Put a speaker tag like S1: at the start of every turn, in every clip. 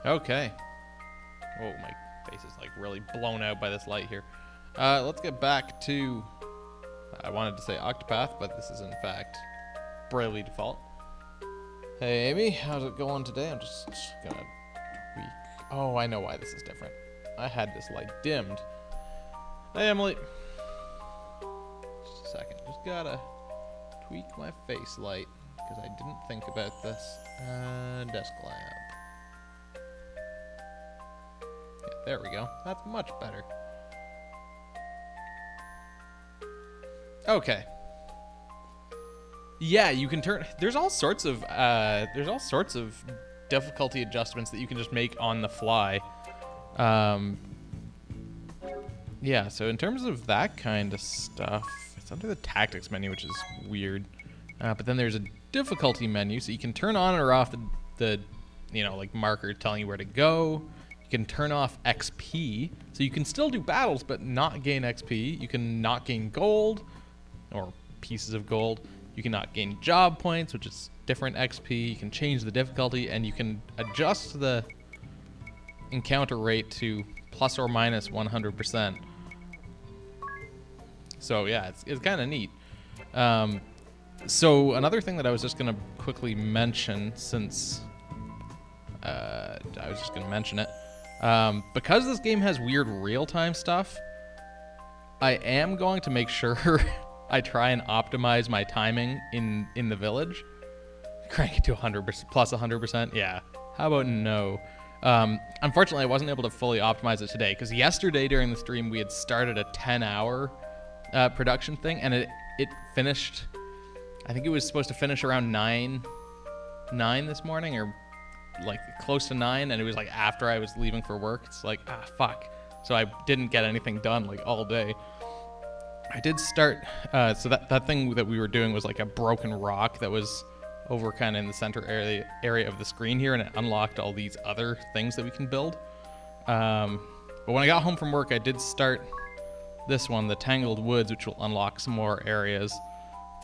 S1: Okay. Oh, my face is like really blown out by this light here. Let's get back to... I wanted to say Octopath, but this is in fact Bravely Default. Hey Amy, how's it going today? I'm just gonna tweak... Oh, I know why this is different. I had this light dimmed. Hey Emily. Just a second. Just gotta tweak my face light because I didn't think about this. Desk lamp. Yeah, there we go. That's much better. Okay. Yeah, you can turn. There's all sorts of difficulty adjustments that you can just make on the fly. Yeah, so in terms of that kind of stuff, it's under the tactics menu, which is weird. But then there's a difficulty menu, so you can turn on or off the like marker telling you where to go. You can turn off XP, so you can still do battles but not gain XP. You can not gain gold or pieces of gold. You can not gain job points, which is different XP. You can change the difficulty, and you can adjust the encounter rate to plus or minus 100%. So yeah, it's kind of neat. So another thing that I was just gonna quickly mention, since I was just gonna mention it, because this game has weird real-time stuff, I am going to make sure I try and optimize my timing in the village. Crank it to 100%, plus 100%. Yeah. How about no? Unfortunately, I wasn't able to fully optimize it today because yesterday during the stream we had started a 10-hour production thing, and it finished. I think it was supposed to finish around 9 this morning, or like close to 9, and it was like after I was leaving for work. It's like, fuck. So I didn't get anything done like all day. I did start, so that thing that we were doing was like a broken rock that was over kind of in the center area of the screen here, and it unlocked all these other things that we can build. But when I got home from work, I did start this one, the Tangled Woods, which will unlock some more areas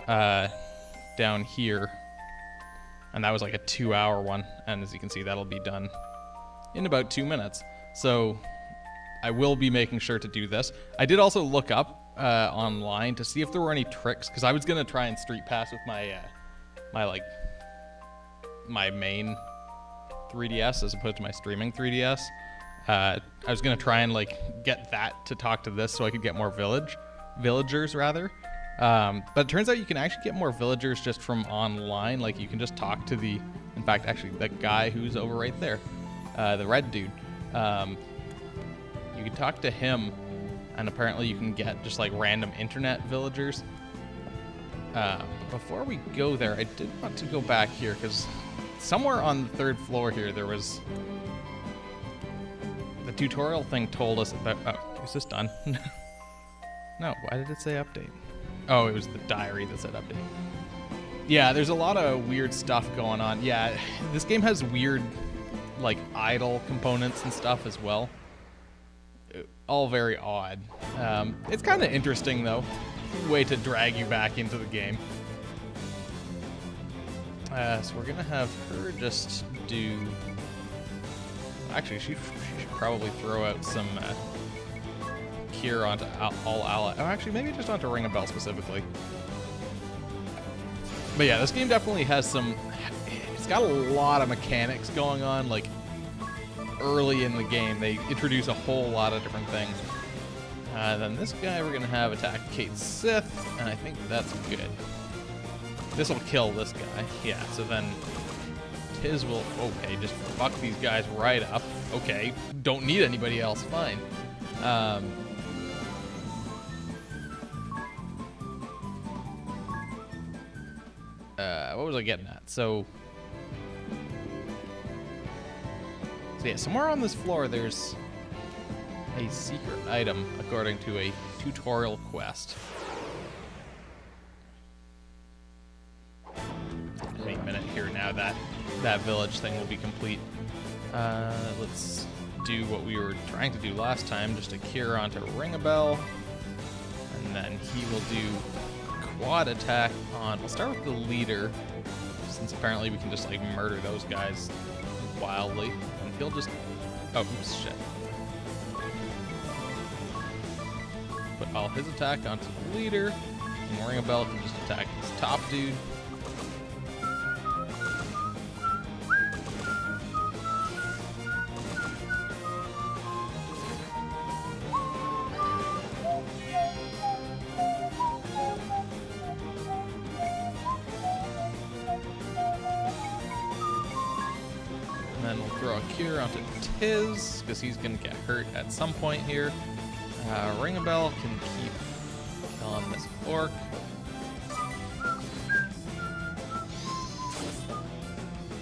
S1: down here. And that was like a 2-hour one, and as you can see, that'll be done in about 2 minutes. So I will be making sure to do this. I did also look up online to see if there were any tricks, because I was gonna try and street pass with my my main 3DS as opposed to my streaming 3DS. I was gonna try and like get that to talk to this so I could get more villagers rather. But it turns out you can actually get more villagers just from online. Like you can just talk to in fact, actually that guy who's over right there, the red dude. You can talk to him, and apparently you can get just like random internet villagers. Before we go there, I did want to go back here because somewhere on the 3rd floor here there was the tutorial thing told us about. Oh, is this done? No, why did it say update? Oh, it was the diary that said update. Yeah, there's a lot of weird stuff going on. Yeah, this game has weird like idle components and stuff as well. All very odd. It's kind of interesting though. Way to drag you back into the game. So we're gonna have her just do. Actually, she should probably throw out some cure onto all ally. Oh, actually, maybe just onto Ring a Bell specifically. But yeah, this game definitely has some. It's got a lot of mechanics going on. Like early in the game, they introduce a whole lot of different things. Then this guy we're gonna have attack Kate Sith, and I think that's good. This will kill this guy. Yeah, so then Tiz will, okay, just fuck these guys right up. Okay, don't need anybody else, fine. What was I getting at? So yeah, somewhere on this floor there's a secret item according to a tutorial quest. Wait a minute here now, that village thing will be complete. Let's do what we were trying to do last time, just a cure onto Ring a Bell, and then he will do quad attack on, we'll start with the leader, since apparently we can just like murder those guys wildly, and he'll just... Oh, oops, shit. Put all his attack onto the leader, and Ring a Bell can just attack this top dude. And then we'll throw a cure onto Tiz, because he's going to get hurt at some point here. Ring a Bell can keep killing this orc.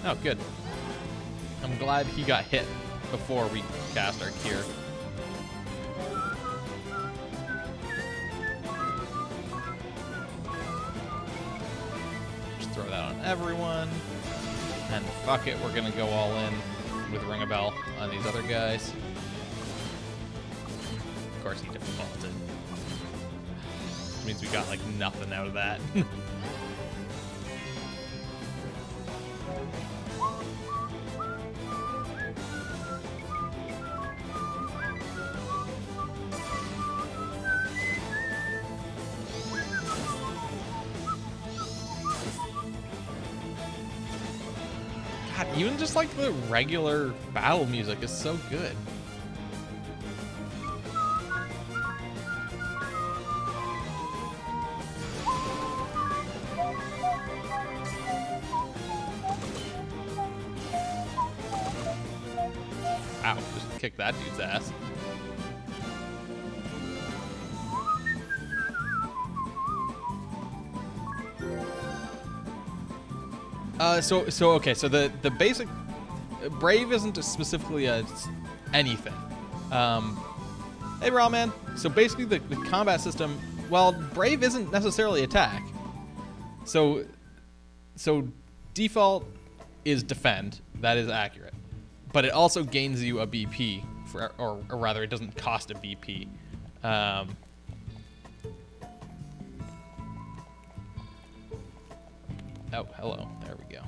S1: Oh, good. I'm glad he got hit before we cast our cure. Just throw that on everyone. And fuck it, we're gonna go all in with Ring a Bell on these other guys. Of course he defaulted. Which means we got like nothing out of that. God, even just like the regular battle music is so good. Ow, just kick that dude's ass. Okay, so the basic Brave isn't specifically a anything. Hey, Raw Man. So basically the combat system, well, Brave isn't necessarily attack. So default is defend. That is accurate. But it also gains you a BP, or rather, it doesn't cost a BP. Oh, hello. There we go.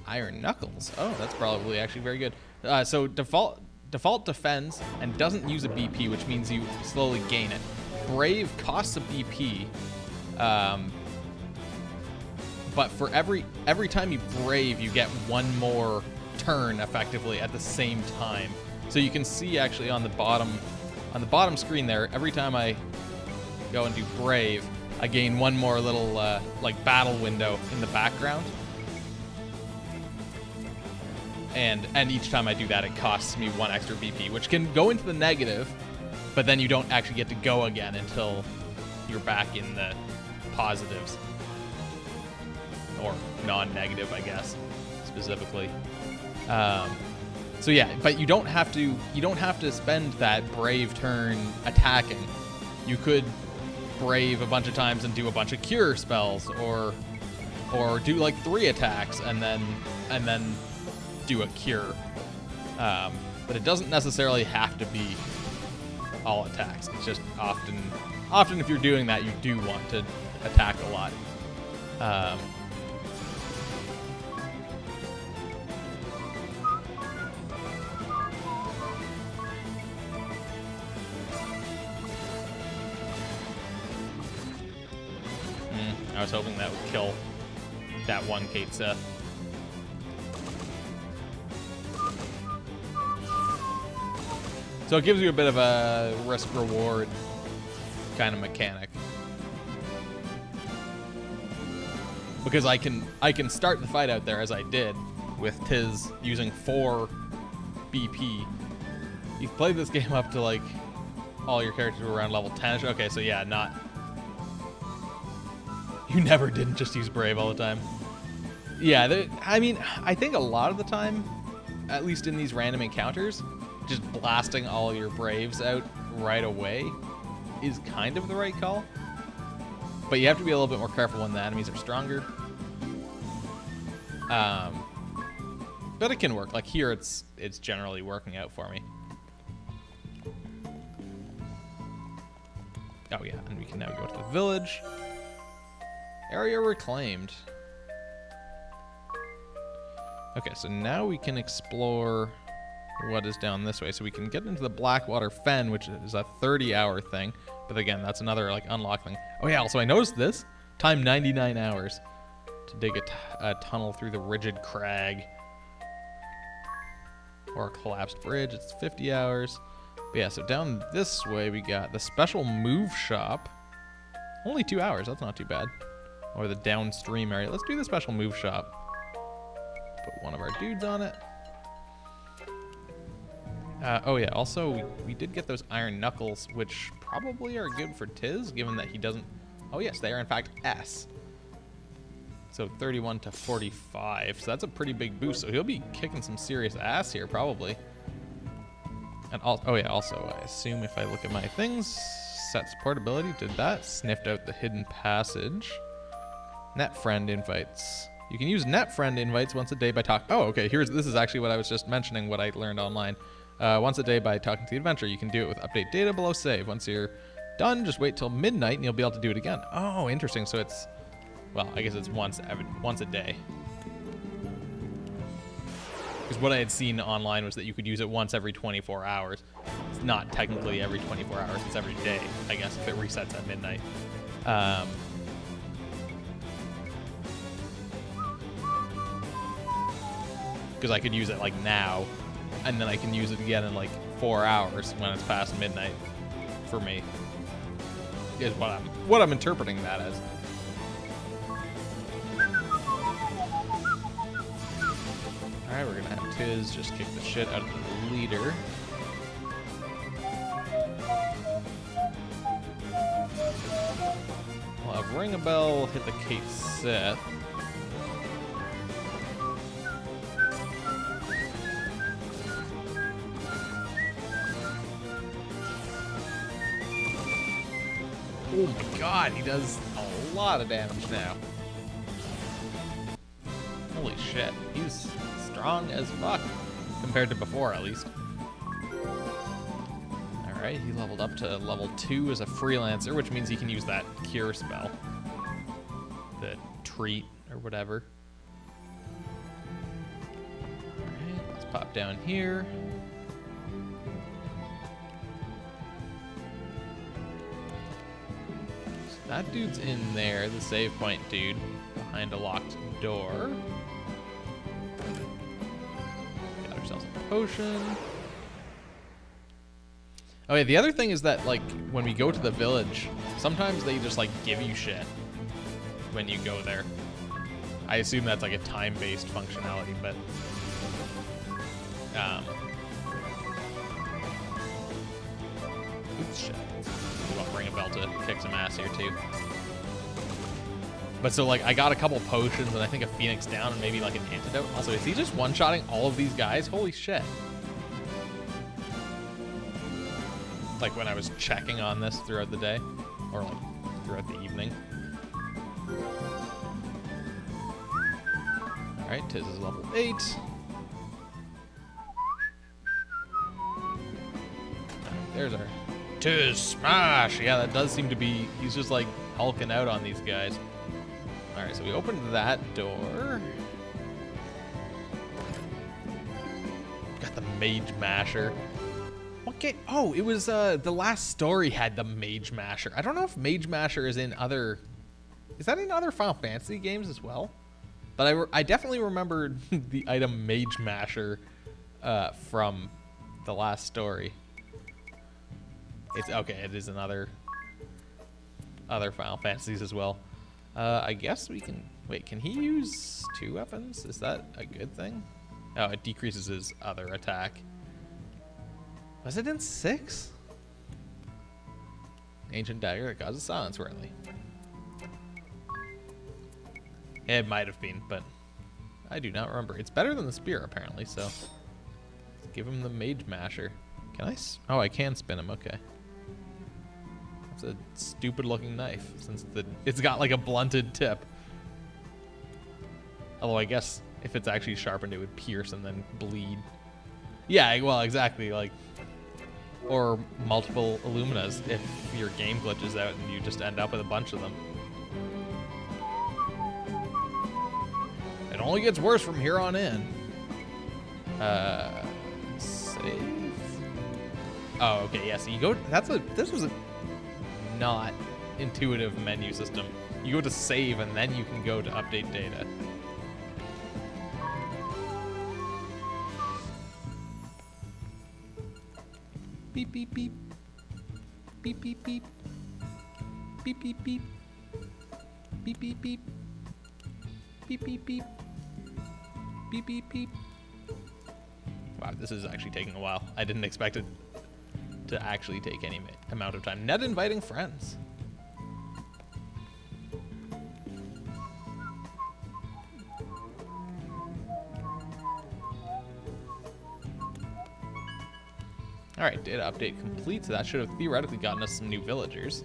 S1: Iron Knuckles. Oh, that's probably actually very good. So default defends and doesn't use a BP, which means you slowly gain it. Brave costs a BP, but for every time you Brave, you get one more turn effectively at the same time. So you can see actually on the bottom screen there, every time I go and do Brave, I gain one more little like battle window in the background. And each time I do that, it costs me one extra BP, which can go into the negative, but then you don't actually get to go again until you're back in the positives. Or non-negative, I guess, specifically. So yeah, but you don't have to spend that Brave turn attacking. You could Brave a bunch of times and do a bunch of cure spells, or do like 3 attacks and then do a cure. But it doesn't necessarily have to be all attacks. It's just often if you're doing that, you do want to attack a lot. I was hoping that would kill that one Kate Seth. So it gives you a bit of a risk-reward kind of mechanic. Because I can start the fight out there as I did with Tiz using 4 BP. You've played this game up to like all your characters were around level 10. Okay, so yeah, not... You never didn't just use Brave all the time. Yeah, I mean, I think a lot of the time, at least in these random encounters, just blasting all your Braves out right away is kind of the right call. But you have to be a little bit more careful when the enemies are stronger. But it can work. Like here, it's generally working out for me. Oh yeah, and we can now go to the village. Area reclaimed. Okay, so now we can explore what is down this way. So we can get into the Blackwater Fen, which is a 30-hour thing. But again, that's another like unlock thing. Oh yeah, also I noticed this. Time 99 hours to dig a tunnel through the rigid crag. Or a collapsed bridge, it's 50 hours. But yeah, so down this way we got the special move shop. Only 2 hours, that's not too bad. Or the downstream area. Let's do the special move shop. Put one of our dudes on it. Oh yeah, also we did get those iron knuckles, which probably are good for Tiz, given that he doesn't... Oh yes, they are in fact S. So 31 to 45, so that's a pretty big boost. So he'll be kicking some serious ass here, probably. And oh yeah, also I assume if I look at my things, set support ability, did that. Sniffed out the hidden passage. Net friend invites. You can use net friend invites once a day by talking. Oh, okay, this is actually what I was just mentioning, what I learned online. Once a day by talking to the adventurer. You can do it with update data below save. Once you're done, just wait till midnight and you'll be able to do it again. Oh, interesting. So it's... Well, I guess it's once a day. Because what I had seen online was that you could use it once every 24 hours. It's not technically every 24 hours, it's every day, I guess, if it resets at midnight. Because I could use it like now, and then I can use it again in like 4 hours when it's past midnight for me. Is what I'm interpreting that as. Alright, we're gonna have Tiz just kick the shit out of the leader. We'll have Ring a Bell hit the Cape Sith. Oh my god, he does a lot of damage now. Holy shit, he's strong as fuck, compared to before at least. Alright, he leveled up to level 2 as a freelancer, which means he can use that cure spell. The treat, or whatever. Alright, let's pop down here. So that dude's in there, the save point dude, behind a locked door. Got ourselves a potion. Oh yeah, the other thing is that, like, when we go to the village, sometimes they just, like, give you shit when you go there. I assume that's, like, a time-based functionality, but... Oops, shit. I'll ring a bell to kick some ass here, too. But so, like, I got a couple potions and I think a Phoenix down and maybe, like, an antidote. Also, is he just one-shotting all of these guys? Holy shit. Like when I was checking on this throughout the day, or like throughout the evening. All right, Tiz is level 8. There's our Tiz smash. Yeah, that does seem to be, he's just like hulking out on these guys. All right, so we opened that door. Got the Mage Masher. What game? Oh, it was the last story had the Mage Masher. I don't know if Mage Masher is in other... Is that in other Final Fantasy games as well? But I definitely remember the item Mage Masher from the last story. It's okay. It is in other Final Fantasies as well. I guess we can... Wait, can he use 2 weapons? Is that a good thing? Oh, it decreases his other attack. Was it in 6? Ancient dagger that causes silence, Riley. It might have been, but I do not remember. It's better than the spear, apparently, so let's give him the Mage Masher. Can I? Oh, I can spin him. Okay. That's a stupid-looking knife, since it's got like a blunted tip. Although I guess if it's actually sharpened, it would pierce and then bleed. Yeah, well, exactly. Like. Or multiple Illuminas if your game glitches out and you just end up with a bunch of them. It only gets worse from here on in. Save. Oh, okay. Yeah. So you go. This was a not intuitive menu system. You go to save and then you can go to update data. Beep beep beep. Beep beep beep. Beep beep beep. Beep beep beep. Beep beep beep. Beep beep beep. Wow, this is actually taking a while. I didn't expect it to actually take any amount of time. Net inviting friends. Alright, data update complete, so that should have theoretically gotten us some new villagers.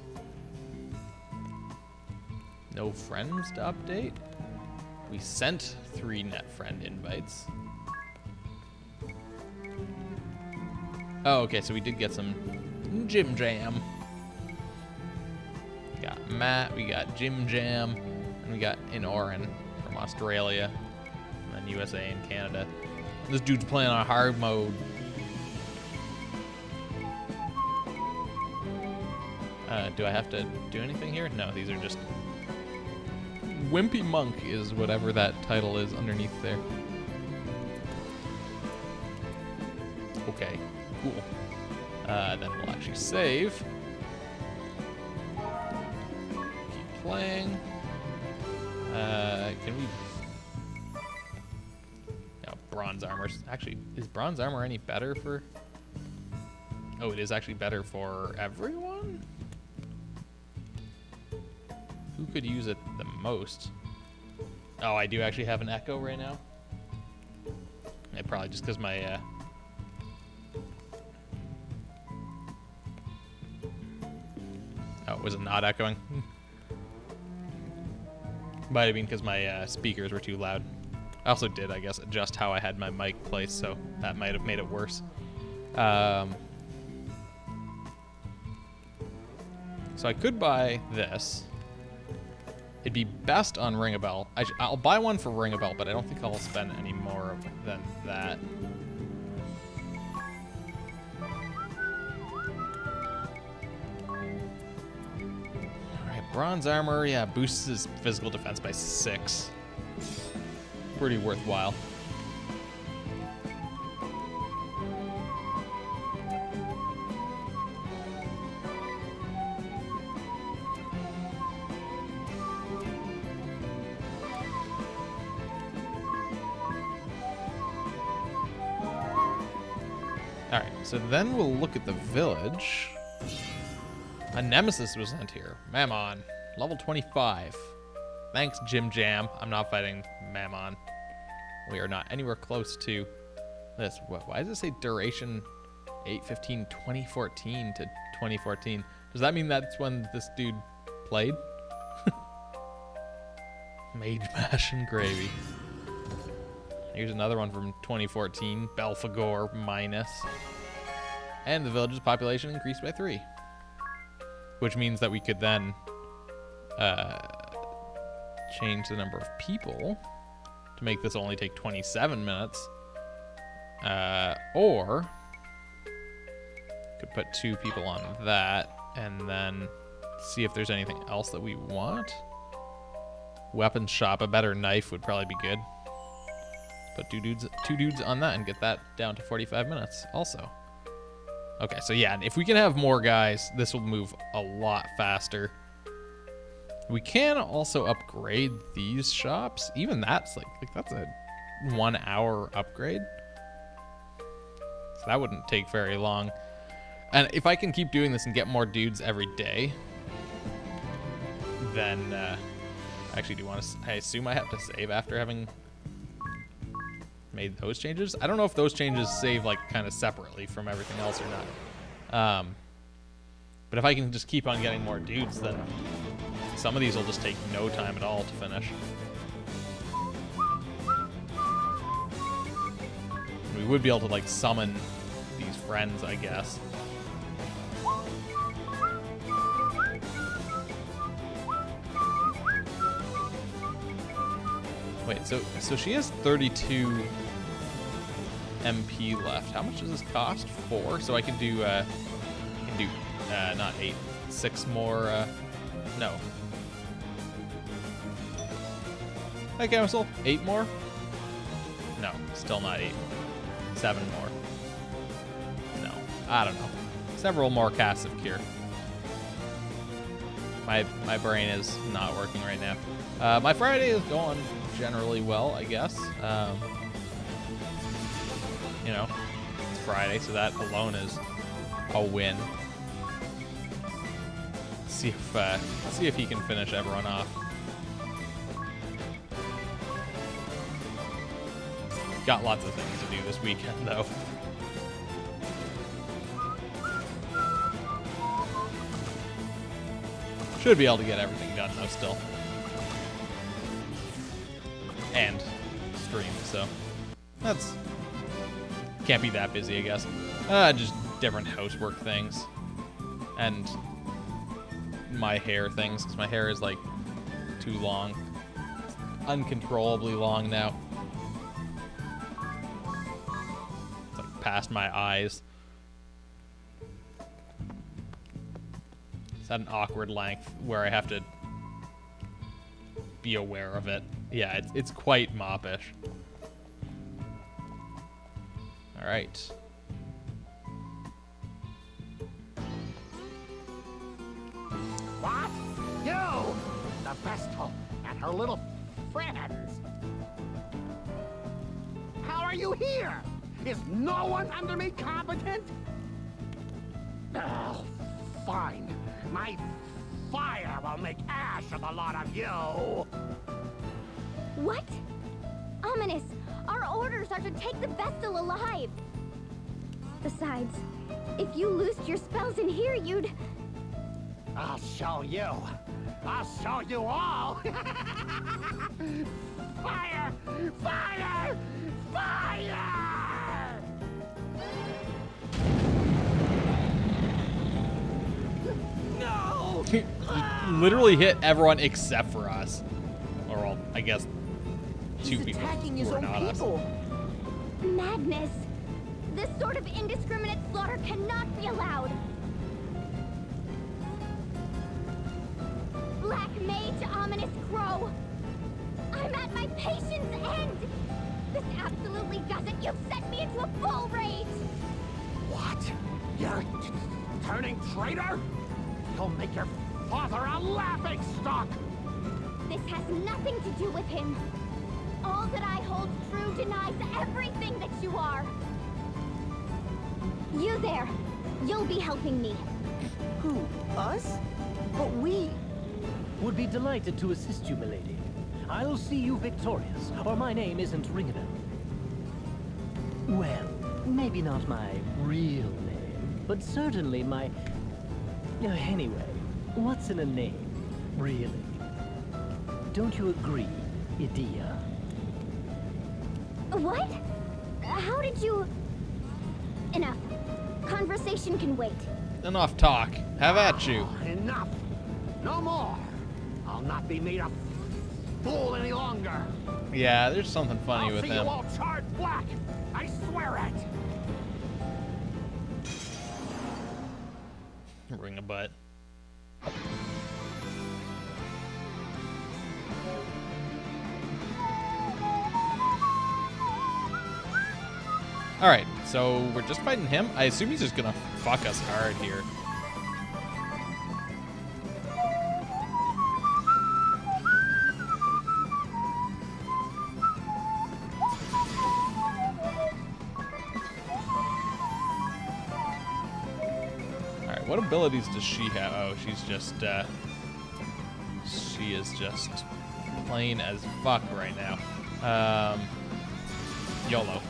S1: No friends to update. We sent 3 net friend invites. Oh, okay, so we did get some Jim Jam. We got Matt, we got Jim Jam, and we got Inoran from Australia, and then USA and Canada. This dude's playing on hard mode. Do I have to do anything here? No, these are just... Wimpy Monk is whatever that title is underneath there. Okay, cool. Then we'll actually save. Keep playing. Can we... No, bronze armor. Actually, is bronze armor any better for... Oh, it is actually better for everyone? Who could use it the most? Oh, I do actually have an echo right now. Yeah, probably just because my... Oh, was it not echoing? Might have been because my speakers were too loud. I also did, I guess, adjust how I had my mic placed, so that might have made it worse. So I could buy this. It'd be best on Ring a Bell. I'll buy one for Ring a Bell, but I don't think I'll spend any more than that. Alright, bronze armor, yeah, boosts his physical defense by 6. Pretty worthwhile. Alright, so then we'll look at the village. A nemesis was sent here. Mammon, level 25. Thanks, Jim Jam. I'm not fighting Mammon. We are not anywhere close to this. Why does it say duration 8/15/2014 to 2014? Does that mean that's when this dude played? Mage Mash and Gravy. Here's another one from 2014, Belphegor minus. And the village's population increased by 3. Which means that we could then change the number of people to make this only take 27 minutes. Or could put 2 people on that and then see if there's anything else that we want. Weapons shop, a better knife would probably be good. Put two dudes on that and get that down to 45 minutes also. Okay, so yeah, if we can have more guys, this will move a lot faster. We can also upgrade these shops. Even that's like that's a 1 hour upgrade. So that wouldn't take very long. And if I can keep doing this and get more dudes every day, then actually do want to, I assume I have to save after having made those changes. I don't know if those changes save like kind of separately from everything else or not. But if I can just keep on getting more dudes, then some of these will just take no time at all to finish. We would be able to like summon these friends, I guess. Wait, so she has 32 MP left. How much does this cost? 4. So I can do not 8, 6 more. No. Okay, Council. 8 more? No, still not 8. 7 more. No, I don't know. Several more casts of cure. My brain is not working right now. My Friday is going generally well, I guess. You know, it's Friday, so that alone is a win. See if he can finish everyone off. Got lots of things to do this weekend, though. Should be able to get everything done, though, still. And stream, so that's... Can't be that busy, I guess. Just different housework things. And my hair things, because my hair is, like, too long. It's uncontrollably long now. It's, like, past my eyes. It's at an awkward length where I have to be aware of it. Yeah, it's quite moppish. All right.
S2: What? You! The Vestal and her little friends. How are you here? Is no one under me competent? Oh, fine. My fire will make ash of the lot of you.
S3: What? Ominous, our orders are to take the Vestal alive. Besides, if you loosed your spells in here, you'd...
S2: I'll show you. I'll show you all. Fire! Fire! Fire! No!
S1: Literally hit everyone except for us. Or, well, I guess 2
S4: He's
S1: people
S4: attacking his
S1: who are
S4: own
S1: not us.
S4: people.
S3: Madness! This sort of indiscriminate slaughter cannot be allowed. Black Mage, Ominous Crow! I'm at my patience end! This absolutely doesn't! You've sent me into a full rage!
S2: What? You're turning traitor? You'll make your father a laughing stock!
S3: This has nothing to do with him. All that I hold true denies everything that you are. You there. You'll be helping me.
S4: Who? Us? But we would be delighted to assist you, milady. I'll see you victorious, or my name isn't ringable. Well, maybe not my real name, but certainly my... Anyway, what's in a name, really? Don't you agree, Idea?
S3: What? How did you... Enough. Conversation can wait.
S1: Enough talk. Have at you.
S2: Enough! No more! I'll not be made a fool any longer!
S1: Yeah, there's something funny
S2: I'll
S1: with
S2: see
S1: him.
S2: you all charred black! I swear it!
S1: Ring a butt. Alright, so we're just fighting him? I assume he's just gonna fuck us hard here. Alright, what abilities does she have? Oh, she's just, she is just plain as fuck right now. YOLO.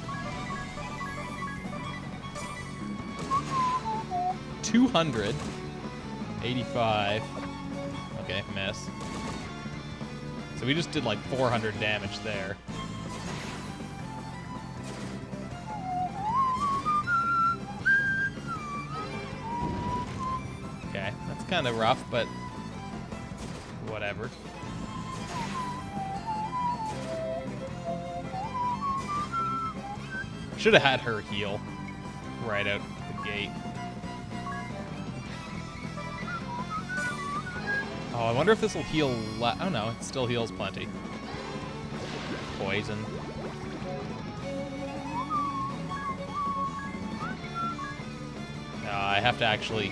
S1: 200. 85. Okay, miss. So we just did like 400 damage there. Okay, that's kind of rough, but whatever. Should have had her heal right out the gate. Oh, I wonder if this will heal. Oh no, it still heals plenty. Poison. I have to actually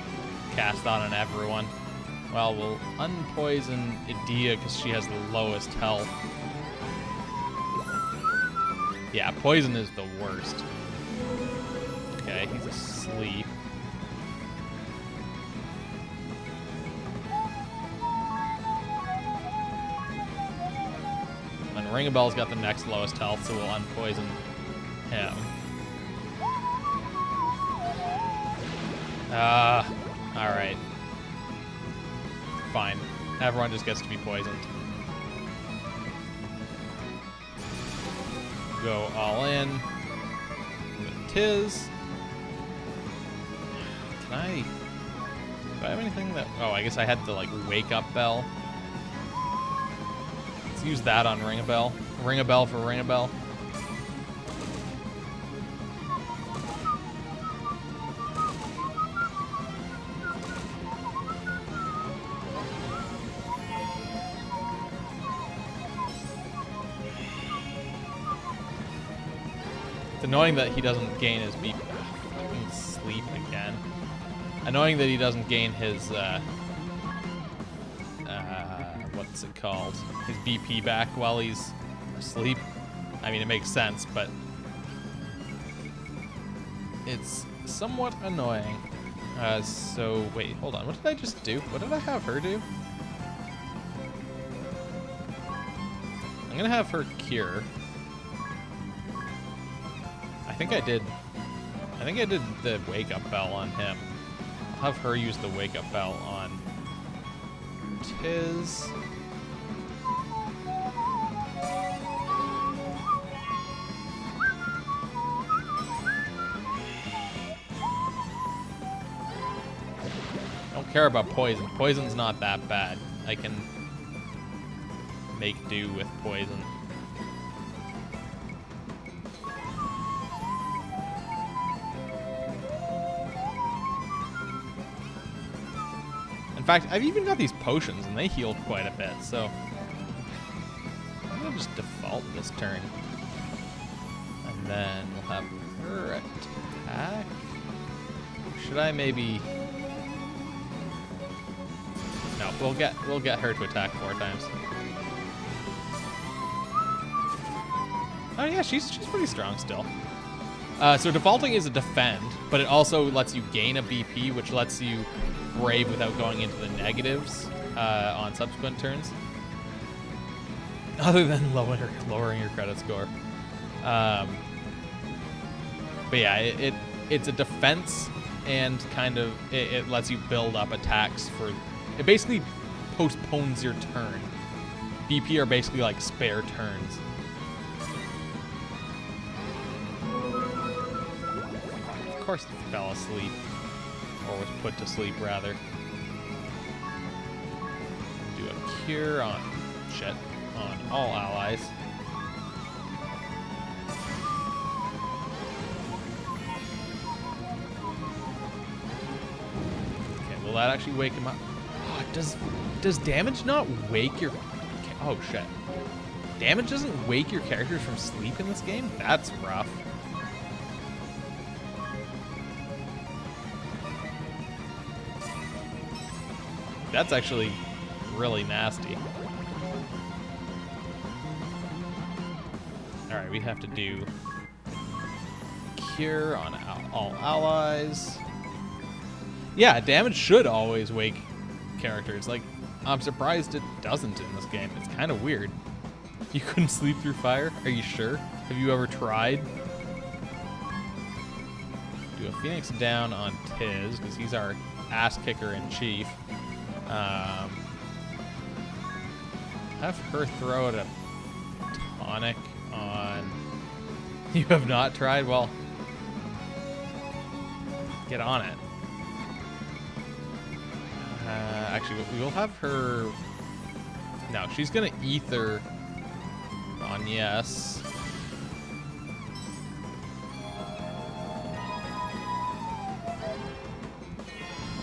S1: cast on everyone. Well, we'll unpoison Idea because she has the lowest health. Yeah, poison is the worst. Okay, he's asleep. And Ringabell's got the next lowest health, so we'll unpoison him. Alright. Fine. Everyone just gets to be poisoned. Go all in. With Tiz. Can I... Do I have anything that... Oh, I guess I had the, like, wake-up bell. Let's use that on Ring-a-Bell. Ring-a-Bell for Ring-a-Bell. It's annoying that he doesn't gain his BP. Sleep again. Annoying that he doesn't gain his, what's it called? His BP back while he's asleep. I mean, it makes sense, but it's somewhat annoying. So, wait, hold on. What did I just do? What did I have her do? I'm gonna have her cure. I think I did the wake-up bell on him. I'll have her use the wake-up bell on Tiz. Don't care about poison. Poison's not that bad. I can make do with poison. In fact, I've even got these potions, and they healed quite a bit, so I'm gonna just default this turn. And then we'll have her attack. Should I maybe... No, we'll get her to attack 4 times. Oh yeah, she's pretty strong still. So defaulting is a defend, but it also lets you gain a BP, which lets you brave without going into the negatives on subsequent turns. Other than lowering your credit score. But yeah, it's a defense, and kind of it lets you build up attacks for. It basically postpones your turn. BP are basically like spare turns. Of course, he fell asleep, or was put to sleep rather. Do a cure on all allies. Okay, will that actually wake him up? Oh, does damage not wake your... Oh, shit. Damage doesn't wake your characters from sleep in this game? That's rough. That's actually really nasty. Alright, we have to do cure on all allies. Yeah, damage should always wake characters. Like, I'm surprised it doesn't in this game. It's kind of weird. You couldn't sleep through fire? Are you sure? Have you ever tried? Do a Phoenix down on Tiz, because he's our ass kicker in chief. Have her throw out a tonic on... You have not tried? Well, get on it. Actually, we will have her... No, she's going to ether on yes.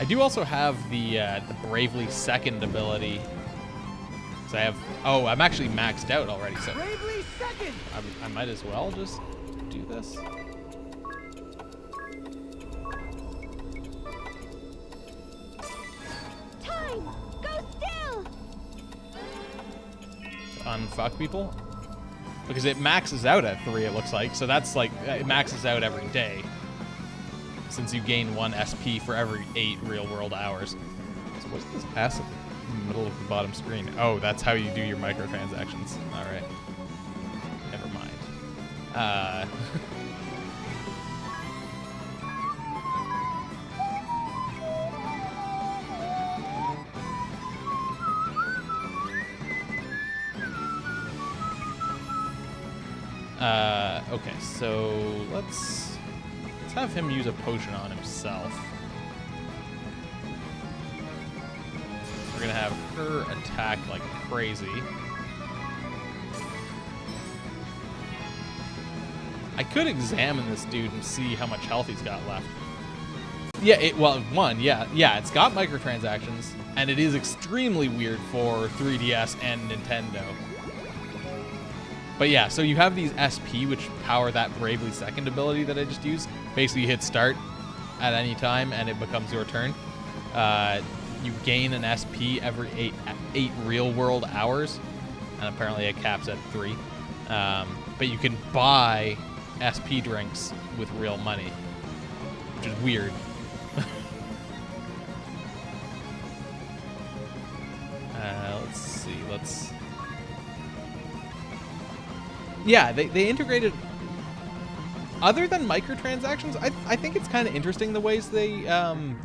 S1: do also have the Bravely Second ability. So I have. Oh, I'm actually maxed out already. So
S2: Bravely second!
S1: I might as well just do this.
S3: Time! Go still!
S1: To unfuck people. Because it maxes out at 3, it looks like. So that's like, it maxes out every day. Since you gain 1 SP for every 8 real-world hours. So what's this passive in the middle of the bottom screen? Oh, that's how you do your microtransactions. All right. Never mind. Okay, so let's have him use a potion on himself. We're gonna have her attack like crazy. I could examine this dude and see how much health he's got left. Yeah, it's got microtransactions, and it is extremely weird for 3DS and Nintendo. But yeah, so you have these SP, which power that Bravely Second ability that I just used. Basically, you hit start at any time, and it becomes your turn. You gain an SP every 8 real-world hours, and apparently it caps at 3. But you can buy SP drinks with real money, which is weird. Let's see. Yeah, they integrated. Other than microtransactions, I think it's kind of interesting the ways they've kind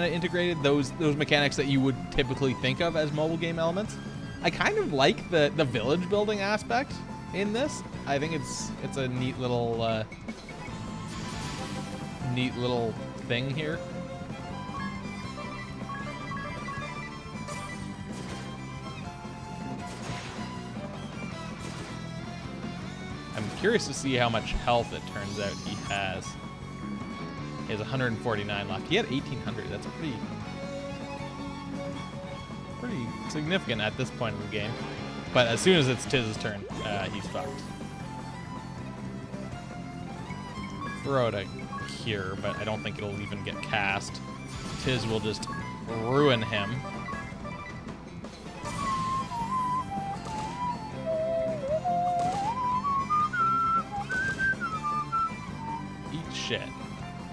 S1: of integrated those mechanics that you would typically think of as mobile game elements. I kind of like the village building aspect in this. I think it's a neat little thing here. I'm curious to see how much health it turns out he has. He has 149 left. He had 1,800. That's pretty significant at this point in the game. But as soon as it's Tiz's turn, he's fucked. Throw out a cure, but I don't think it'll even get cast. Tiz will just ruin him. Shit.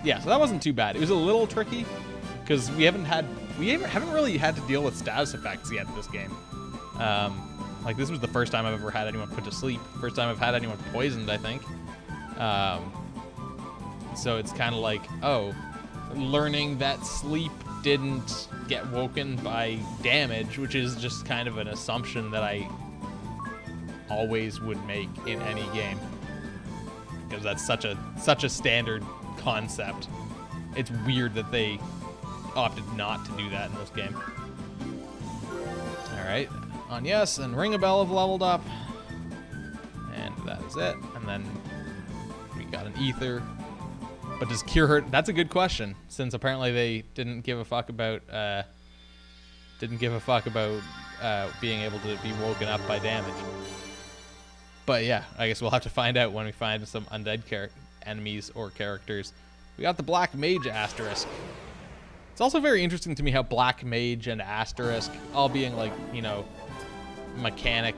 S1: Yeah, so that wasn't too bad. It was a little tricky because we haven't really had to deal with status effects yet in this game. Like this was the first time I've ever had anyone put to sleep. First time I've had anyone poisoned, I think. So it's kind of like, oh, learning that sleep didn't get woken by damage, which is just kind of an assumption that I always would make in any game. Because that's such a standard concept. It's weird that they opted not to do that in this game. All right, on yes, and Ring a Bell have leveled up, and that is it. And then we got an ether. But does cure hurt? That's a good question, since apparently they didn't give a fuck about being able to be woken up by damage. But yeah, I guess we'll have to find out when we find some undead enemies or characters. We got the Black Mage Asterisk. It's also very interesting to me how Black Mage and Asterisk, all being like, you know, mechanic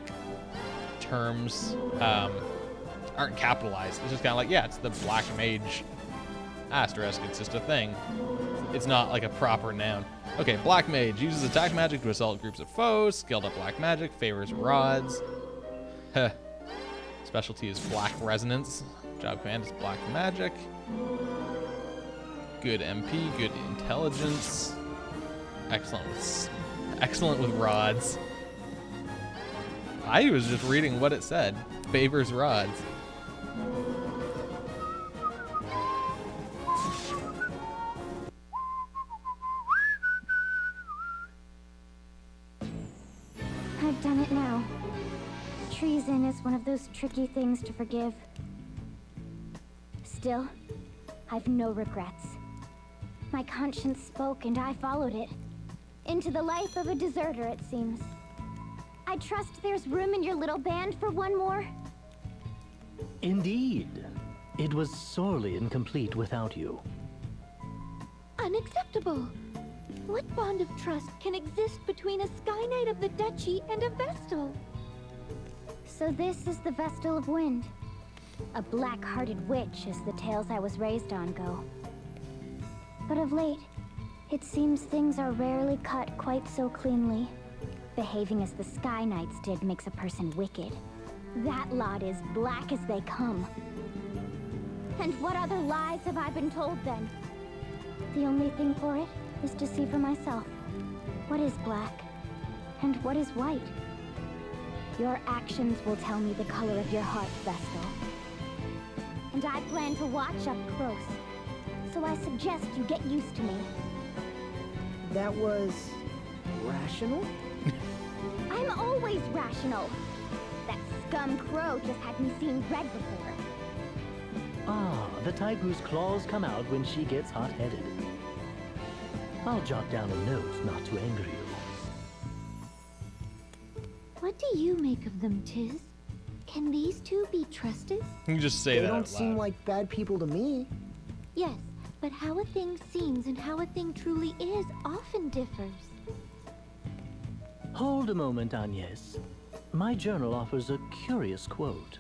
S1: terms, aren't capitalized. It's just kind of like, yeah, it's the Black Mage Asterisk. It's just a thing. It's not like a proper noun. Okay, Black Mage uses attack magic to assault groups of foes. Scaled up black magic, favors rods. Huh. Specialty is Black Resonance. Job command is Black Magic. Good MP, good intelligence. Excellent with rods. I was just reading what it said. Favors rods.
S3: I've done it now. Treason is one of those tricky things to forgive. Still, I've no regrets. My conscience spoke and I followed it. Into the life of a deserter, it seems. I trust there's room in your little band for one more?
S4: Indeed. It was sorely incomplete without you.
S5: Unacceptable. What bond of trust can exist between a Sky Knight of the Duchy and a Vestal?
S3: So this is the Vestal of Wind. A black-hearted witch, as the tales I was raised on go. But of late, it seems things are rarely cut quite so cleanly. Behaving as the Sky Knights did makes a person wicked. That lot is black as they come. And what other lies have I been told then? The only thing for it is to see for myself. What is black? And what is white? Your actions will tell me the color of your heart, Vestal. And I plan to watch up close. So I suggest you get used to me.
S6: That was rational?
S3: I'm always rational. That scum crow just hadn't seen red before.
S4: Ah, the type whose claws come out when she gets hot-headed. I'll jot down a note not to anger you.
S5: What do you make of them, Tiz? Can these two be trusted?
S1: You can just say
S6: They
S1: that
S6: don't
S1: out
S6: seem
S1: loud.
S6: like bad people to me.
S5: Yes, but how a thing seems and how a thing truly is often differs.
S4: Hold a moment, Agnes. My journal offers a curious quote.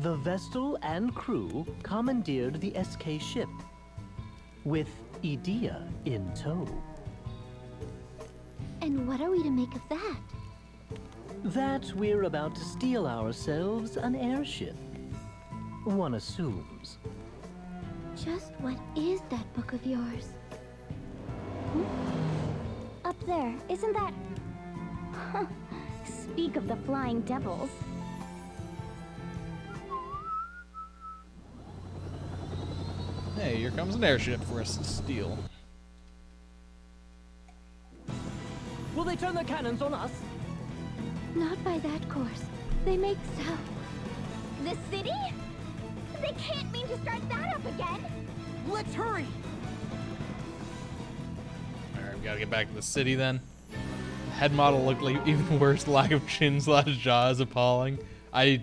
S4: The Vestal and crew commandeered the SK ship, with Idea in tow.
S5: And what are we to make of that?
S4: That we're about to steal ourselves an airship. One assumes.
S5: Just what is that book of yours?
S3: Up there, isn't that... Huh. Speak of the flying devils.
S1: Hey, here comes an airship for us to steal.
S4: Will they turn their cannons on us?
S5: Not by that course. They make sound.
S3: The city? They can't mean to start that up again.
S6: Let's hurry!
S1: Alright, we gotta get back to the city then. The head model looked like even worse. Lack of chin slash jaw is appalling. I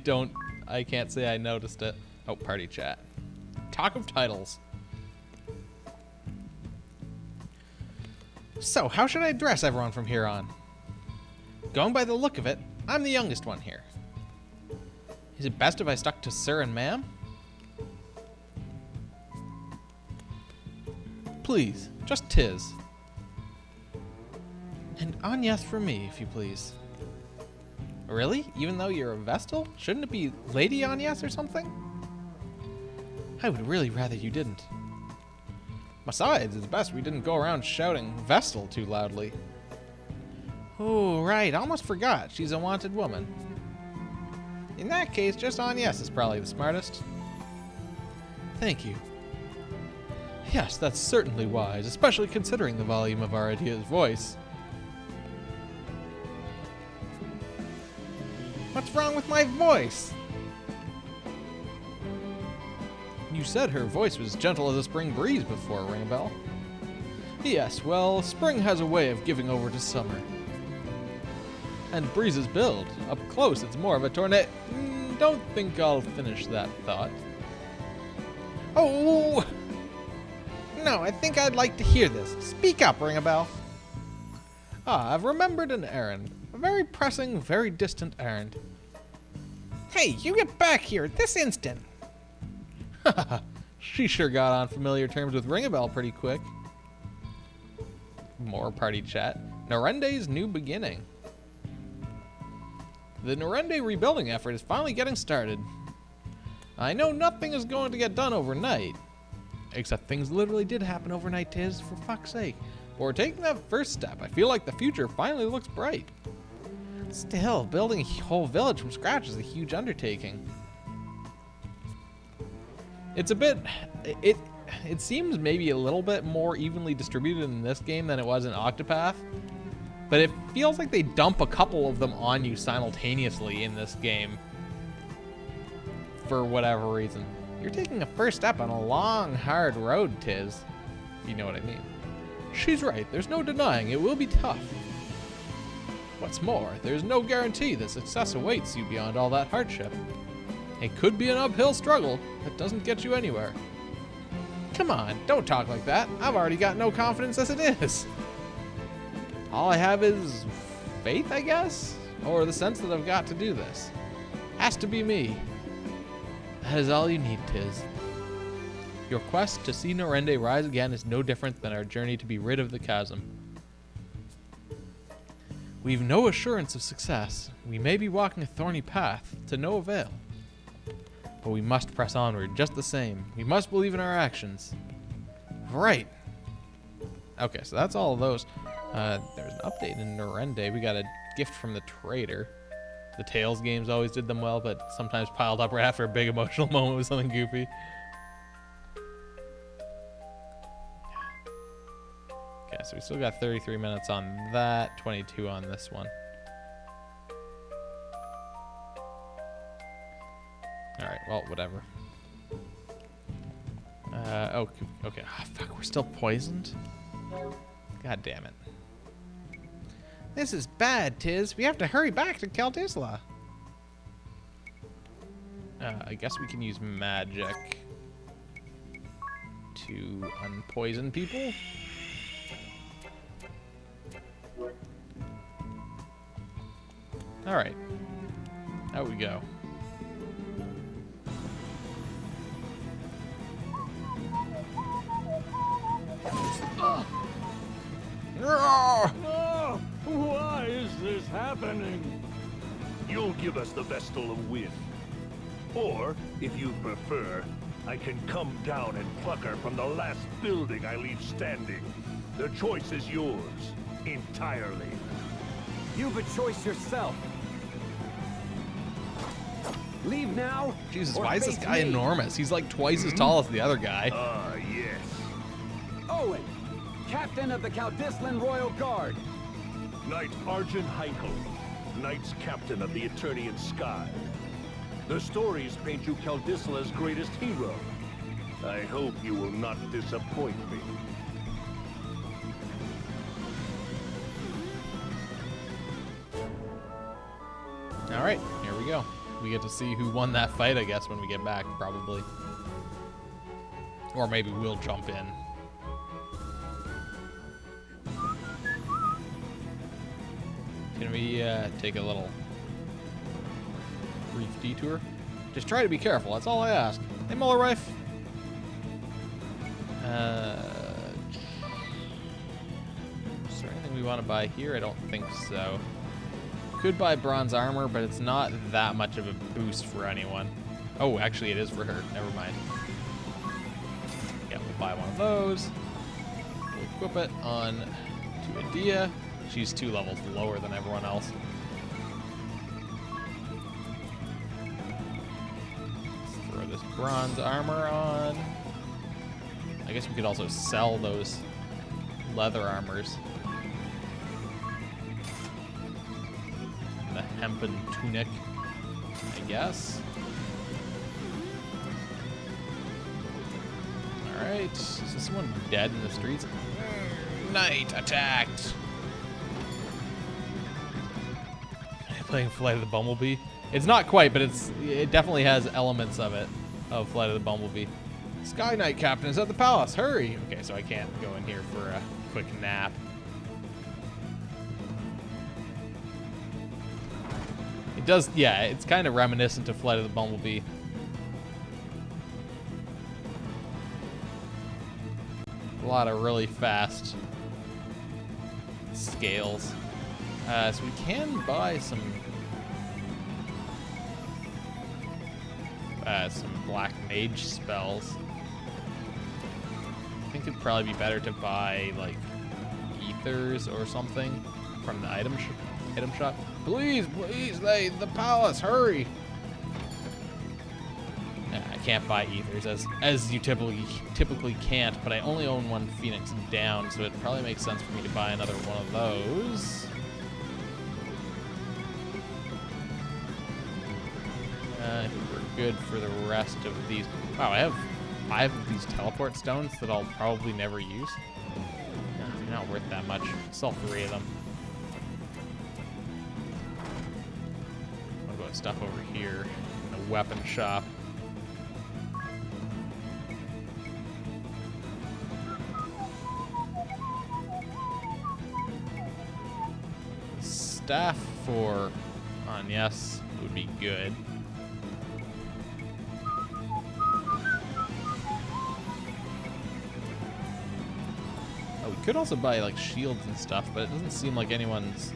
S1: can't say I noticed it. Oh, party chat. Talk of titles. So, how should I address everyone from here on? Going by the look of it, I'm the youngest one here. Is it best if I stuck to sir and ma'am? Please, just Tiz. And Agnes for me, if you please. Really? Even though you're a Vestal? Shouldn't it be Lady Agnes or something? I would really rather you didn't. Besides, it's best we didn't go around shouting Vestal too loudly. Oh, right, almost forgot. She's a wanted woman. In that case, just Agnes is probably the smartest. Thank you. Yes, that's certainly wise, especially considering the volume of our idea's voice. What's wrong with my voice? You said her voice was gentle as a spring breeze before, ring a bell? Yes, well, spring has a way of giving over to summer. And breezes build. Up close, it's more of a tornado. Don't think I'll finish that thought. Oh! No, I think I'd like to hear this. Speak up, ring a bell. Ah, I've remembered an errand. A very pressing, very distant errand. Hey, you get back here this instant! Haha, she sure got on familiar terms with Ringabel pretty quick. More party chat. Norende's new beginning. The Norende rebuilding effort is finally getting started. I know nothing is going to get done overnight. Except things literally did happen overnight, Tiz, for fuck's sake. But we're taking that first step. I feel like the future finally looks bright. Still, building a whole village from scratch is a huge undertaking. It's a bit... It seems maybe a little bit more evenly distributed in this game than it was in Octopath. But it feels like they dump a couple of them on you simultaneously in this game. For whatever reason. You're taking a first step on a long, hard road, Tiz. you know what I mean. She's right, there's no denying it will be tough. What's more, there's no guarantee that success awaits you beyond all that hardship. It could be an uphill struggle that doesn't get you anywhere. Come on, don't talk like that. I've already got no confidence as it is. All I have is faith, I guess? Or the sense that I've got to do this. Has to be me. That is all you need, Tiz. Your quest to see Norende rise again is no different than our journey to be rid of the chasm. We've no assurance of success. We may be walking a thorny path to no avail. But we must press onward just the same. We must believe in our actions. Right. Okay, so that's all of those. There's an update in Norende. We got a gift from the trader. The Tales games always did them well, but sometimes piled up right after a big emotional moment with something goofy. Okay, so we still got 33 minutes on that, 22 on this one. Alright, well, whatever. Oh, okay. Oh, fuck, we're still poisoned? God damn it. This is bad, Tiz. We have to hurry back to Kaldisla. I guess we can use magic to unpoison people. Alright. Out we go.
S2: Oh, why is this happening?
S7: You'll give us the Vestal of Wind. Or, if you prefer, I can come down and pluck her from the last building I leave standing. The choice is yours, entirely.
S2: You've a choice yourself. Leave now.
S1: Jesus,
S2: or
S1: why is this
S2: face
S1: guy
S2: me.
S1: enormous? He's like twice as tall as the other guy.
S7: Ah, yes.
S2: Owen, captain of the Kaldislan Royal Guard.
S7: Knight Arjun Heinkel, Knights Captain of the Eternian Sky. The stories paint you Kaldisla's greatest hero. I hope you will not disappoint me.
S1: Alright, here we go. We get to see who won that fight, I guess, when we get back, probably. Or maybe we'll jump in. Can we take a little brief detour? Just try to be careful, that's all I ask. Hey, Muller Rife. Is there anything we want to buy here? I don't think so. Could buy bronze armor, but it's not that much of a boost for anyone. Oh, actually it is for her. Never mind. Yeah, we'll buy one of those. We'll equip it on to Adia. She's 2 levels lower than everyone else. Let's throw this bronze armor on. I guess we could also sell those leather armors. The hempen tunic, I guess. Alright, is this someone dead in the streets? Knight attacked! Playing Flight of the Bumblebee? It's not quite, but it definitely has elements of it, of Flight of the Bumblebee. Sky Knight Captain is at the palace, hurry! Okay, so I can't go in here for a quick nap. It does, yeah, it's kind of reminiscent of Flight of the Bumblebee. A lot of really fast scales. So we can buy some black mage spells. I think it'd probably be better to buy like ethers or something from the item shop. Please, the palace, hurry! I can't buy ethers as you typically can't, but I only own 1 Phoenix down, so it probably makes sense for me to buy another one of those. I think we're good for the rest of these. Wow, I have 5 of these teleport stones that I'll probably never use. No, they're not worth that much. Sell 3 of them. I'll go with stuff over here in the weapon shop. Staff for Agnes would be good. Oh, we could also buy like shields and stuff, but it doesn't seem like anyone's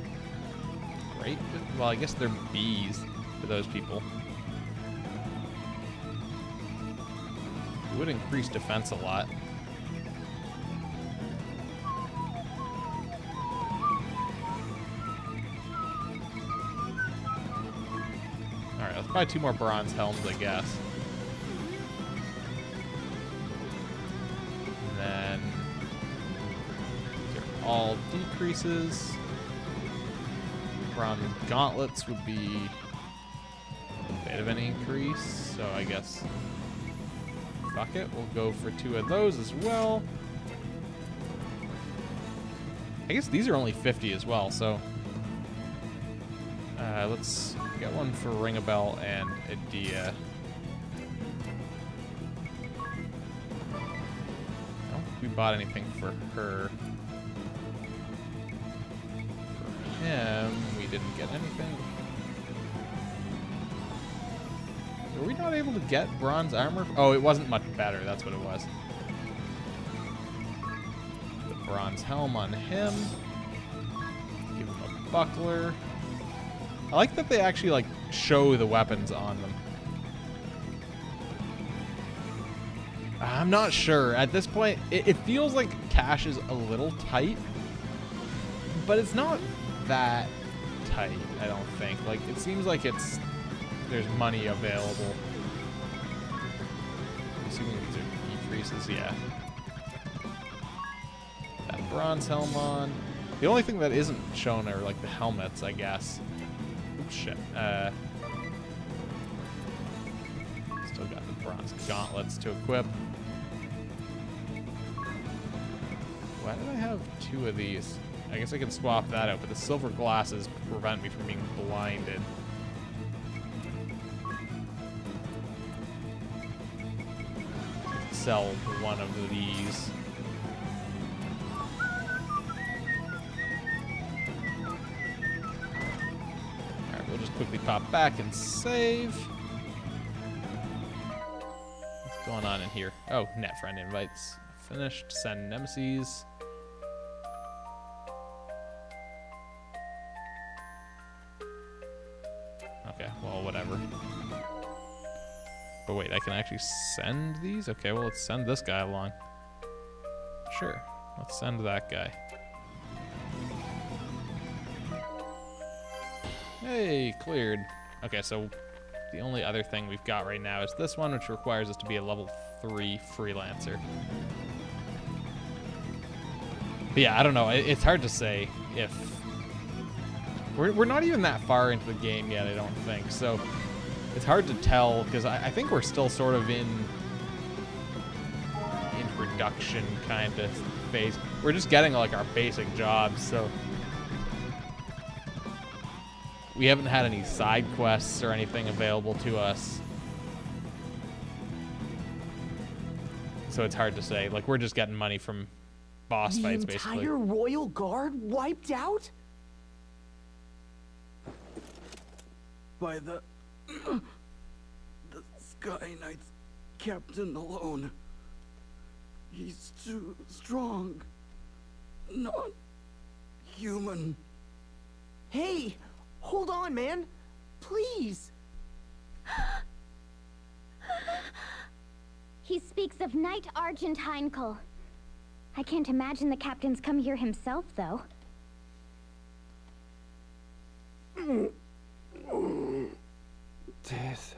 S1: great. Well, I guess they're bees for those people. It would increase defense a lot. Alright, let's buy 2 more bronze helms, I guess. And then these are all decreases. Bronze gauntlets would be a bit of an increase, so I guess fuck it, we'll go for 2 of those as well. I guess these are only 50 as well, so let's get one for Ring-a-Bell and Adia. I don't think we bought anything for her. For him, we didn't get anything. Were we not able to get bronze armor? Oh, it wasn't much better. That's what it was. The bronze helm on him. Give him a buckler. I like that they actually like show the weapons on them. I'm not sure. At this point, it feels like cash is a little tight, but it's not that tight, I don't think. Like, it seems like there's money available. I'm assuming these are decreases, yeah. That bronze helm on. The only thing that isn't shown are like the helmets, I guess. Oops, shit. Still got the bronze gauntlets to equip. Why did I have 2 of these? I guess I can swap that out, but the silver glasses prevent me from being blinded. Sell one of these. Alright, we'll just quickly pop back and save. What's going on in here? Oh, net friend invites. Finished. Send nemesis. Okay, well, whatever. But wait, I can actually send these? Okay, well, let's send this guy along. Sure, let's send that guy. Hey, cleared. Okay, so the only other thing we've got right now is this one, which requires us to be a level 3 freelancer. But yeah, I don't know. It's hard to say if... We're not even that far into the game yet, I don't think. So it's hard to tell, because I think we're still sort of in introduction kind of phase. We're just getting like our basic jobs, so we haven't had any side quests or anything available to us. So it's hard to say. Like, we're just getting money from boss fights, basically.
S6: The entire Royal Guard wiped out?
S8: By the Sky Knight's captain alone. He's too strong. Not human.
S6: Hey, hold on, man. Please.
S3: He speaks of Knight Argent Heinkel. I can't imagine the captain's come here himself, though.
S8: Death.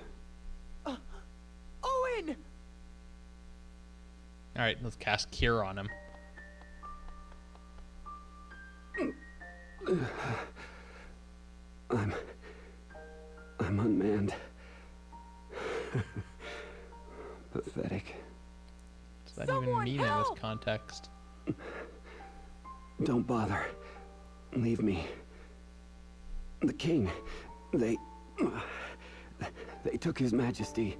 S6: Owen!
S1: Alright, let's cast Cure on him.
S8: I'm unmanned. Pathetic.
S1: less context.
S8: Don't bother. Leave me. The king, they took his majesty.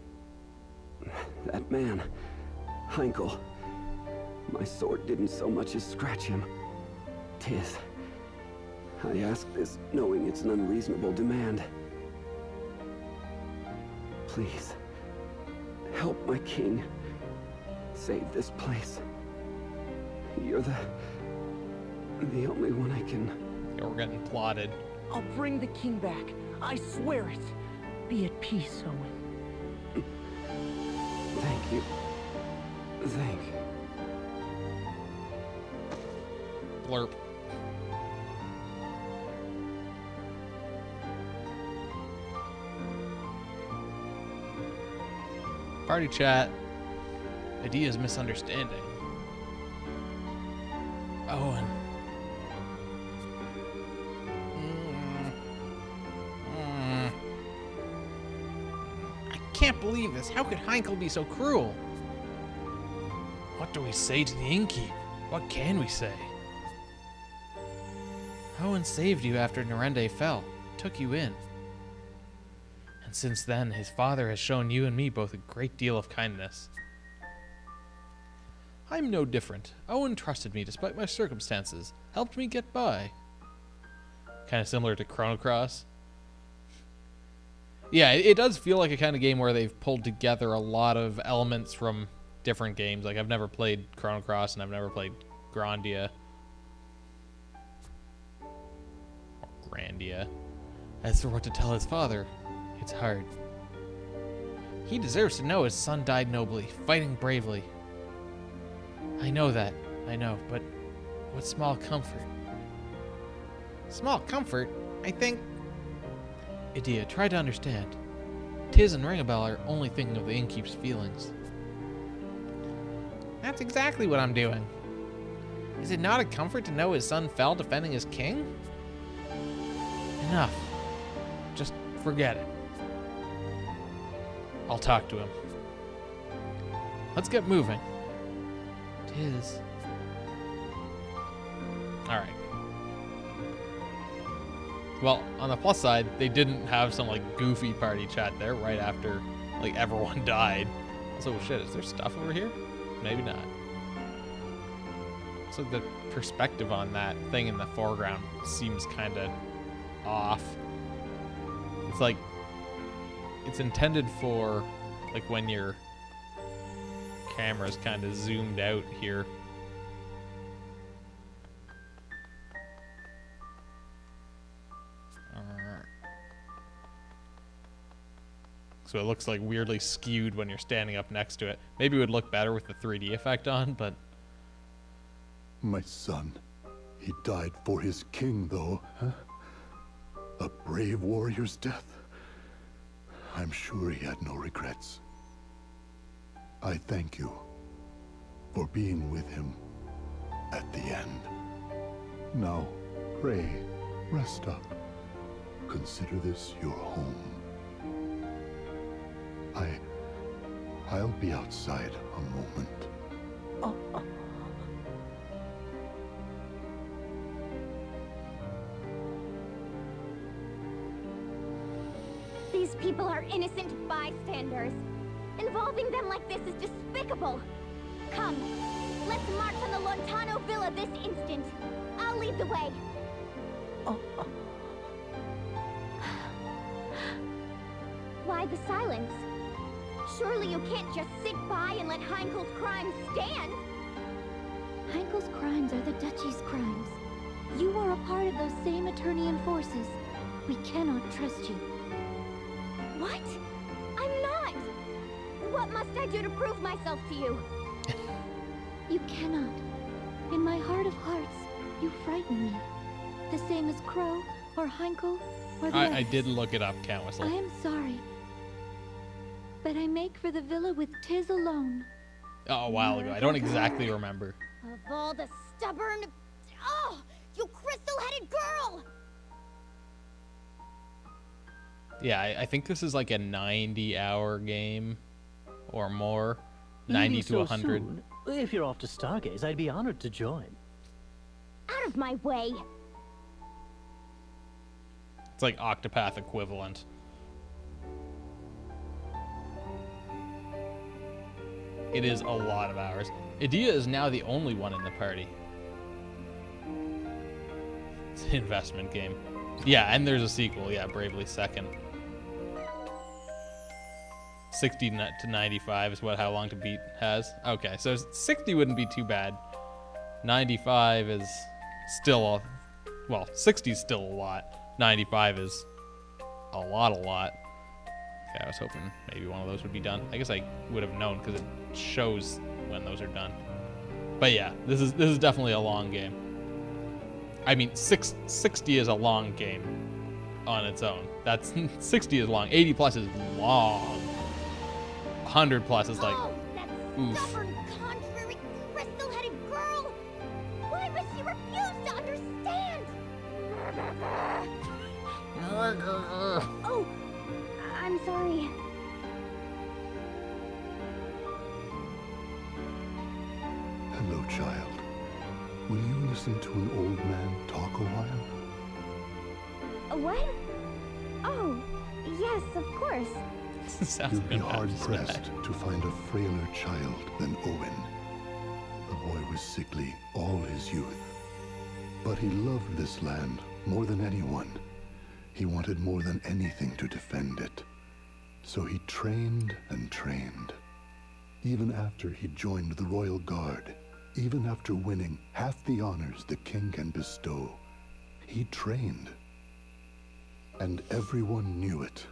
S8: That man, Heinkel. My sword didn't so much as scratch him. 'Tis. I ask this knowing it's an unreasonable demand. Please, help my king. Save this place. You're the only one I can...
S1: Yeah, we're getting plotted.
S6: I'll bring the king back. I swear it. Be at peace, Owen.
S8: Thank you. Thank you.
S1: Blurp. Party chat. Idea's misunderstanding. Owen. I can't believe this. How could Heinkel be so cruel? What do we say to the innkeep? What can we say? Owen saved you after Narende fell, took you in. And since then, his father has shown you and me both a great deal of kindness. I'm no different. Owen trusted me despite my circumstances, helped me get by. Kind of similar to Chrono Cross. Yeah, it does feel like a kind of game where they've pulled together a lot of elements from different games. Like, I've never played Chrono Cross and I've never played Grandia. Or Grandia. As for what to tell his father, it's hard. He deserves to know his son died nobly, fighting bravely. I know that, but what small comfort? Small comfort? I think... Idia, try to understand. Tiz and Ringabel are only thinking of the innkeep's feelings. That's exactly what I'm doing. Is it not a comfort to know his son fell defending his king? Enough. Just forget it. I'll talk to him. Let's get moving. Tiz. Alright. Well, on the plus side, they didn't have some, like, goofy party chat there right after, like, everyone died. Also, shit, is there stuff over here? Maybe not. So the perspective on that thing in the foreground seems kind of off. It's like, it's intended for, like, when your camera's kind of zoomed out here. So it looks like weirdly skewed when you're standing up next to it. Maybe it would look better with the 3D effect on, but...
S7: My son, he died for his king, though, huh? A brave warrior's death? I'm sure he had no regrets. I thank you for being with him at the end. Now, pray, rest up. Consider this your home. I'll be outside a moment.
S3: These people are innocent bystanders. Involving them like this is despicable. Come, let's march on the Lontano Villa this instant. I'll lead the way. Why the silence? Surely you can't just sit by and let Heinkel's crimes stand.
S5: Heinkel's crimes are the Duchy's crimes. You are a part of those same Eternian forces. We cannot trust you.
S3: What? I'm not! What must I do to prove myself to you?
S5: You cannot. In my heart of hearts, you frighten me. The same as Crow, or Heinkel, or the
S1: I
S5: others.
S1: did look it up, Count Whistle.
S5: I am sorry. But I make for the villa with Tiz alone.
S1: Oh, a while ago. I don't exactly remember.
S3: Of all the stubborn... Oh! You crystal-headed girl!
S1: Yeah, I think this is like a 90-hour game or more.
S4: Leaving
S1: 90 to
S4: so
S1: 100.
S4: soon? If you're off to Stargaze, I'd be honored to join.
S3: Out of my way!
S1: It's like Octopath equivalent. It is a lot of hours. Idea is now the only one in the party. It's an investment game. Yeah, and there's a sequel. Yeah, Bravely Second. 60 to 95 is how long to beat has. Okay, so 60 wouldn't be too bad. 95 is still well, 60 is still a lot. 95 is a lot. Okay, I was hoping maybe one of those would be done. I guess I would have known because it shows when those are done. But yeah, this is definitely a long game. I mean, 60 is a long game on its own. That's 60 is long. 80 plus is long. 100 plus is like,
S3: that
S1: oof.
S3: stubborn, contrary, crystal-headed girl! Why must you refuse to understand? Oh, I'm sorry.
S9: Hello, child. Will you listen to an old man talk a while?
S3: What? Oh, yes, of course.
S1: Sounds
S9: You'd be
S1: like a
S9: hard-pressed to find a frailer child than Owen. The boy was sickly all his youth. But he loved this land more than anyone. He wanted more than anything to defend it. So he trained and trained. Even after he joined the Royal Guard, even after winning half the honors the king can bestow, he trained. And everyone knew it.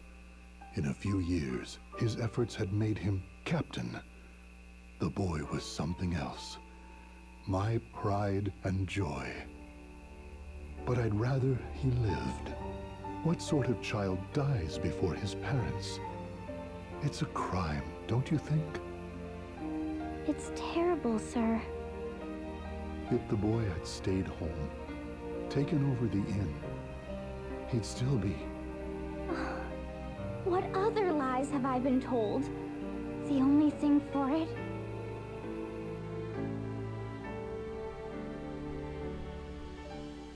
S9: In a few years, his efforts had made him captain. The boy was something else. My pride and joy. But I'd rather he lived. What sort of child dies before his parents? It's a crime, don't you think?
S3: It's terrible, sir.
S9: If the boy had stayed home, taken over the inn, he'd still be.
S3: What other lies have I been told? The only thing for it?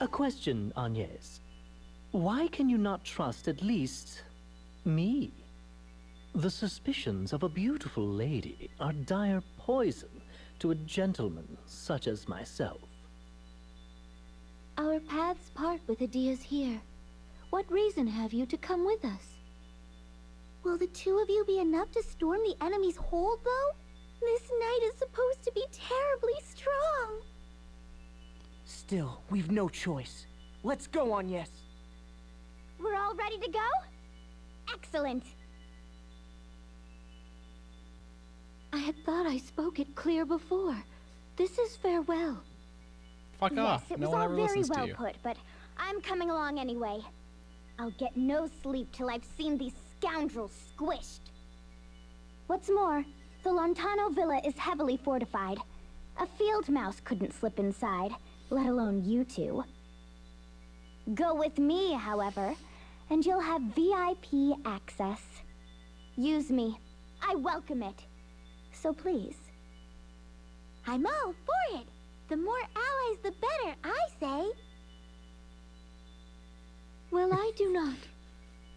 S4: A question, Agnes. Why can you not trust at least me? The suspicions of a beautiful lady are dire poison to a gentleman such as myself.
S5: Our paths part with Adia's here. What reason have you to come with us?
S3: Will the two of you be enough to storm the enemy's hold, though? This knight is supposed to be terribly strong.
S6: Still, we've no choice. Let's go, Agnes.
S3: We're all ready to go? Excellent.
S5: I had thought I spoke it clear before. This is farewell.
S1: Fuck off.
S3: Yes, it
S1: No
S3: was
S1: one
S3: all
S1: ever
S3: very
S1: listens to
S3: well
S1: you.
S3: put, but I'm coming along anyway. I'll get no sleep till I've seen these scoundrels squished. What's more, the Lontano Villa is heavily fortified. A field mouse couldn't slip inside, let alone you two. Go with me, however, and you'll have VIP access. Use me. I welcome it. So please. I'm all for it. The more allies, the better, I say.
S5: Well, I do not.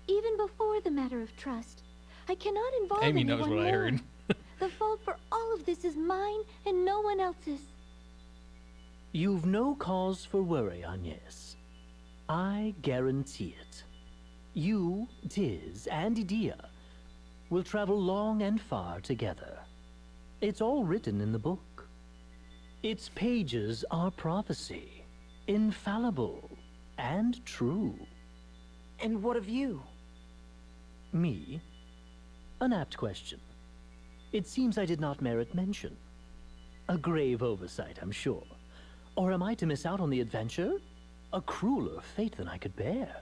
S5: Even before the matter of trust, I cannot involve
S1: Amy
S5: anyone
S1: knows what
S5: more.
S1: I heard.
S5: The fault for all of this is mine and no one else's.
S4: You've no cause for worry, Agnes. I guarantee it. You, Tiz, and Idia will travel long and far together. It's all written in the book. Its pages are prophecy, infallible and true.
S6: And what of you?
S4: Me? An apt question. It seems I did not merit mention. A grave oversight, I'm sure. Or am I to miss out on the adventure? A crueler fate than I could bear.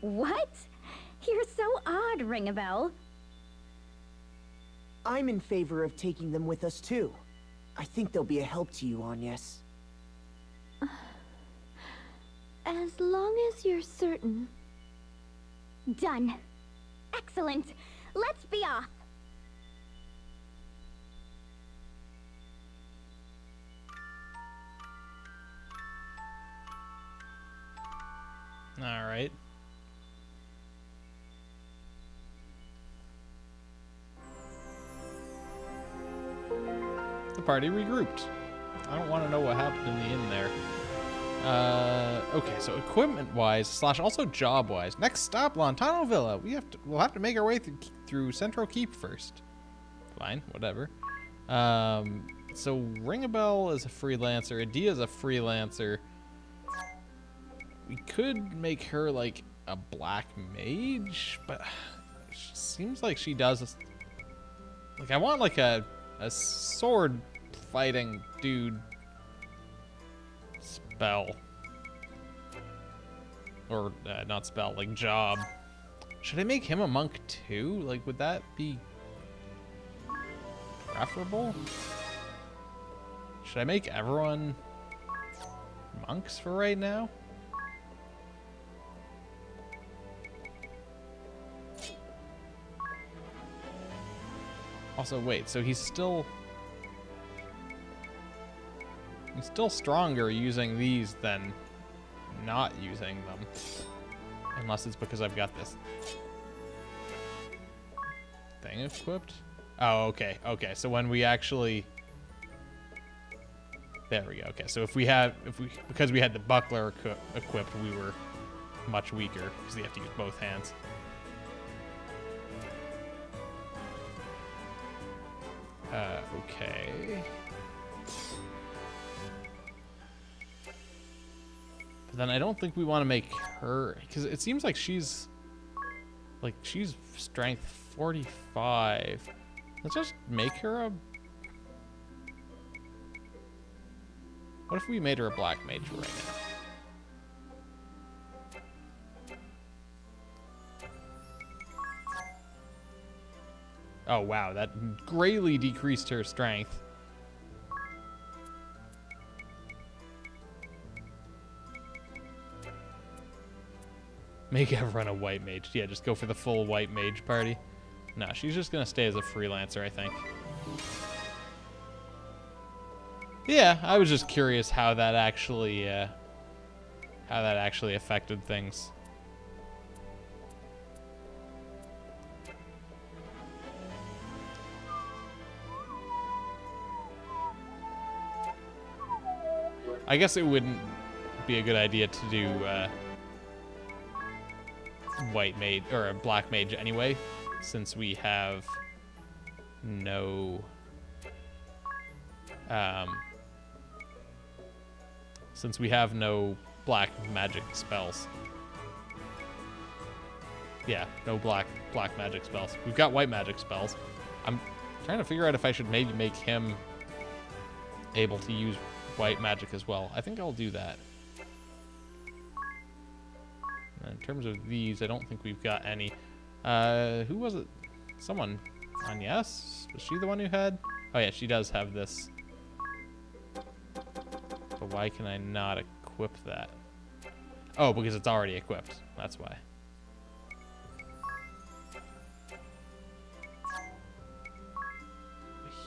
S3: What? You're so odd, Ring-a-Bell.
S6: I'm in favor of taking them with us, too. I think they'll be a help to you, Agnes.
S5: As long as you're certain.
S3: Done. Excellent. Let's be off.
S1: All right. The party regrouped. I don't want to know what happened in the inn there. Okay, so equipment-wise / also job-wise. Next stop, Lontano Villa. We'll have to make our way through Central Keep first. Fine, whatever. So Ring-a-Bell is a freelancer. Adia is a freelancer. We could make her like a black mage, but it seems like she does. Like, I want like a sword fighting dude spell. Or not spell, like job. Should I make him a monk too? Like, would that be preferable? Should I make everyone monks for right now? Also, wait, so he's still stronger using these than not using them. Unless it's because I've got this thing equipped. Oh, okay. Okay, so when we actually... There we go. Okay, so because we had the buckler equipped, we were much weaker because you have to use both hands. Okay. But then I don't think we want to make her, because it seems like she's strength 45. Let's just make her a... What if we made her a black mage right now? Oh, wow, that greatly decreased her strength. Make everyone a white mage. Yeah, just go for the full white mage party. No, she's just gonna stay as a freelancer, I think. Yeah, I was just curious how that actually affected things. I guess it wouldn't be a good idea to do white mage or a black mage anyway, since we have no black magic spells. Yeah, no black magic spells. We've got white magic spells. I'm trying to figure out if I should maybe make him able to use white magic as well. I think I'll do that. In terms of these, I don't think we've got any. Who was it? Someone. Agnes? Was she the one who had? Oh yeah, she does have this. But why can I not equip that? Oh, because it's already equipped. That's why.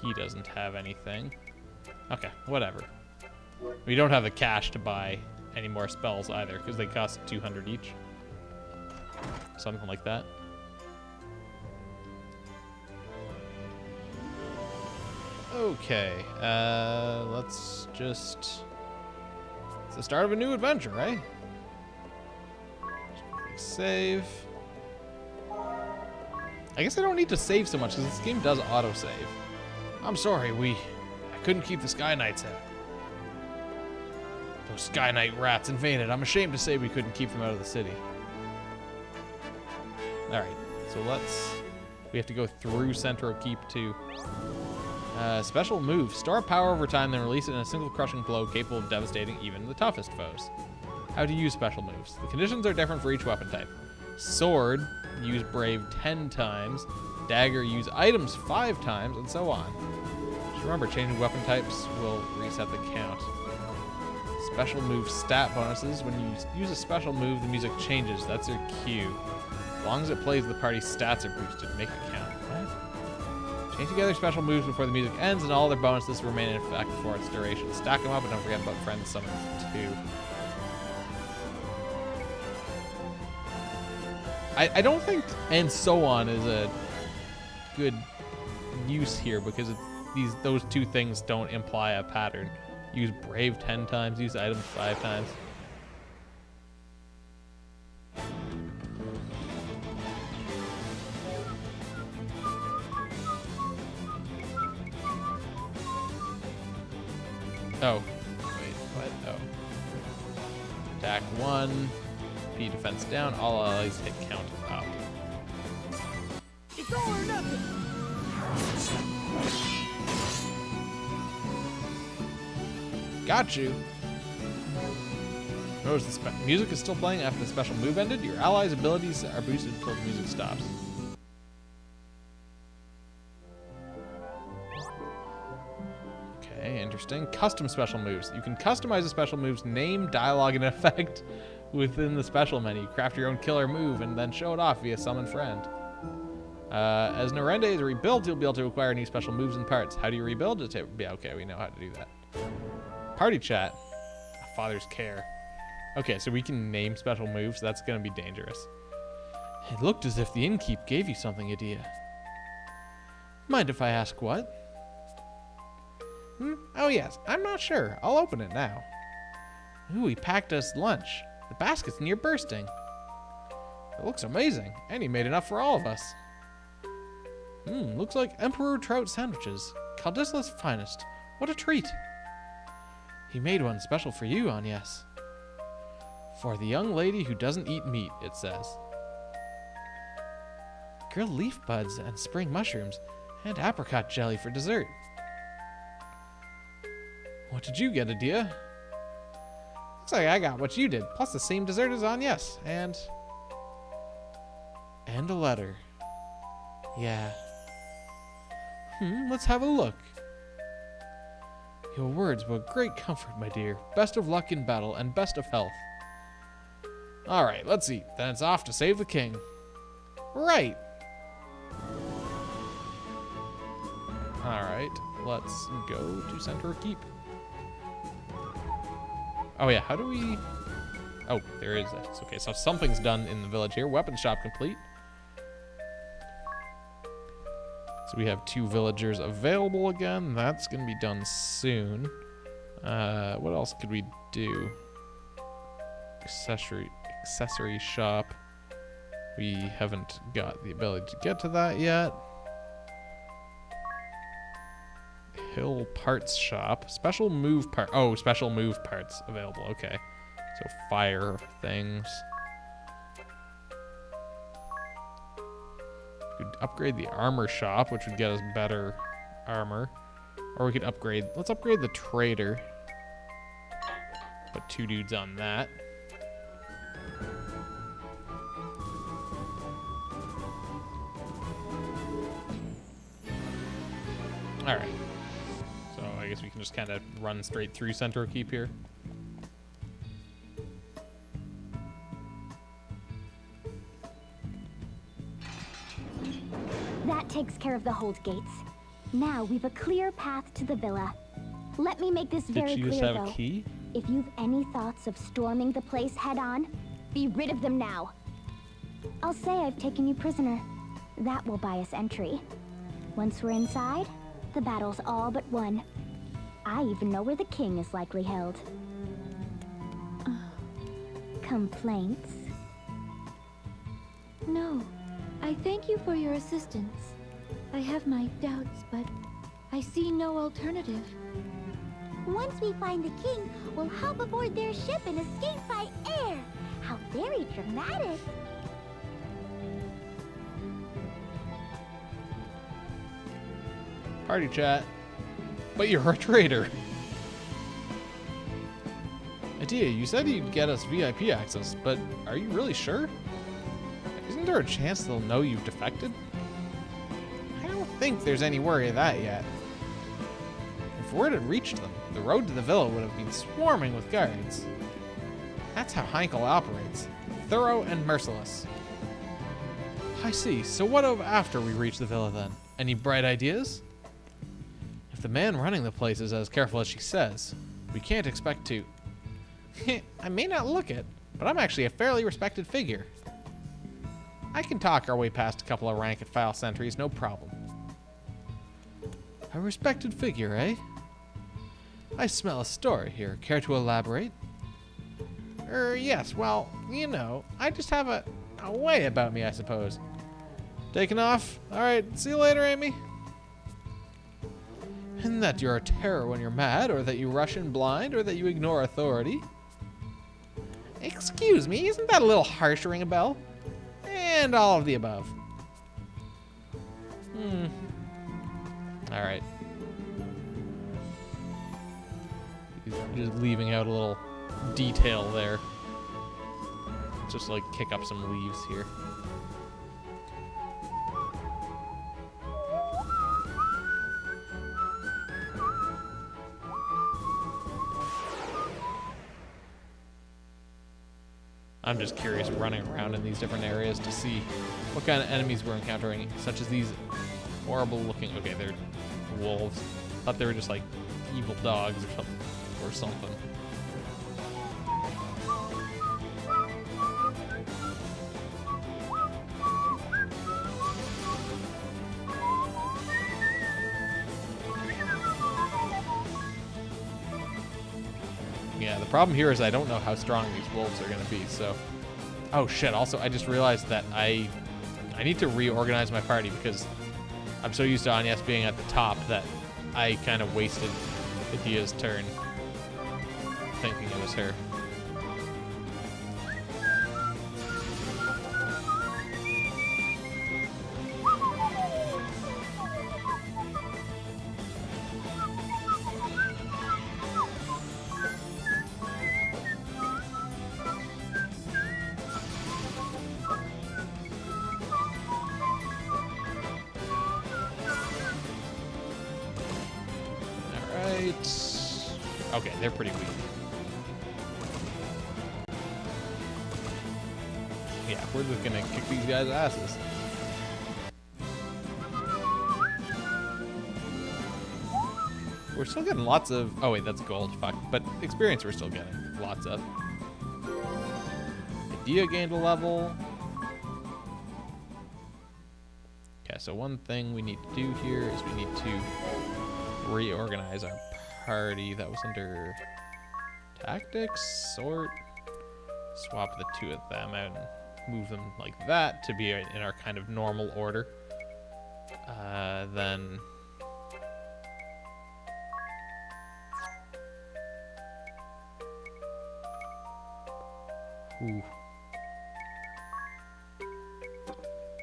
S1: He doesn't have anything. Okay, whatever. We don't have the cash to buy any more spells either, because they cost 200 each. Something like that. Okay, let's just... It's the start of a new adventure, right? Just quickly save. I guess I don't need to save so much, because this game does autosave. I'm sorry, I couldn't keep the Sky Knights out. Those Sky Knight rats invaded. I'm ashamed to say we couldn't keep them out of the city. Alright, so we have to go through Central Keep too. Special move. Store power over time, then release it in a single crushing blow capable of devastating even the toughest foes. How to use special moves. The conditions are different for each weapon type. Sword, use Brave 10 times. Dagger, use items 5 times, and so on. Just remember, changing weapon types will reset the count. Special move stat bonuses. When you use a special move, the music changes. That's your cue. As long as it plays, the party's stats are boosted. Make it count. What? Chain together special moves before the music ends, and all their bonuses remain in effect for its duration. Stack them up, and don't forget about friend summons too. I don't think "and so on" is a good use here because those two things don't imply a pattern. Use brave 10 times, use items 5 times. Oh, wait, what? Oh. Attack 1, P defense down, all allies hit count up.
S6: It's all or nothing.
S1: Got you. Notice the music is still playing after the special move ended. Your allies' abilities are boosted until the music stops. Okay, interesting. Custom special moves. You can customize the special move's name, dialogue, and effect within the special menu. Craft your own killer move and then show it off via summon friend. As Norende is rebuilt, you'll be able to acquire new special moves and parts. How do you rebuild? Yeah, okay, we know how to do that. Party chat. A father's care. Okay, so we can name special moves. That's going to be dangerous. It looked as if the innkeep gave you something, Adia. Mind if I ask what? Oh yes, I'm not sure. I'll open it now. Ooh, he packed us lunch. The basket's near bursting. It looks amazing, and he made enough for all of us. Looks like Emperor Trout sandwiches. Caldisla's finest. What a treat. He made one special for you, Agnes. For the young lady who doesn't eat meat, it says. Grilled leaf buds and spring mushrooms, and apricot jelly for dessert. What did you get, Adia? Looks like I got what you did, plus the same dessert as Agnes, and a letter. Yeah. Let's have a look. Your words were great comfort, my dear. Best of luck in battle, and best of health. Alright, let's eat. Then it's off to save the king. Right. Alright, let's go to Centaur Keep. Oh yeah, how do we... Oh, there is that. Okay, so something's done in the village here. Weapon shop complete. So we have 2 villagers available again. That's going to be done soon. What else could we do? Accessory shop. We haven't got the ability to get to that yet. Hill parts shop. Special move part. Oh, special move parts available. Okay. So fire things. We could upgrade the armor shop, which would get us better armor. Or we could upgrade. Let's upgrade the trader. Put 2 dudes on that. Alright. So I guess we can just kind of run straight through Centaur Keep here.
S3: That takes care of the hold gates. Now we've a clear path to the villa. Let me make this very
S1: Did she
S3: clear,
S1: just have
S3: though.
S1: a key?
S3: If you've any thoughts of storming the place head-on, be rid of them now. I'll say I've taken you prisoner. That will buy us entry. Once we're inside, the battle's all but won. I even know where the king is likely held. Complaints?
S5: No. I thank you for your assistance. I have my doubts, but I see no alternative.
S3: Once we find the king, we'll hop aboard their ship and escape by air. How very dramatic.
S1: Party chat. But you're a traitor. Adia, you said you'd get us VIP access, but are you really sure? Isn't there a chance they'll know you've defected? I don't think there's any worry of that yet. If word had reached them, the road to the villa would have been swarming with guards. That's how Heinkel operates. Thorough and merciless. I see. So what of after we reach the villa then? Any bright ideas? If the man running the place is as careful as she says, we can't expect to... I may not look it, but I'm actually a fairly respected figure. I can talk our way past a couple of rank-and-file sentries, no problem. A respected figure, eh? I smell a story here. Care to elaborate? Yes, well, you know, I just have a way about me, I suppose. Taking off? Alright, see you later, Amy. And that you're a terror when you're mad, or that you rush in blind, or that you ignore authority. Excuse me, isn't that a little harsh, ring a bell? And all of the above. Alright. He's just leaving out a little detail there. Just like kick up some leaves here. I'm just curious running around in these different areas to see what kind of enemies we're encountering, such as these horrible looking, okay, they're wolves. Thought they were just like evil dogs or something. Yeah, the problem here is I don't know how strong these wolves are going to be, so... Oh shit, also I just realized that I need to reorganize my party because I'm so used to Agnes being at the top that I kind of wasted Idia's turn thinking it was her. Okay, they're pretty weak. Yeah, we're just gonna kick these guys' asses. We're still getting lots of... Oh wait, that's gold, fuck. But experience we're still getting lots of. Idea gained a level. Okay, so one thing we need to do here is we need to reorganize our party. That was under tactics, sort. Swap the two of them out and move them like that to be in our kind of normal order. Then ooh.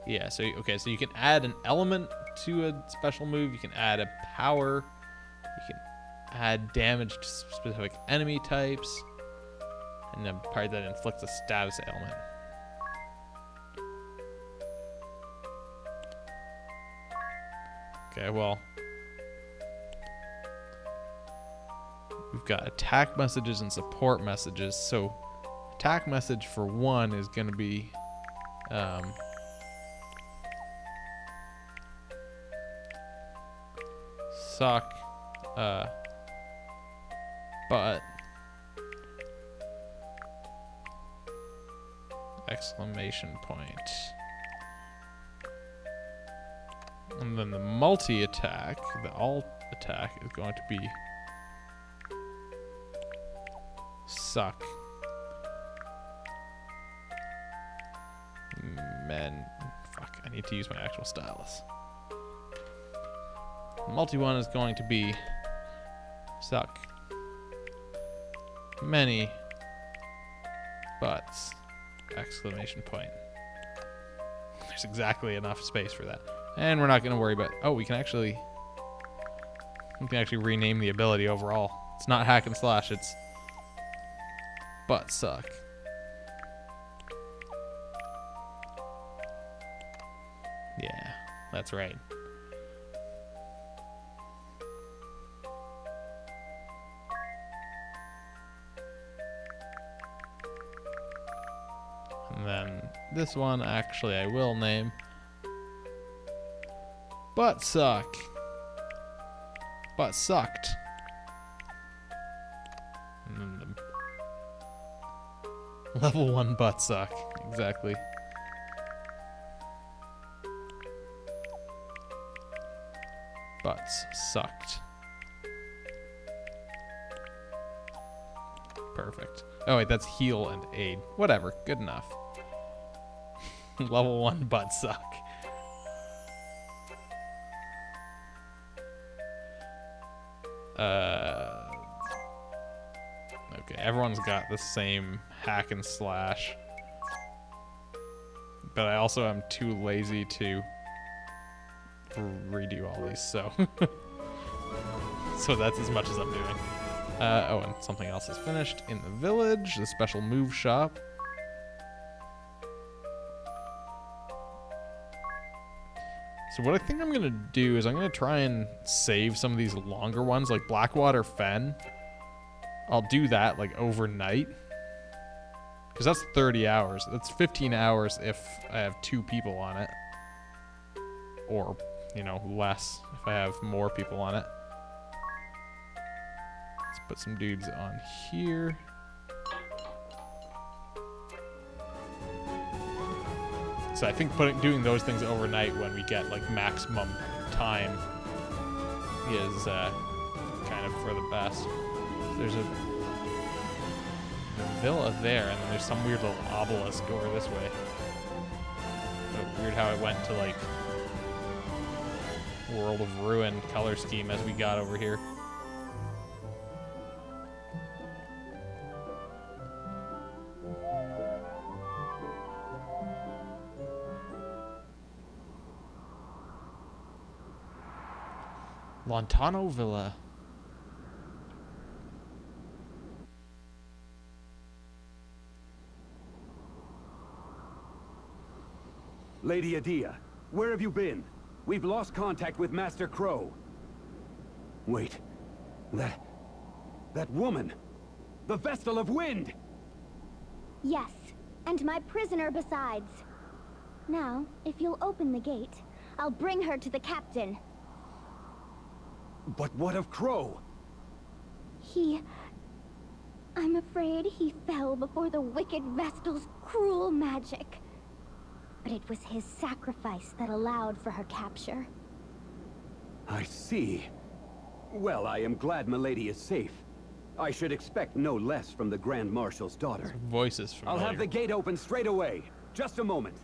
S1: Yeah, so okay, so you can add an element to a special move, you can add a power, you can add damage to specific enemy types, and a part that inflicts a status ailment. Okay, well, we've got attack messages and support messages. So attack message for one is going to be suck but exclamation point. And then the multi-attack, the alt attack, is going to be suck. Man, fuck, I need to use my actual stylus. Multi one is going to be suck many butts, exclamation point. There's exactly enough space for that. And we're not going to worry about... Oh, we can actually rename the ability overall. It's not hack and slash, it's butt suck. Yeah, that's right. And then this one, actually, I will name Butt Suck. Butt Sucked. And then the level 1 Butt Suck. Exactly. butts sucked. Perfect. Oh wait, that's heal and aid. Whatever, good enough. Level 1 butt suck. Okay, everyone's got the same hack and slash. But I also am too lazy to redo all these, so so that's as much as I'm doing. Oh, and something else is finished in the village, the special move shop. So what I think I'm gonna do is I'm gonna try and save some of these longer ones, like Blackwater Fen. I'll do that like overnight, because that's 30 hours. That's 15 hours if I have 2 people on it, or you know, less if I have more people on it. Let's put some dudes on here. So I think doing those things overnight when we get like maximum time is kind of for the best. There's a villa there, and then there's some weird little obelisk over this way. So weird how it went to like World of Ruin color scheme as we got over here. Lontano Villa.
S8: Lady Adia, where have you been? We've lost contact with Master Crow. Wait, that woman, the Vestal of Wind!
S3: Yes, and my prisoner besides. Now, if you'll open the gate, I'll bring her to the captain.
S8: But what of Crow?
S3: I'm afraid he fell before the wicked Vestal's cruel magic. But it was his sacrifice that allowed for her capture.
S8: I see. Well, I am glad Milady is safe. I should expect no less from the Grand Marshal's daughter.
S1: Voices familiar.
S8: I'll have the gate open straight away. Just a moment.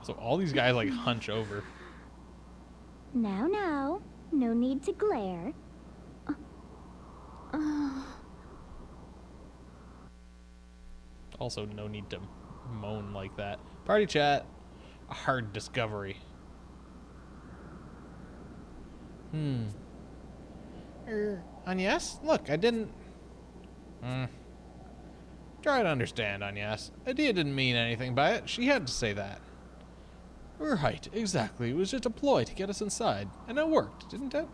S1: So all these guys like hunch over.
S3: Now, no need to glare.
S1: Also, no need to moan like that. Party chat. A hard discovery. Agnes? Look, I didn't... Try to understand, Agnes. Adia didn't mean anything by it. She had to say that. Right, exactly. It was just a ploy to get us inside. And it worked, didn't it?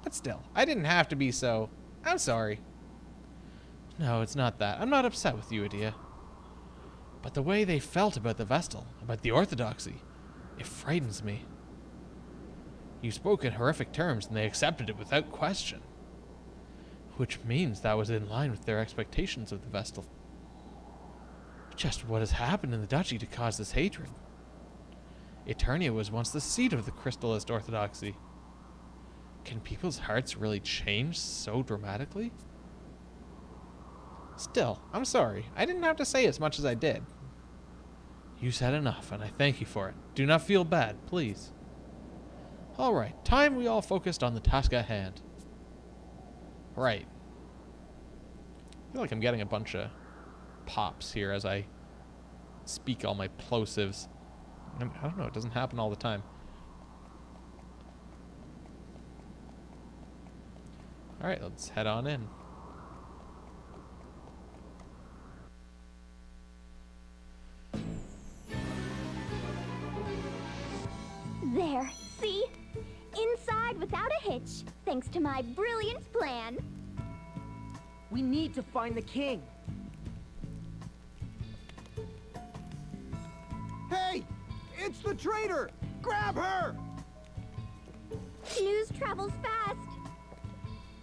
S1: But still, I didn't have to be so... I'm sorry. No, it's not that. I'm not upset with you, Adia. But the way they felt about the Vestal, about the Orthodoxy, it frightens me. You spoke in horrific terms, and they accepted it without question. Which means that was in line with their expectations of the Vestal. Just what has happened in the Duchy to cause this hatred? Eternia was once the seat of the Crystalist Orthodoxy. Can people's hearts really change so dramatically? Still, I'm sorry. I didn't have to say as much as I did. You said enough, and I thank you for it. Do not feel bad, please. Alright, time we all focused on the task at hand. Right. I feel like I'm getting a bunch of pops here as I speak all my plosives. I don't know, it doesn't happen all the time. Alright, let's head on in.
S3: There, see? Inside without a hitch, thanks to my brilliant plan.
S6: We need to find the king.
S2: Hey! It's the traitor! Grab her!
S3: News travels fast.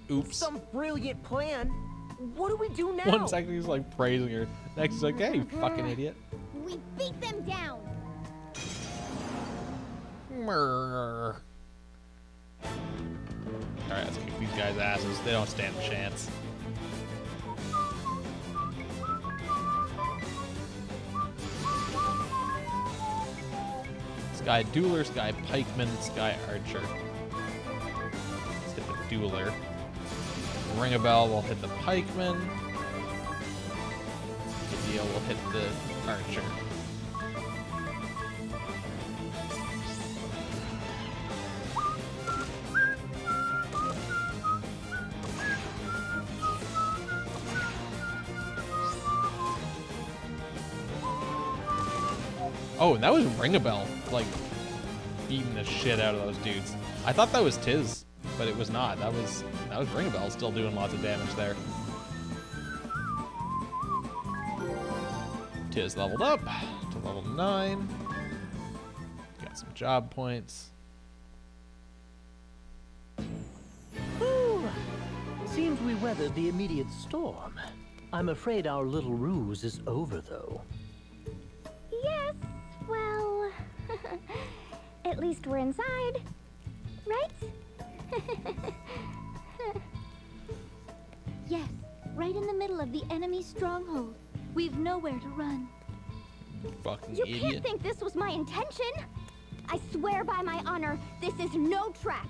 S1: Oops.
S6: Some brilliant plan. What do we do now?
S1: 1 second he's like praising her. Next he's like, hey, you fucking idiot.
S3: We beat them down.
S1: Alright, let's kick these guys' asses. They don't stand a chance. Sky Dueler, Sky Pikeman, Sky Archer. Let's hit the Dueler. Ring a Bell will hit the Pikeman. The deal will hit the Archer. Oh, and that was Ring a Bell, like, beating the shit out of those dudes. I thought that was Tiz, but it was not. That was Ring a Bell still doing lots of damage there. Tiz leveled up to level 9. Got some job points.
S4: Whew. Seems we weathered the immediate storm. I'm afraid our little ruse is over, though.
S3: Yes, well, at least we're inside, right?
S5: Yes, right in the middle of the enemy stronghold. We've nowhere to run.
S1: Fucking
S3: You
S1: idiot.
S3: can't think this was my intention. I swear by my honor, this is no trap.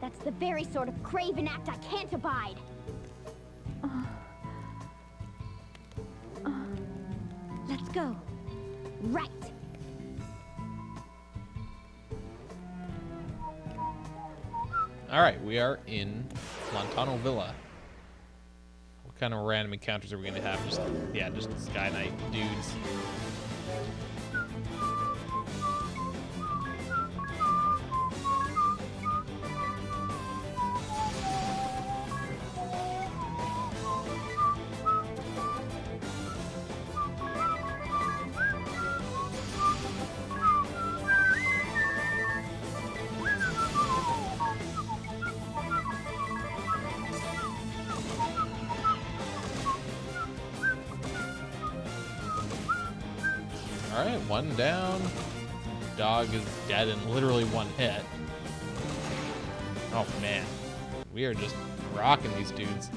S3: That's the very sort of craven act I can't abide.
S5: Let's go.
S3: Right.
S1: Alright, we are in Montano Villa. What kind of random encounters are we going to have? Just Sky Knight dudes. Alright, one down. Dog is dead in literally one hit. Oh man. We are just rocking these dudes.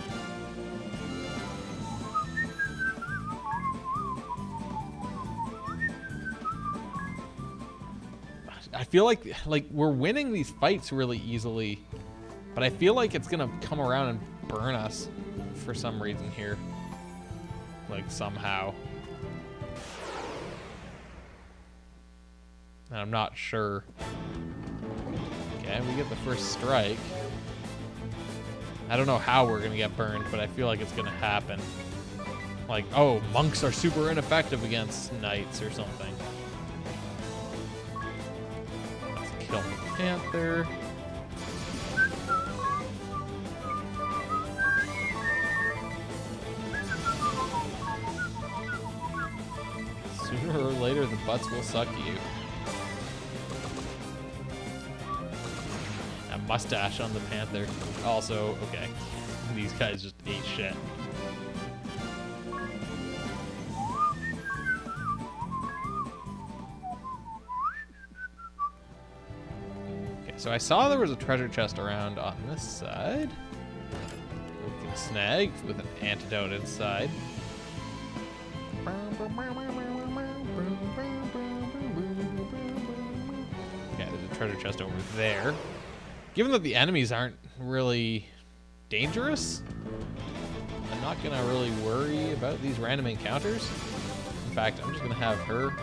S1: I feel like we're winning these fights really easily, but I feel like it's gonna come around and burn us for some reason here. Like somehow. And I'm not sure. Okay, we get the first strike. I don't know how we're gonna get burned, but I feel like it's gonna happen. Like, oh, monks are super ineffective against knights or something. Let's kill the panther. Sooner or later, the butts will suck you. Mustache on the panther. Also, okay. These guys just ate shit. Okay, so I saw there was a treasure chest around on this side. We can snag with an antidote inside. Okay, there's a treasure chest over there. Given that the enemies aren't really dangerous, I'm not gonna really worry about these random encounters. In fact, I'm just gonna have her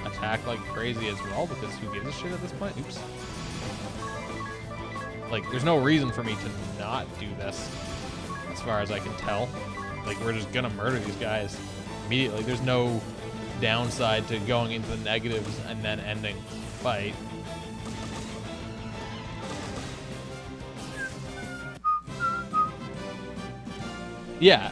S1: attack like crazy as well, because who gives a shit at this point? Oops. Like, there's no reason for me to not do this, as far as I can tell. Like, we're just gonna murder these guys immediately. There's no downside to going into the negatives and then ending the fight. Yeah,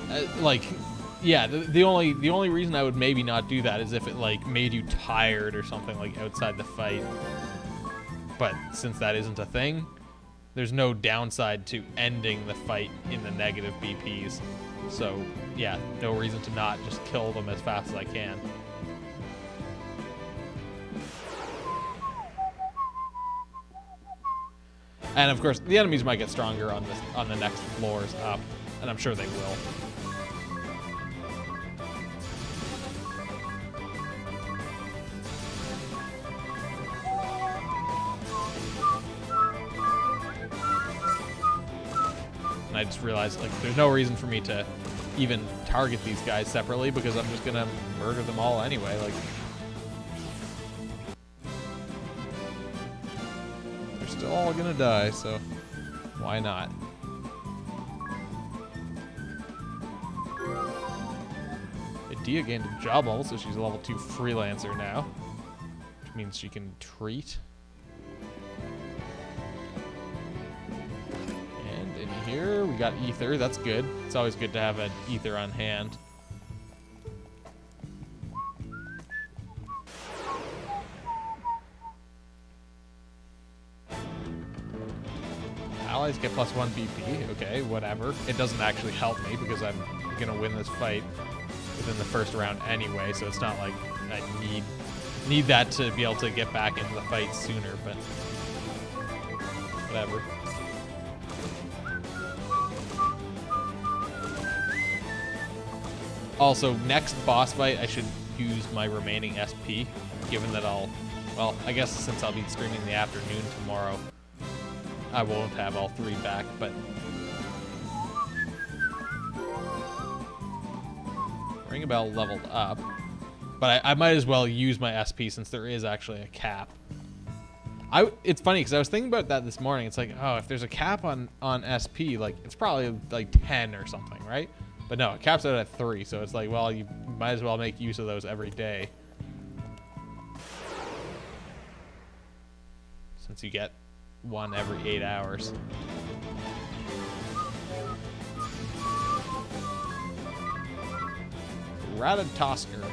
S1: the only reason I would maybe not do that is if it like made you tired or something, like outside the fight. But since that isn't a thing, there's no downside to ending the fight in the negative BPs. So yeah, no reason to not just kill them as fast as I can. And of course, the enemies might get stronger on the next floors up, and I'm sure they will. And I just realized, like, there's no reason for me to even target these guys separately because I'm just gonna murder them all anyway. Like, they're still all gonna die, so why not? Dia gained a job level, so she's a level 2 freelancer now, which means she can treat. And in here we got ether. That's good. It's always good to have an ether on hand. Allies get +1 BP. Okay, whatever. It doesn't actually help me because I'm gonna win this fight within the first round anyway, so it's not like I need that to be able to get back into the fight sooner, but whatever. Also, next boss fight, I should use my remaining SP, given that well, I guess since I'll be streaming in the afternoon tomorrow, I won't have all 3 back, but Ring a Bell leveled up, but I might as well use my SP since there is actually a cap. It's funny because I was thinking about that this morning. It's like, oh, if there's a cap on SP, like it's probably like 10 or something, right? But no, it caps out at 3, so it's like, well, you might as well make use of those every day, since you get 1 every 8 hours. Ratatosker.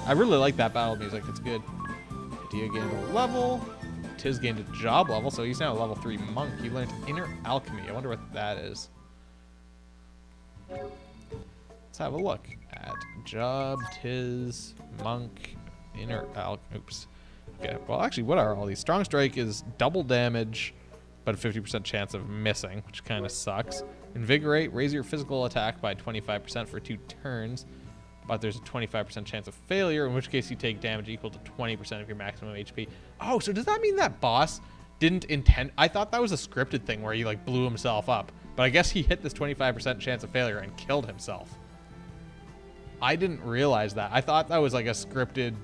S1: I really like that battle music. It's good. Dia gained a level. Tiz gained a job level, so he's now a level 3 monk. He learned Inner Alchemy. I wonder what that is. Let's have a look at job, Tiz, monk, Inner Alchemy. Oops. Okay, well, actually, what are all these? Strong Strike is double damage, but a 50% chance of missing, which kind of sucks. Invigorate, raise your physical attack by 25% for 2 turns. But there's a 25% chance of failure, in which case you take damage equal to 20% of your maximum HP. Oh, so does that mean that boss didn't intend... I thought that was a scripted thing where he, like, blew himself up. But I guess he hit this 25% chance of failure and killed himself. I didn't realize that. I thought that was, like, a scripted,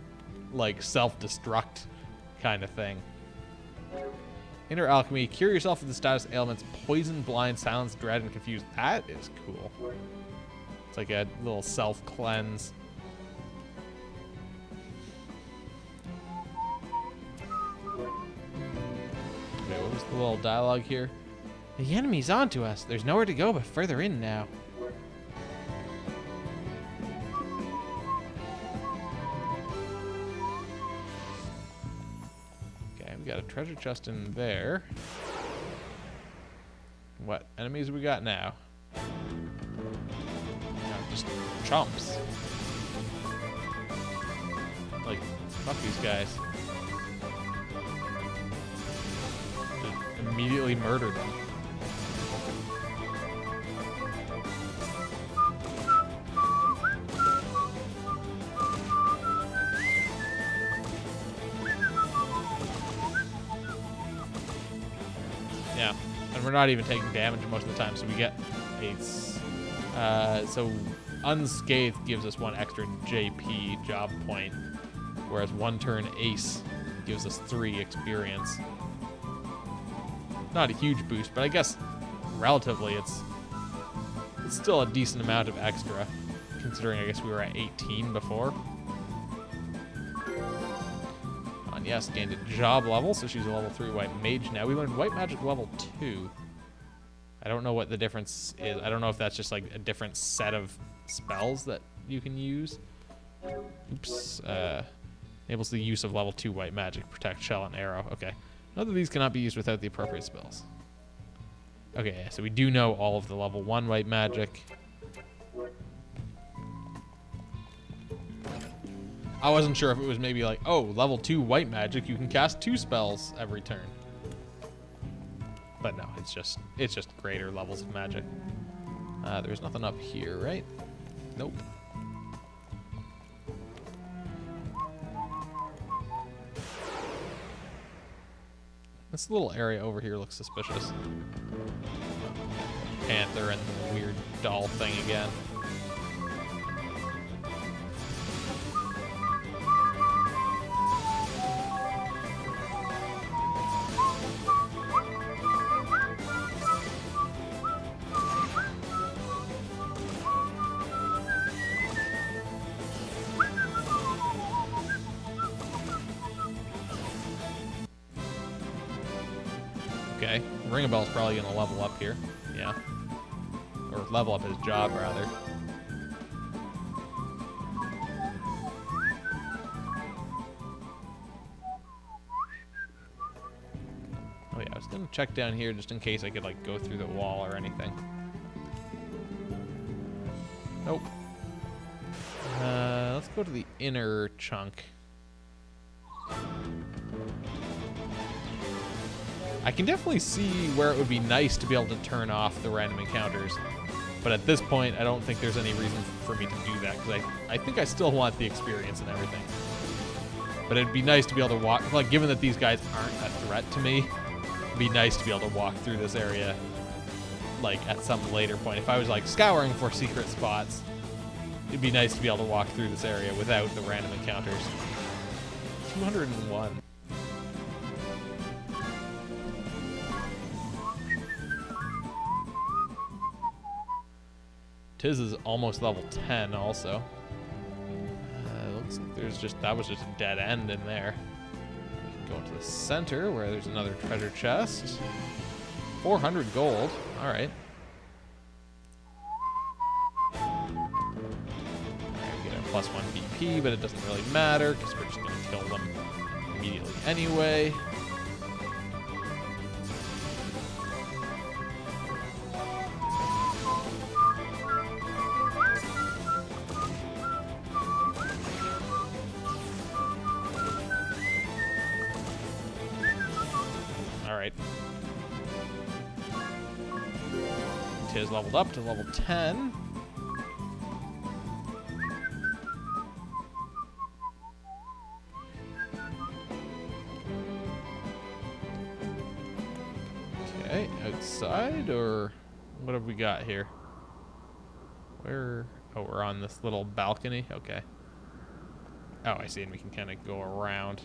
S1: like, self-destruct kind of thing. Inner Alchemy. Cure yourself of the status ailments Poison, Blind, Silence, Dread, and Confuse. That is cool. It's like a little self-cleanse. Okay, what was the little dialogue here? The enemy's onto us. There's nowhere to go but further in now. Okay, we got a treasure chest in there. What enemies we got now? Just chumps. Like, fuck these guys. Just immediately murder them. Yeah, and we're not even taking damage most of the time, so we get a... so Unscathed gives us 1 extra JP job point, whereas 1 turn Ace gives us 3 experience. Not a huge boost, but I guess relatively it's still a decent amount of extra, considering I guess we were at 18 before. And yes, gained a job level, so she's a level 3 white mage now. We learned white magic level 2. I don't know what the difference is. I don't know if that's just like a different set of spells that you can use. Oops. Enables the use of level 2 white magic, protect, shell, and arrow. Okay. Note that these cannot be used without the appropriate spells. Okay, so we do know all of the level 1 white magic. I wasn't sure if it was maybe like, oh, level 2 white magic, you can cast 2 spells every turn. But no, it's just greater levels of magic. There's nothing up here, right? Nope. This little area over here looks suspicious. Panther and the weird doll thing again. Okay, Ringabell's probably gonna level up here. Yeah. Or level up his job, rather. Oh yeah, I was gonna check down here just in case I could, like, go through the wall or anything. Nope. Let's go to the inner chunk. I can definitely see where it would be nice to be able to turn off the random encounters, but at this point, I don't think there's any reason for me to do that, because I think I still want the experience and everything. But it'd be nice to be able to walk, like, given that these guys aren't a threat to me, it'd be nice to be able to walk through this area, like, at some later point. If I was, like, scouring for secret spots, it'd be nice to be able to walk through this area without the random encounters. 201. Tiz is almost level 10 also. Looks like that was just a dead end in there. We can go into the center where there's another treasure chest. 400 gold. All right. We get a +1 BP, but it doesn't really matter because we're just going to kill them immediately anyway. Tiz leveled up to level 10. Okay, outside, or what have we got here? Where? Oh, we're on this little balcony. Okay. Oh, I see, and we can kind of go around.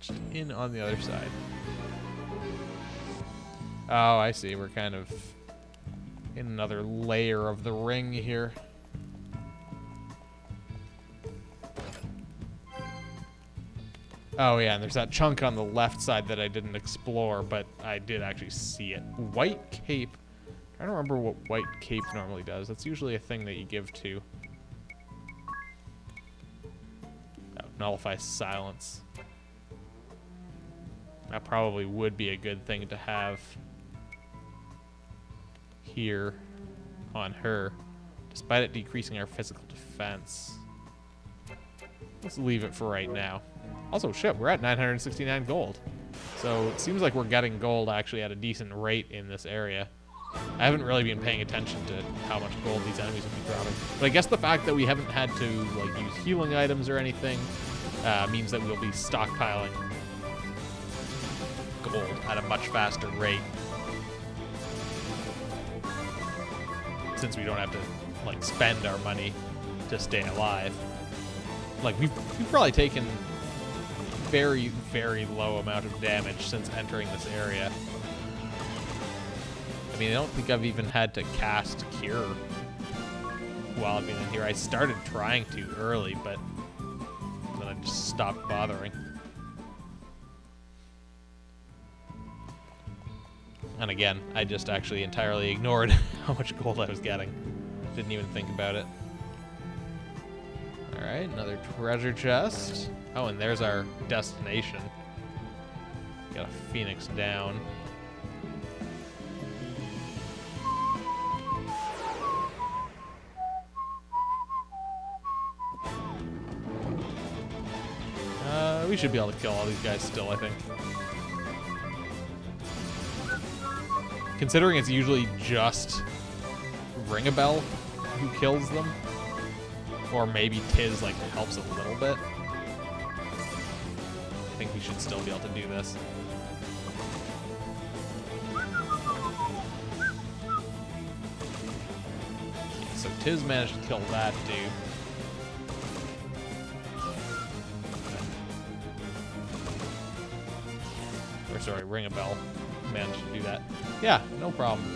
S1: Just in on the other side. Oh, I see. We're kind of in another layer of the ring here. Oh, yeah, and there's that chunk on the left side that I didn't explore, but I did actually see it. White cape. I'm trying to remember what white cape normally does. That's usually a thing that you give to. Oh, nullifies silence. That probably would be a good thing to have here on her, despite it decreasing our physical defense. Let's leave it for right now. Also, shit, we're at 969 gold. So it seems like we're getting gold actually at a decent rate in this area. I haven't really been paying attention to how much gold these enemies will be dropping. But I guess the fact that we haven't had to, like, use healing items or anything means that we'll be stockpiling gold at a much faster rate, since we don't have to, like, spend our money to stay alive. Like, we've probably taken very, very low amount of damage since entering this area. I mean, I don't think I've even had to cast Cure while I've been in here. I started trying to early, but then I just stopped bothering. And again, I just actually entirely ignored how much gold I was getting. Didn't even think about it. Alright, another treasure chest. Oh, and there's our destination. Got a phoenix down. We should be able to kill all these guys still, I think. Considering it's usually just Ring-a-Bell who kills them. Or maybe Tiz, like, helps a little bit. I think we should still be able to do this. Okay, so Tiz managed to kill that dude. Or sorry, Ring-a-Bell managed to do that. Yeah, no problem.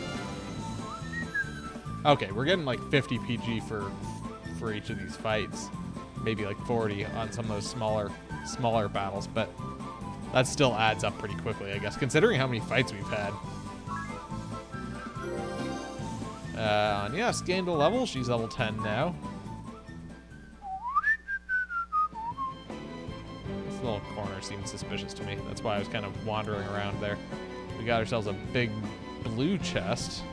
S1: Okay, we're getting like 50 PG for each of these fights. Maybe like 40 on some of those smaller battles, but that still adds up pretty quickly, I guess, considering how many fights we've had. Anya's gained a level. She's level 10 now. This little corner seems suspicious to me. That's why I was kind of wandering around there. We got ourselves a big blue chest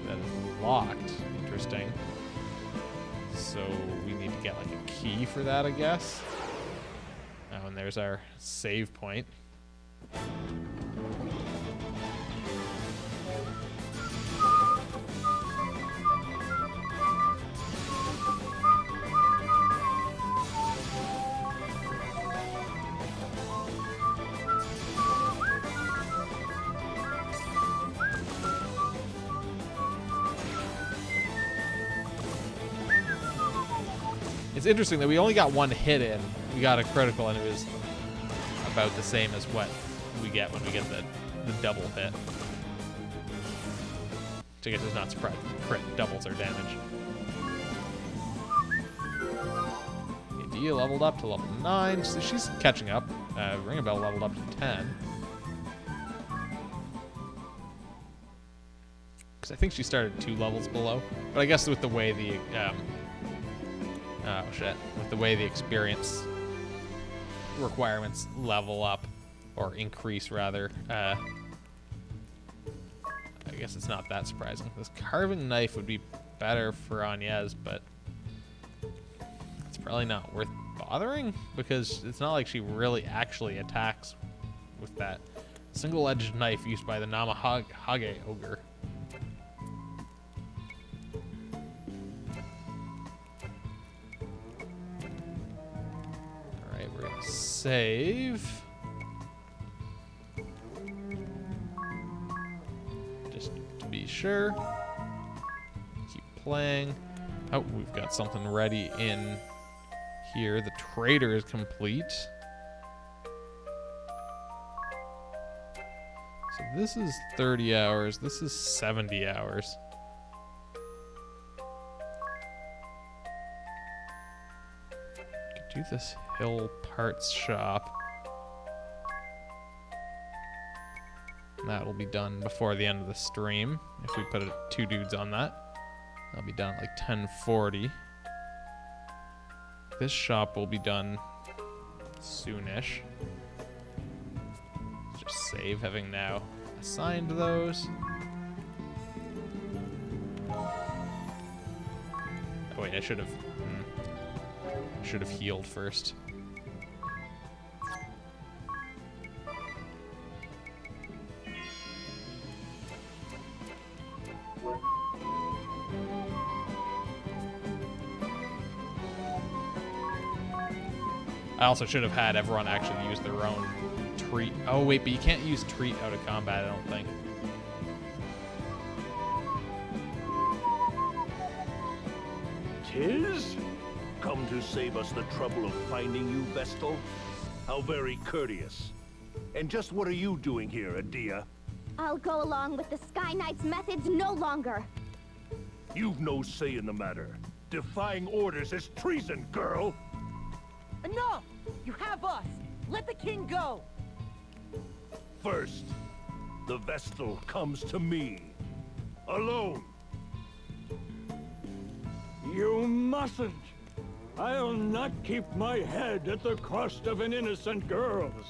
S1: that is locked. Interesting. So we need to get like a key for that, I guess. Oh, and there's our save point. It's interesting that we only got one hit in. We got a critical, and it was about the same as what we get when we get the double hit. Which I guess is not surprising. Crit doubles our damage. Dia leveled up to level 9, so she's catching up. Ring-a-Bell leveled up to 10. Because I think she started 2 levels below. But I guess with the way the... oh shit. With the way the experience requirements level up, or increase rather, I guess it's not that surprising. This carving knife would be better for Anya's, but it's probably not worth bothering, because it's not like she really actually attacks with that single-edged knife used by the Namahage ogre. Save. Just to be sure. Keep playing. Oh, we've got something ready in here. The trader is complete. So this is 30 hours. This is 70 hours. Could do this Hill Parts Shop. That'll be done before the end of the stream. If we put 2 dudes on that, that'll be done at like 10:40. This shop will be done soonish. Just save, having now assigned those. Oh wait, I should have healed first. I also should have had everyone actually use their own treat. Oh wait, but you can't use treat out of combat, I don't think.
S7: Tiz? Come to save us the trouble of finding you, Vestal? How very courteous. And just what are you doing here, Adia?
S3: I'll go along with the Sky Knight's methods no longer.
S7: You've no say in the matter. Defying orders is treason, girl!
S6: Enough! You have us! Let the king go!
S7: First, the Vestal comes to me. Alone.
S10: You mustn't. I'll not keep my head at the cost of an innocent girl's.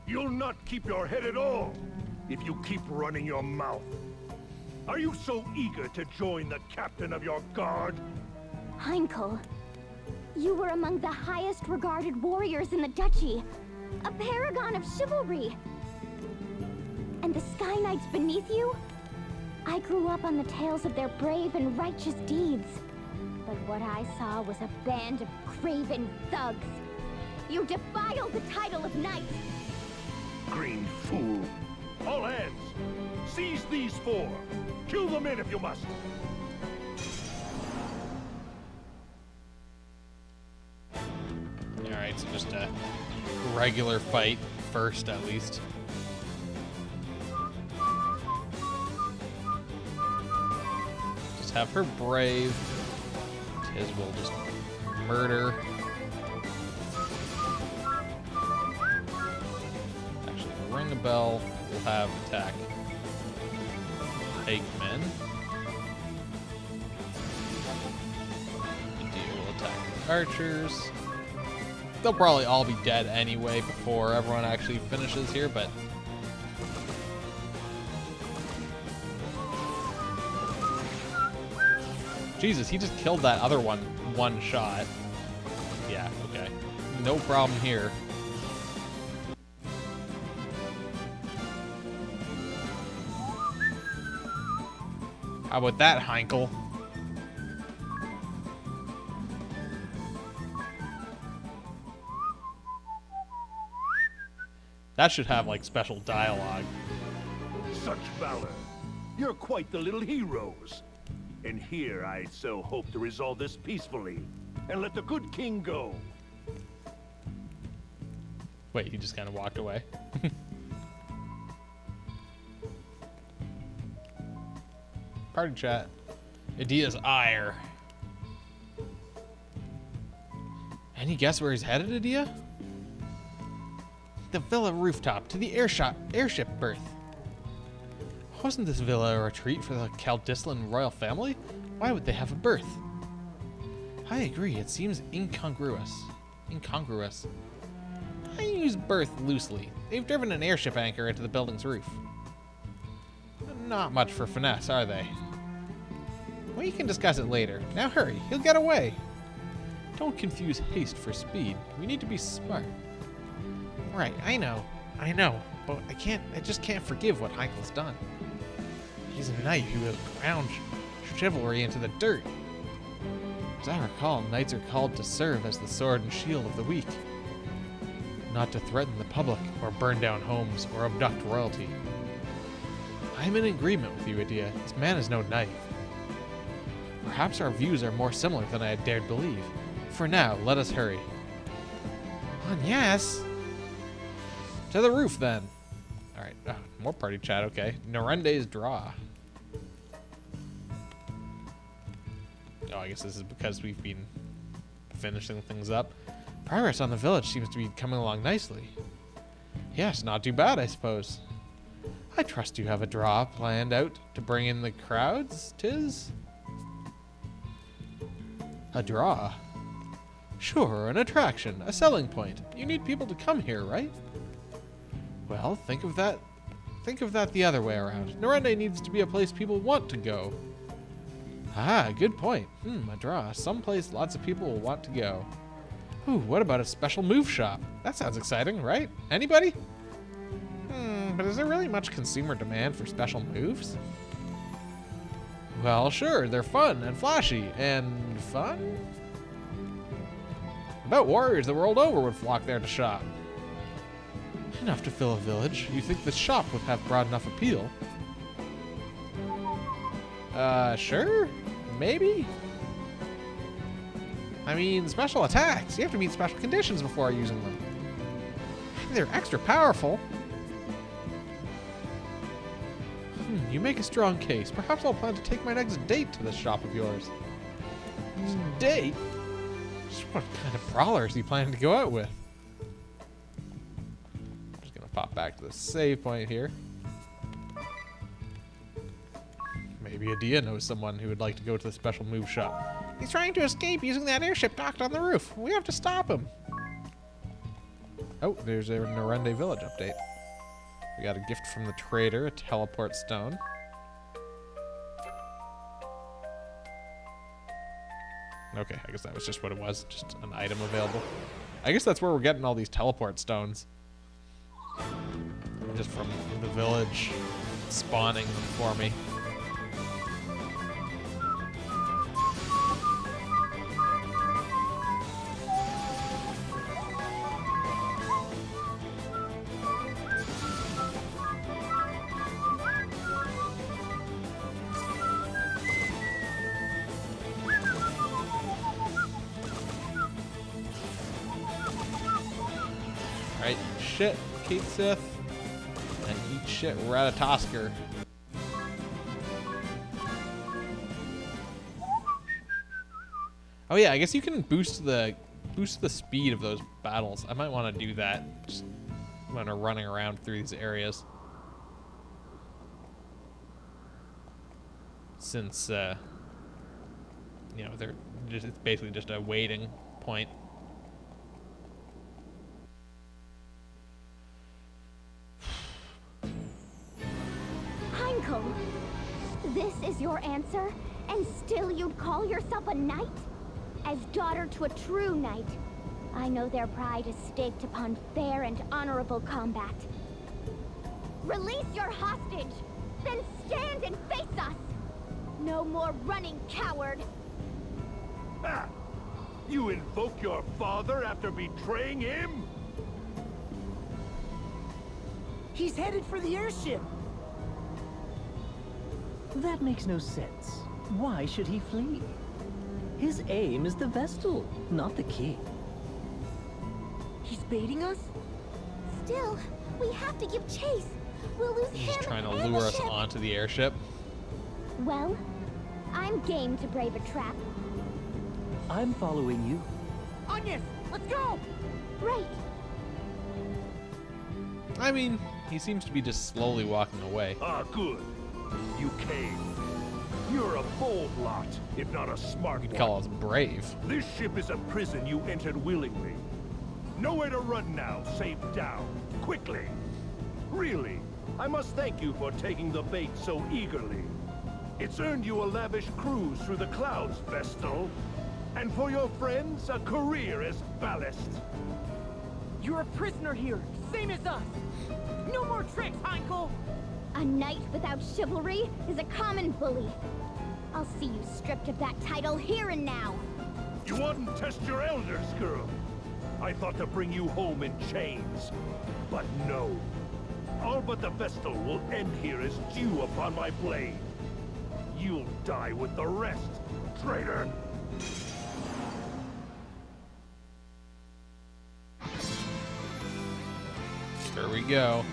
S7: You'll not keep your head at all if you keep running your mouth. Are you so eager to join the captain of your guard?
S3: Heinkel, you were among the highest regarded warriors in the duchy. A paragon of chivalry. And the Sky Knights beneath you? I grew up on the tales of their brave and righteous deeds. But what I saw was a band of craven thugs. You defiled the title of knight.
S7: Green fool. All hands! Seize these four! Kill the men if you must!
S1: Alright, so just a regular fight first, at least. Just have her brave. Tiz will just murder. Actually, we'll ring a bell. We'll have attack Eggman. Medea will attack the archers. They'll probably all be dead anyway before everyone actually finishes here, but Jesus, he just killed that other one shot. Yeah, okay. No problem here. How about that, Heinkel? That should have, like, special dialogue.
S7: Such valor. You're quite the little heroes. And here I so hope to resolve this peacefully and let the good king go.
S1: Wait, he just kind of walked away. Party chat. Idea's ire. Any guess where he's headed, Idea? The villa rooftop to the airship berth. Wasn't this villa a retreat for the Caldislan royal family? Why would they have a berth? I agree, it seems incongruous. I use berth loosely. They've driven an airship anchor into the building's roof. Not much for finesse, are they? We can discuss it later. Now hurry, he'll get away. Don't confuse haste for speed. We need to be smart. Right, I know, but I just can't forgive what Heinkel's done. He's a knight who has ground chivalry into the dirt. As I recall, knights are called to serve as the sword and shield of the weak, not to threaten the public or burn down homes or abduct royalty. I'm in agreement with you, Idea. This man is no knight. Perhaps our views are more similar than I had dared believe. For now, let us hurry. On yes. To the roof, then. All right, more party chat. Okay, Norende's draw. Oh, I guess this is because we've been finishing things up. Progress on the village seems to be coming along nicely. Yes, not too bad, I suppose. I trust you have a draw planned out to bring in the crowds, Tiz? A draw? Sure, an attraction, a selling point. You need people to come here, right? Well, think of that the other way around. Norende needs to be a place people want to go. Ah, good point. A draw. Someplace lots of people will want to go. Ooh, what about a special move shop? That sounds exciting, right? Anybody? But is there really much consumer demand for special moves? Well, sure, they're fun and flashy and fun? I bet warriors the world over would flock there to shop. Enough to fill a village. You think the shop would have broad enough appeal? Sure? Maybe? I mean, special attacks. You have to meet special conditions before using them. They're extra powerful. You make a strong case. Perhaps I'll plan to take my next date to this shop of yours. Date? What kind of brawler is he planning to go out with? I'm just gonna pop back to the save point here. Maybe Adia knows someone who would like to go to the special move shop. He's trying to escape using that airship docked on the roof. We have to stop him. Oh, there's a Narende village update. We got a gift from the trader, a teleport stone. Okay, I guess that was just what it was, just an item available. I guess that's where we're getting all these teleport stones. Just from the village spawning them for me. Right, shit, Kate Sith. And eat shit, Ratatosker. Oh yeah, I guess you can boost the speed of those battles. I might want to do that just when I'm running around through these areas. Since you know, it's basically just a waiting point.
S3: Heinkel, this is your answer? And still you'd call yourself a knight? As daughter to a true knight, I know their pride is staked upon fair and honorable combat. Release your hostage, then stand and face us! No more running, coward!
S7: Ah! You invoke your father after betraying him?
S6: He's headed for the airship.
S4: That makes no sense. Why should he flee? His aim is the Vestal, not the king.
S6: He's baiting us?
S3: Still, we have to give chase. We'll lose
S1: He's
S3: him
S1: just trying to
S3: and
S1: lure
S3: the
S1: us
S3: ship.
S1: onto the airship.
S3: Well, I'm game to brave a trap.
S4: I'm following you.
S6: Onions, let's go!
S3: Right.
S1: I mean, he seems to be just slowly walking away.
S7: Ah, good. You came. You're a bold lot, if not a smart
S1: You'd
S7: one.
S1: call us brave.
S7: This ship is a prison you entered willingly. Nowhere to run now, save down. Quickly. Really, I must thank you for taking the bait so eagerly. It's earned you a lavish cruise through the clouds, Vestal. And for your friends, a career as ballast.
S6: You're a prisoner here, same as us. No more tricks, Heinkel!
S3: A knight without chivalry is a common bully. I'll see you stripped of that title here and now.
S7: You wouldn't test your elders, girl. I thought to bring you home in chains. But no. All but the Vestal will end here as dew upon my blade. You'll die with the rest, traitor.
S1: Here we go.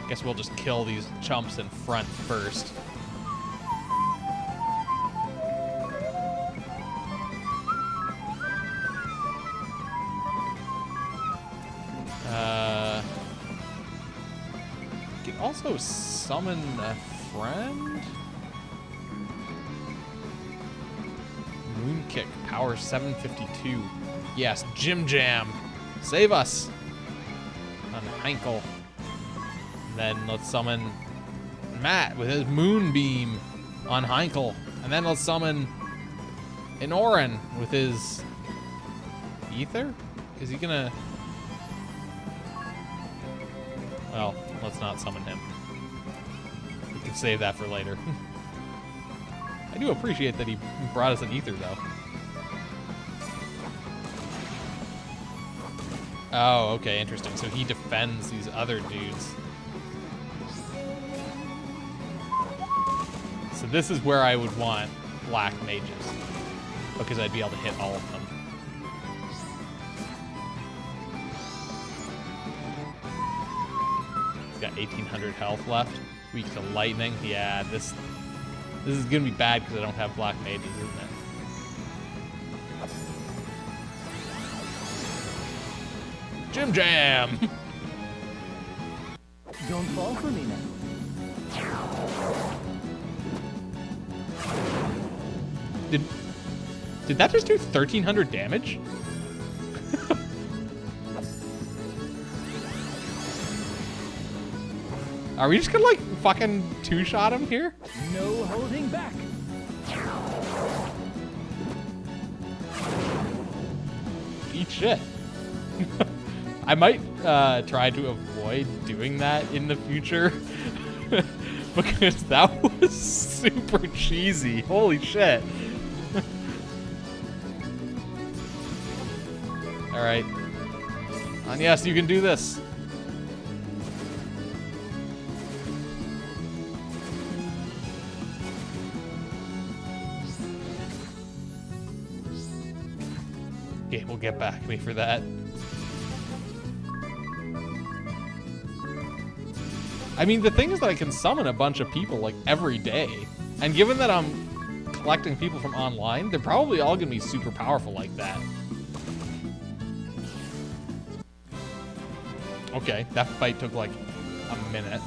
S1: Guess we'll just kill these chumps in front first. You can also summon a friend? Moon Kick, power 752. Yes, Jim Jam. Save us! On Heinkel. Then let's summon Matt with his Moonbeam on Heinkel. And then let's summon Inoran with his Ether? Is he gonna... Well, let's not summon him. We can save that for later. I do appreciate that he brought us an Ether, though. Oh, okay, interesting. So he defends these other dudes. So this is where I would want black mages, because I'd be able to hit all of them. He's got 1,800 health left. Weak to lightning. Yeah, this is gonna be bad because I don't have black mages, isn't it? Jim Jam!
S4: Don't fall for me now.
S1: Did that just do 1,300 damage? Are we just gonna like fucking two-shot him here?
S4: No holding back.
S1: Eat shit. I might try to avoid doing that in the future because that was super cheesy. Holy shit. All right. And yes, you can do this. Game will get back at me for that. I mean, the thing is that I can summon a bunch of people like every day. And given that I'm collecting people from online, they're probably all gonna be super powerful like that. Okay, that fight took like a minute.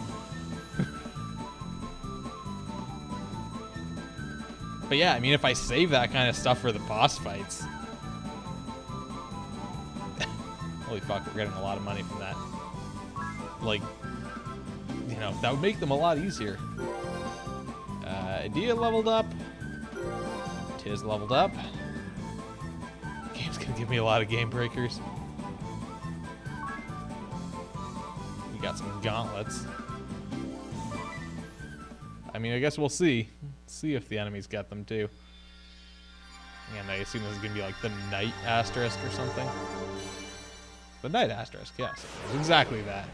S1: But yeah, I mean, if I save that kind of stuff for the boss fights. Holy fuck, we're getting a lot of money from that. Like, you know, that would make them a lot easier. Idea leveled up. Tiz leveled up. Game's gonna give me a lot of game breakers. We got some gauntlets. I mean, I guess we'll see. See if the enemies get them too. And I assume this is gonna be like the Knight asterisk or something. The Knight asterisk, yes. It's exactly that.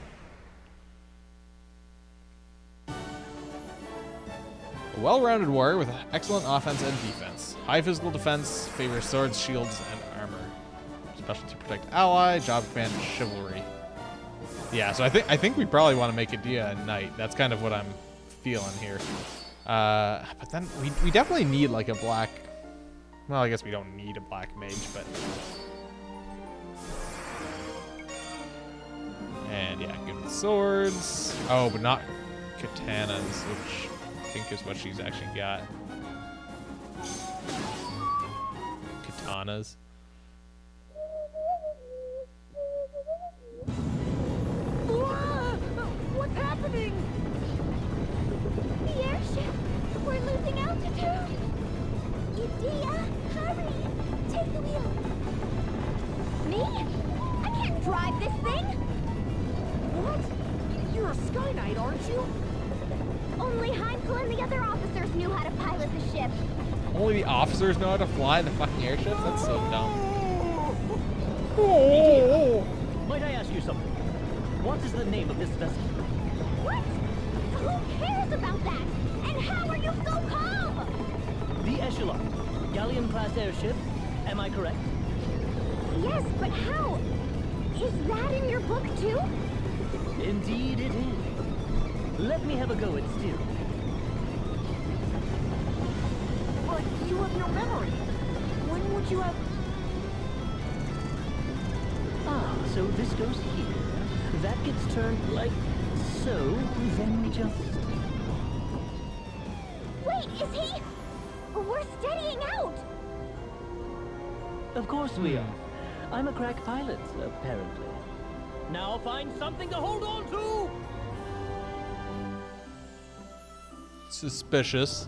S1: A well-rounded warrior with excellent offense and defense. High physical defense, favors swords, shields, and armor. Specialty protect ally, job command, chivalry. Yeah, so I think we probably want to make Adia a knight. That's kind of what I'm feeling here. But then we definitely need like a black. Well, I guess we don't need a black mage, but. And yeah, good with swords. Oh, but not katanas, which I think is what she's actually got. Katanas.
S5: What's happening? The airship! We're losing altitude! Idia, hurry! Take the wheel! Me? I can't drive this thing!
S6: What? You're a Sky Knight, aren't you?
S3: Only Heimkel and the other officers knew how to pilot the ship.
S1: Only the officers know how to fly the fucking airships? That's so dumb.
S4: Might I ask you something? What is the name of this vessel?
S3: What? Who cares about that? And how are you so calm?
S4: The Echelon. Galleon-class airship. Am I correct?
S3: Yes, but how? Is that in your book too?
S4: Indeed it is. Let me have a go at steering.
S6: But you have no memory. When would you have...
S4: Ah, so this goes here. That gets turned like so. Then we just...
S3: Wait, is he? We're steadying out.
S4: Of course we are. I'm a crack pilot, apparently. Now find something to hold on to!
S1: Suspicious.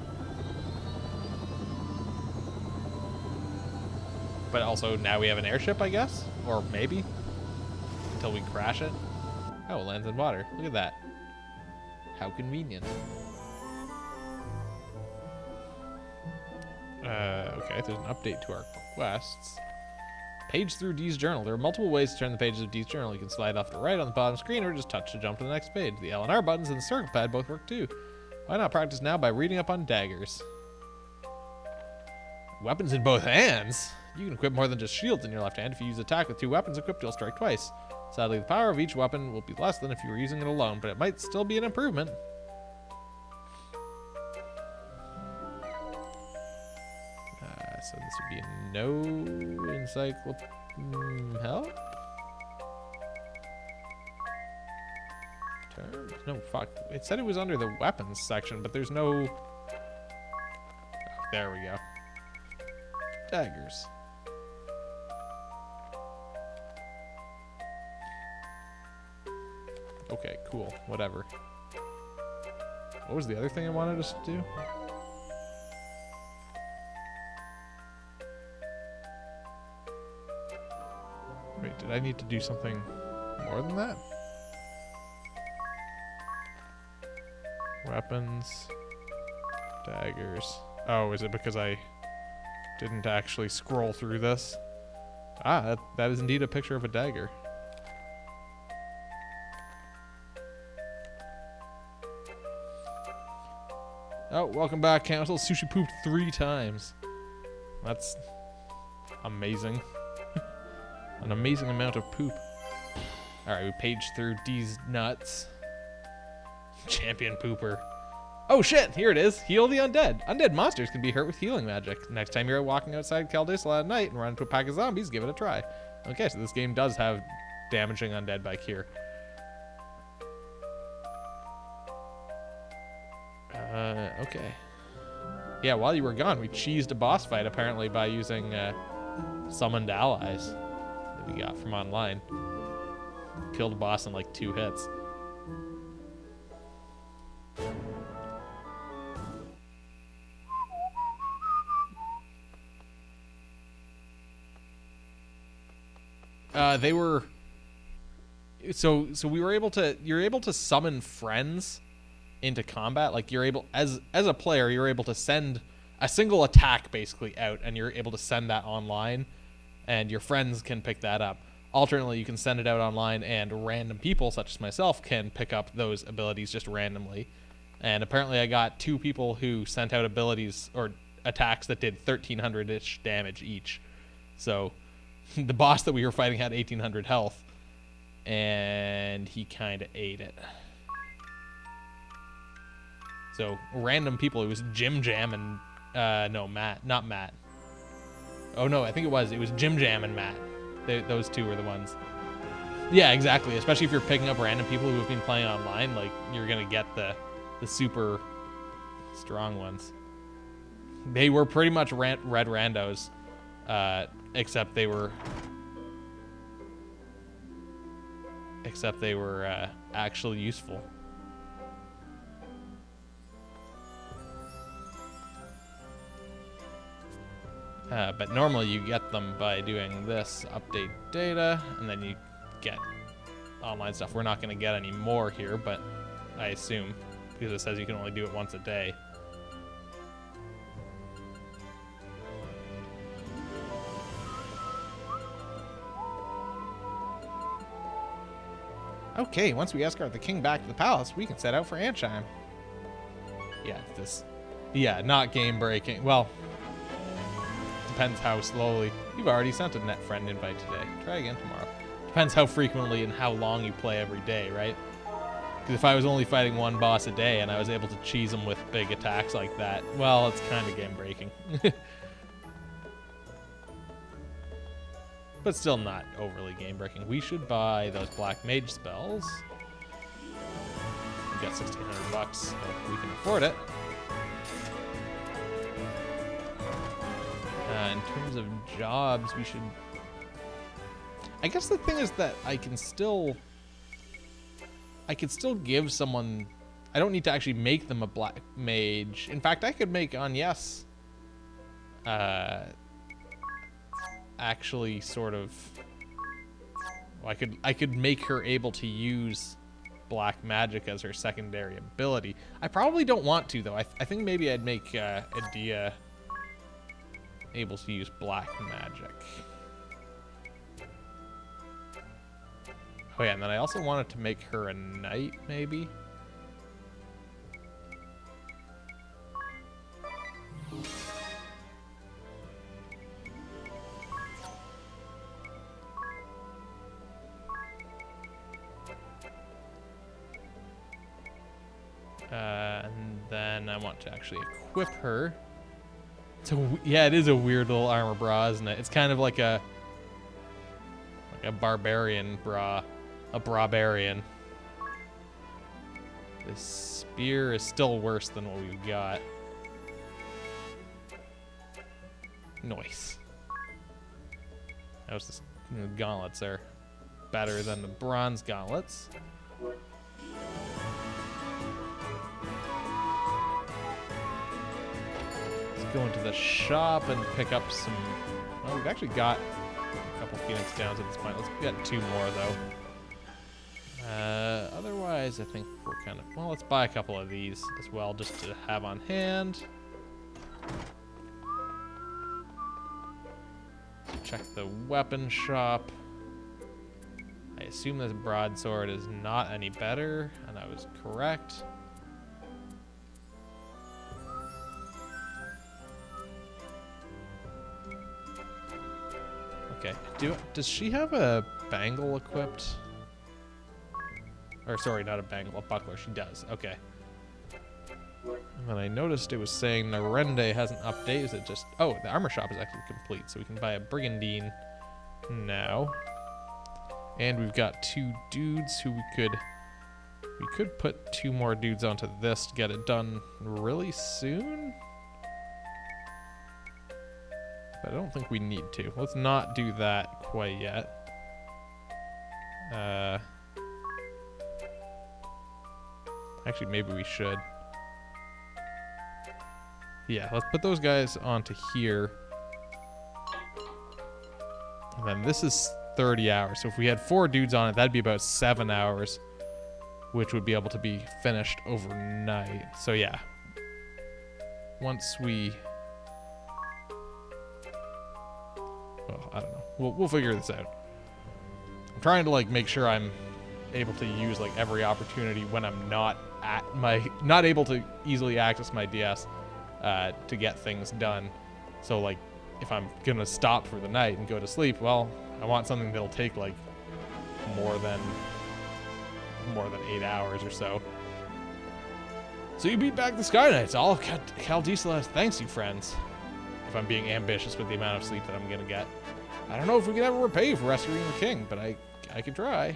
S1: But also now we have an airship, I guess? Or maybe? Until we crash it. Oh, it lands in water. Look at that. How convenient. Okay, there's an update to our quests. Page through Dee's journal. There are multiple ways to turn the pages of Dee's journal. You can slide off to the right on the bottom screen or just touch to jump to the next page. The L and R buttons and the circle pad both work too. Why not practice now by reading up on daggers? Weapons in both hands? You can equip more than just shields in your left hand. If you use attack with two weapons equipped, you'll strike twice. Sadly, the power of each weapon will be less than if you were using it alone, but it might still be an improvement. so this would be a no help? Terms? No, fuck. It said it was under the weapons section, but there's no... Oh, there we go. Daggers. Okay, cool. Whatever. What was the other thing I wanted us to do? Wait, did I need to do something more than that? Weapons. Daggers. Oh, is it because I didn't actually scroll through this? Ah, that is indeed a picture of a dagger. Oh, welcome back, Council. Sushi pooped 3 times. That's amazing. An amazing amount of poop. Alright, we paged through D's nuts. Champion pooper. Oh shit, here it is. Heal the undead. Undead monsters can be hurt with healing magic. Next time you're walking outside Caldisla at night and run into a pack of zombies, give it a try. Okay, so this game does have damaging undead by cure. Okay. Yeah, while you were gone, we cheesed a boss fight apparently by using summoned allies that we got from online. Killed a boss in like 2 hits. They were so we were able to, you're able to summon friends into combat. Like you're able, as a player, you're able to send a single attack basically out, and you're able to send that online, and your friends can pick that up. Alternately, you can send it out online, and random people such as myself can pick up those abilities just randomly. And apparently I got 2 people who sent out abilities or attacks that did 1300-ish damage each. So the boss that we were fighting had 1800 health, and he kind of ate it. So random people, it was Jim Jam and no, Matt, not Matt. Oh no, I think it was Jim Jam and Matt. Those 2 were the ones. Yeah, exactly. Especially if you're picking up random people who have been playing online, like you're gonna get the super strong ones. They were pretty much red randos, except they were actually useful. But normally you get them by doing this, update data, and then you get online stuff. We're not going to get any more here, but I assume, because it says you can only do it once a day. Okay, once we escort the king back to the palace, we can set out for Ansheim. Yeah, not game breaking. Well, depends how slowly. You've already sent a net friend invite today. Try again tomorrow. Depends how frequently and how long you play every day, right? Because if I was only fighting 1 boss a day and I was able to cheese them with big attacks like that, well, it's kind of game breaking. But still not overly game breaking. We should buy those black mage spells. We got $1,600, so we can afford it. In terms of jobs, we should... I guess the thing is that I can still give someone... I don't need to actually make them a black mage. In fact, I could make Agnes actually sort of... Well, I could make her able to use black magic as her secondary ability. I probably don't want to, though. I think maybe I'd make Adia able to use black magic. Oh yeah, and then I also wanted to make her a knight, maybe? And then I want to actually equip her Yeah, it is a weird little armor bra, isn't it? It's kind of like a barbarian bra, a barbarian. This spear is still worse than what we've got. Nice. How's this? The gauntlets are better than the bronze gauntlets. Let's go into the shop and pick up some. Well, we've actually got a couple Phoenix Downs at this point. Let's get 2 more though. Otherwise, I think we're kind of, well, let's buy a couple of these as well, just to have on hand. Check the weapon shop. I assume this broadsword is not any better, and I was correct. Okay, does she have a bangle equipped? Or sorry, not a bangle, a buckler. She does. Okay. And then I noticed it was saying Narende has an update. Is it just... Oh, the armor shop is actually complete, so we can buy a Brigandine now. And we've got 2 dudes who we could put 2 more dudes onto this to get it done really soon. But I don't think we need to. Let's not do that quite yet. Actually, maybe we should. Yeah, let's put those guys onto here. And then this is 30 hours. So if we had 4 dudes on it, that'd be about 7 hours, which would be able to be finished overnight. So yeah. Once we... Well, I don't know. We'll figure this out. I'm trying to like make sure I'm able to use like every opportunity when I'm not able to easily access my DS to get things done. So like if I'm gonna stop for the night and go to sleep, well, I want something that'll take like more than 8 hours or so. So you beat back the Sky Knights. All of Caldisla thanks you, friends. If I'm being ambitious with the amount of sleep that I'm gonna get. I don't know if we can ever repay you for rescuing the king, but I could try.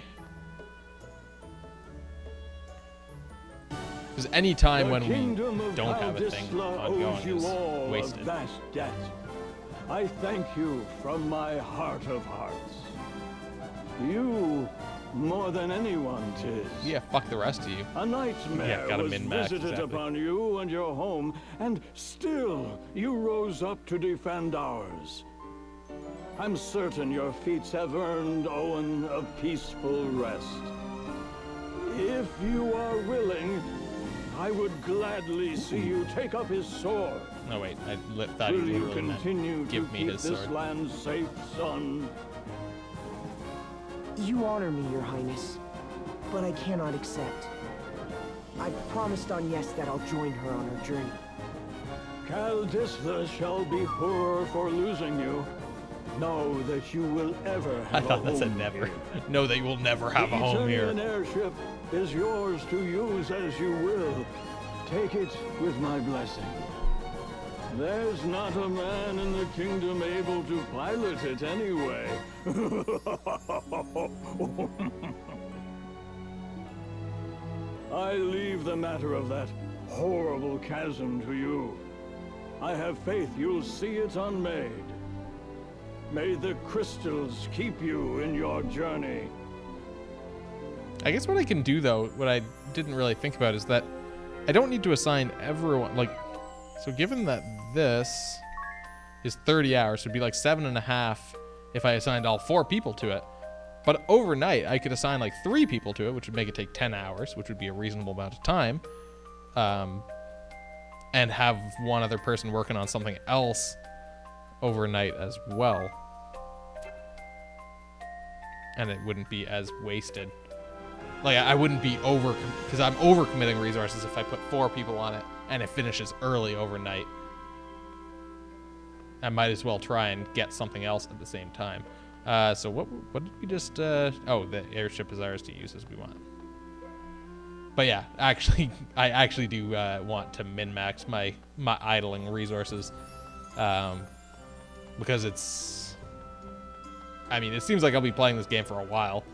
S1: Because any time when we don't have a thing ongoing is wasted.
S10: Vast debt. I thank you from my heart of hearts. You, more than anyone, 'tis.
S1: Yeah, fuck the rest of you.
S10: A nightmare was visited
S1: exactly.
S10: upon you and your home, and still you rose up to defend ours. I'm certain your feats have earned Owen a peaceful rest. If you are willing, I would gladly see you take up his sword.
S1: No, wait, I thought you literally meant give me his sword.
S10: This land safe, son.
S6: You honor me, Your Highness, but I cannot accept. I promised on Yes that I'll join her on her journey.
S10: Caldisla shall be poorer for losing you. Know that you will ever have
S1: I thought that
S10: a
S1: said
S10: home
S1: never.
S10: here.
S1: Know that you will never have a home here.
S10: An airship is yours to use as you will. Take it with my blessing. There's not a man in the kingdom able to pilot it anyway. I leave the matter of that horrible chasm to you. I have faith you'll see it unmade. May the crystals keep you in your journey.
S1: I guess what I can do, though, what I didn't really think about is that I don't need to assign everyone, like, so given that this is 30 hours, it would be like 7.5 if I assigned all 4 people to it. But overnight, I could assign like 3 people to it, which would make it take 10 hours, which would be a reasonable amount of time. And have one other person working on something else overnight as well. And it wouldn't be as wasted. Like, I wouldn't be because I'm overcommitting resources if I put 4 people on it and it finishes early overnight. I might as well try and get something else at the same time. So what did we just, oh, the airship is ours to use as we want. But yeah, actually, I actually do want to min-max my idling resources Because it's, I mean, it seems like I'll be playing this game for a while,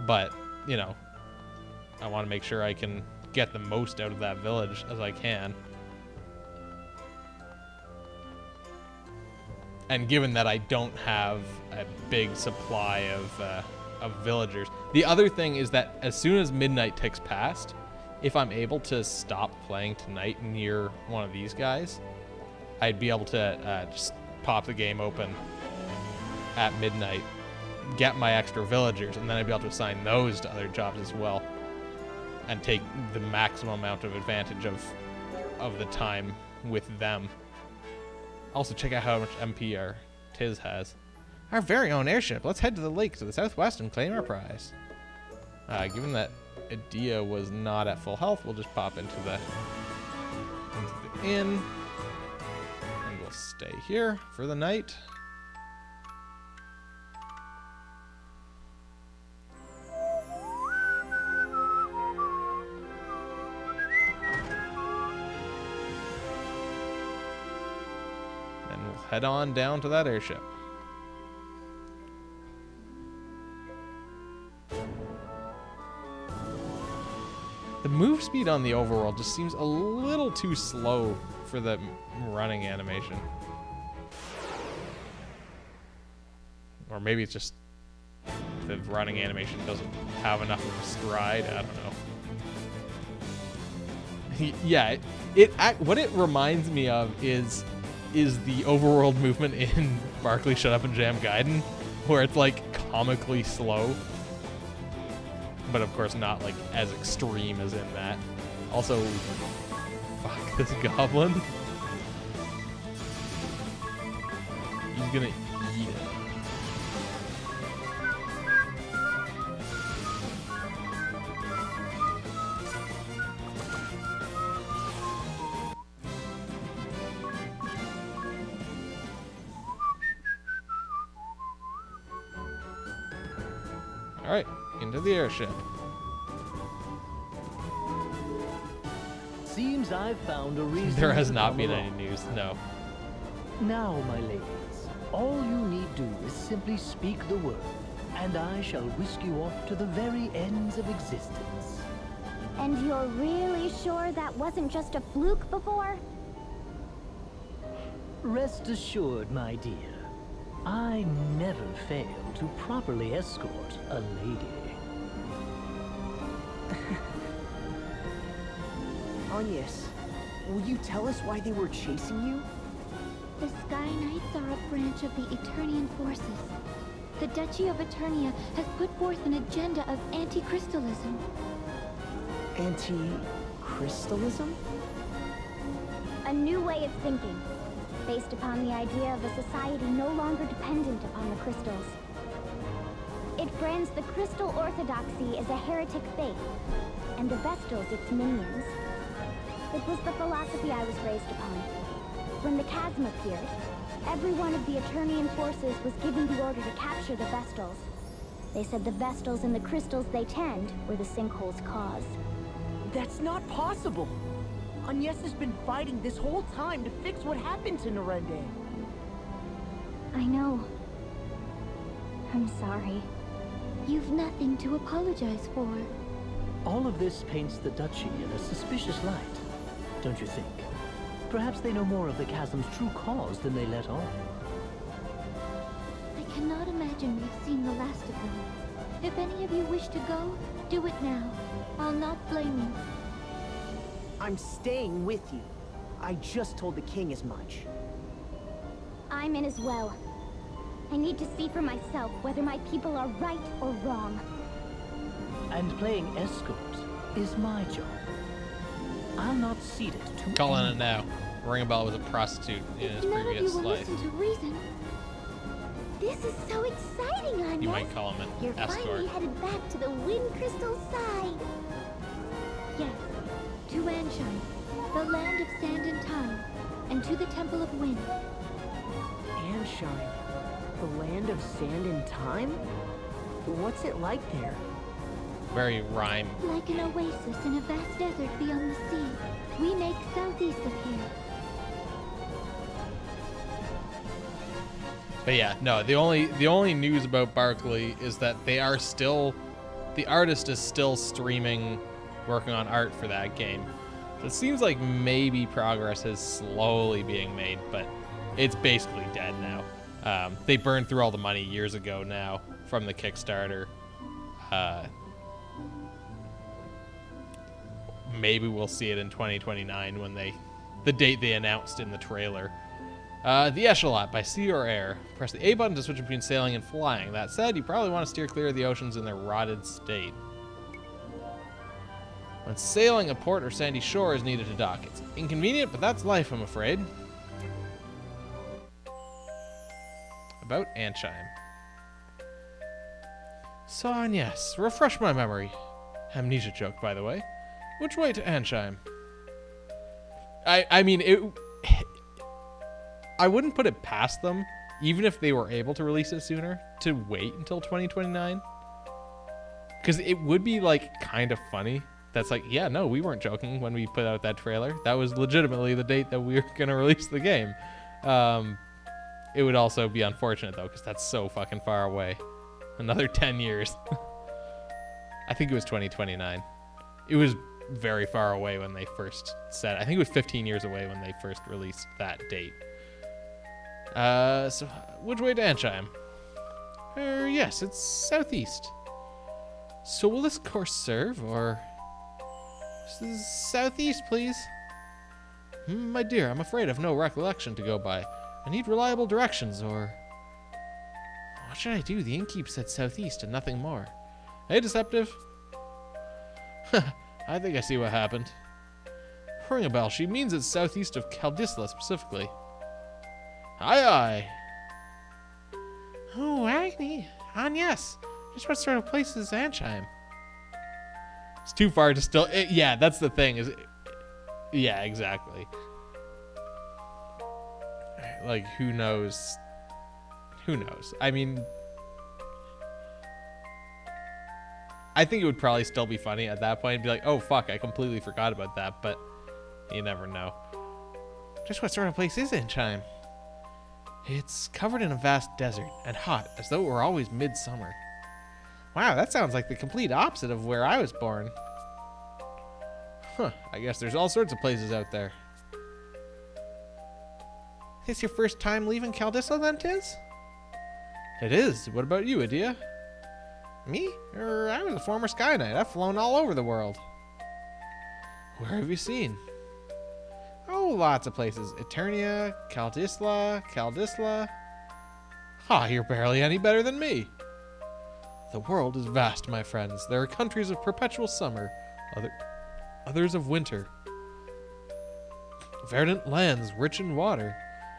S1: but, you know, I want to make sure I can get the most out of that village as I can. And given that I don't have a big supply of villagers, the other thing is that as soon as midnight ticks past, if I'm able to stop playing tonight near one of these guys, I'd be able to just pop the game open at midnight, get my extra villagers, and then I'd be able to assign those to other jobs as well, and take the maximum amount of advantage of the time with them. Also, check out how much MP our Tiz has. Our very own airship. Let's head to the lake to the southwest and claim our prize. Given that Adia was not at full health, we'll just pop into the inn. And we'll stay here for the night. Head on down to that airship. The move speed on the overworld just seems a little too slow for the running animation. Or maybe it's just the running animation doesn't have enough of a stride. I don't know. Yeah, what it reminds me of is the overworld movement in Barkley Shut Up and Jam Gaiden, where it's like comically slow, but of course not like as extreme as in that. Also, fuck this goblin. He's gonna eat it. Alright, into the airship.
S4: Seems I've found a reason.
S1: There has
S4: to
S1: not
S4: come
S1: been
S4: along.
S1: any news, no.
S4: Now, my ladies, all you need do is simply speak the word, and I shall whisk you off to the very ends of existence.
S3: And you're really sure that wasn't just a fluke before?
S4: Rest assured, my dear, I never fail to properly escort a lady.
S6: Agnes, will you tell us why they were chasing you?
S5: The Sky Knights are a branch of the Eternian forces. The Duchy of Eternia has put forth an agenda of anti-crystalism.
S6: Anti-crystalism?
S3: A new way of thinking, based upon the idea of a society no longer dependent upon the crystals. It brands the crystal orthodoxy as a heretic faith, and the Vestals its minions. It was the philosophy I was raised upon. When the chasm appeared, every one of the Eternian forces was given the order to capture the Vestals. They said the Vestals and the crystals they tend were the sinkhole's cause.
S6: That's not possible! Agnes has been fighting this whole time to fix what happened to Narende.
S3: I know. I'm sorry.
S5: You've nothing to apologize for.
S4: All of this paints the Duchy in a suspicious light, don't you think? Perhaps they know more of the chasm's true cause than they let on.
S5: I cannot imagine we've seen the last of them. If any of you wish to go, do it now. I'll not blame you.
S6: I'm staying with you. I just told the king as much.
S3: I'm in as well. I need to see for myself whether my people are right or wrong.
S4: And playing escort is my job. I'll not cede it to
S1: Calling it now. Ringabella was a prostitute in his
S5: If none of you
S1: previous
S5: will
S1: life.
S5: listen to reason. This is so exciting, Agnes.
S1: You might call him
S5: You're
S1: an escort.
S5: finally headed back to the Wind Crystal side. Yes, to Anshine, the land of sand and time, and to the Temple of Wind.
S6: Anshine, the land of sand and time? What's it like there?
S1: Very rhyme.
S5: Like an oasis in a vast desert beyond the sea, we make southeast of here.
S1: But yeah, no, the only news about Barkley is that the artist is still streaming, working on art for that game. So it seems like maybe progress is slowly being made, but it's basically dead now. They burned through all the money years ago now from the Kickstarter. Maybe we'll see it in 2029 when the date they announced in the trailer. The Echelot by sea or air. Press the A button to switch between sailing and flying. That said, you probably want to steer clear of the oceans in their rotted state. When sailing, a port or sandy shore is needed to dock. It's inconvenient, but that's life, I'm afraid. About Anchime. So, yes, refresh my memory. Amnesia joke, by the way. Which way to Anchime? I mean, I wouldn't put it past them, even if they were able to release it sooner, to wait until 2029. Because it would be, like, kind of funny. That's like, yeah, no, we weren't joking when we put out that trailer. That was legitimately the date that we were going to release the game. It would also be unfortunate, though, because that's so fucking far away. Another 10 years. I think it was 2029. It was very far away when they first said. I think it was 15 years away when they first released that date. So which way to Anchime? Yes, it's southeast. So will this course serve, or... Southeast, please. My dear, I'm afraid I've no recollection to go by. I need reliable directions, or... What should I do? The innkeep said southeast and nothing more. Hey, Deceptive. I think I see what happened. Ring a bell. She means it's southeast of Kaldisla, specifically. Aye, aye. Oh, Agni. Yes. Just what sort of place is Anchime? It's too far to still... yeah, that's the thing. Yeah, exactly. Like, who knows? Who knows? I mean... I think it would probably still be funny at that point. Be like, oh, fuck, I completely forgot about that. But you never know. Just what sort of place is Anchime? It's covered in a vast desert and hot, as though it were always midsummer. Wow, that sounds like the complete opposite of where I was born. Huh, I guess there's all sorts of places out there. This your first time leaving Kaldisla then, Tiz? It is. What about you, Adia? Me? I was a former Sky Knight. I've flown all over the world. Where have you seen? Oh, lots of places. Eternia, Kaldisla. Ha, you're barely any better than me. The world is vast, my friends. There are countries of perpetual summer, others of winter. Verdant lands rich in water.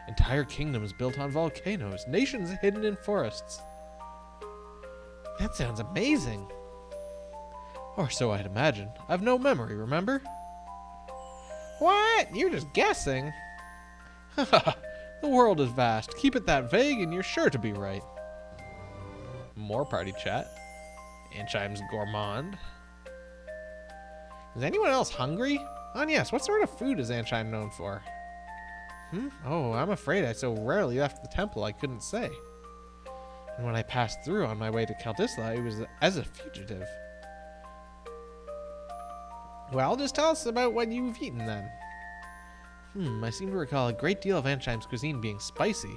S1: Entire kingdoms built on volcanoes. Nations hidden in forests. That sounds amazing. Or so I'd imagine. I've no memory, remember? What? You're just guessing. Haha, the world is vast. Keep it that vague and you're sure to be right. More party chat. Anchime's gourmand. Is anyone else hungry? Yes, what sort of food is Anchime known for? Oh, I'm afraid I so rarely left the temple I couldn't say. And when I passed through on my way to Kaldisla, it was as a fugitive. Well, just tell us about what you've eaten then. I seem to recall a great deal of Anchime's cuisine being spicy.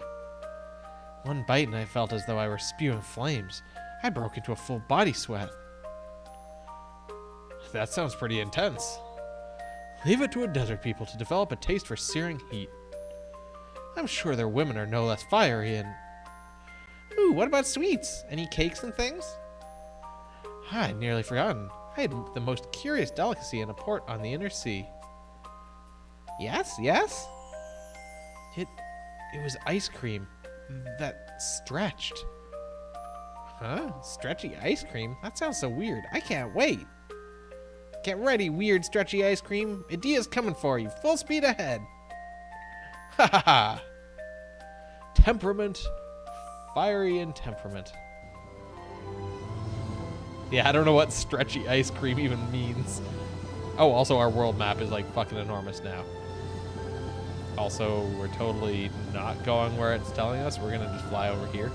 S1: One bite and I felt as though I were spewing flames. I broke into a full body sweat. That sounds pretty intense. Leave it to a desert people to develop a taste for searing heat. I'm sure their women are no less fiery and... Ooh, what about sweets? Any cakes and things? I'd nearly forgotten. I had the most curious delicacy in a port on the inner sea. Yes? It was ice cream that stretched. Huh? Stretchy ice cream? That sounds so weird. I can't wait. Get ready, weird stretchy ice cream. Adia's coming for you. Full speed ahead. Ha ha ha. Temperament. Fiery in temperament. Yeah, I don't know what stretchy ice cream even means. Oh, also our world map is like fucking enormous now. Also, we're totally not going where it's telling us. We're gonna just fly over here.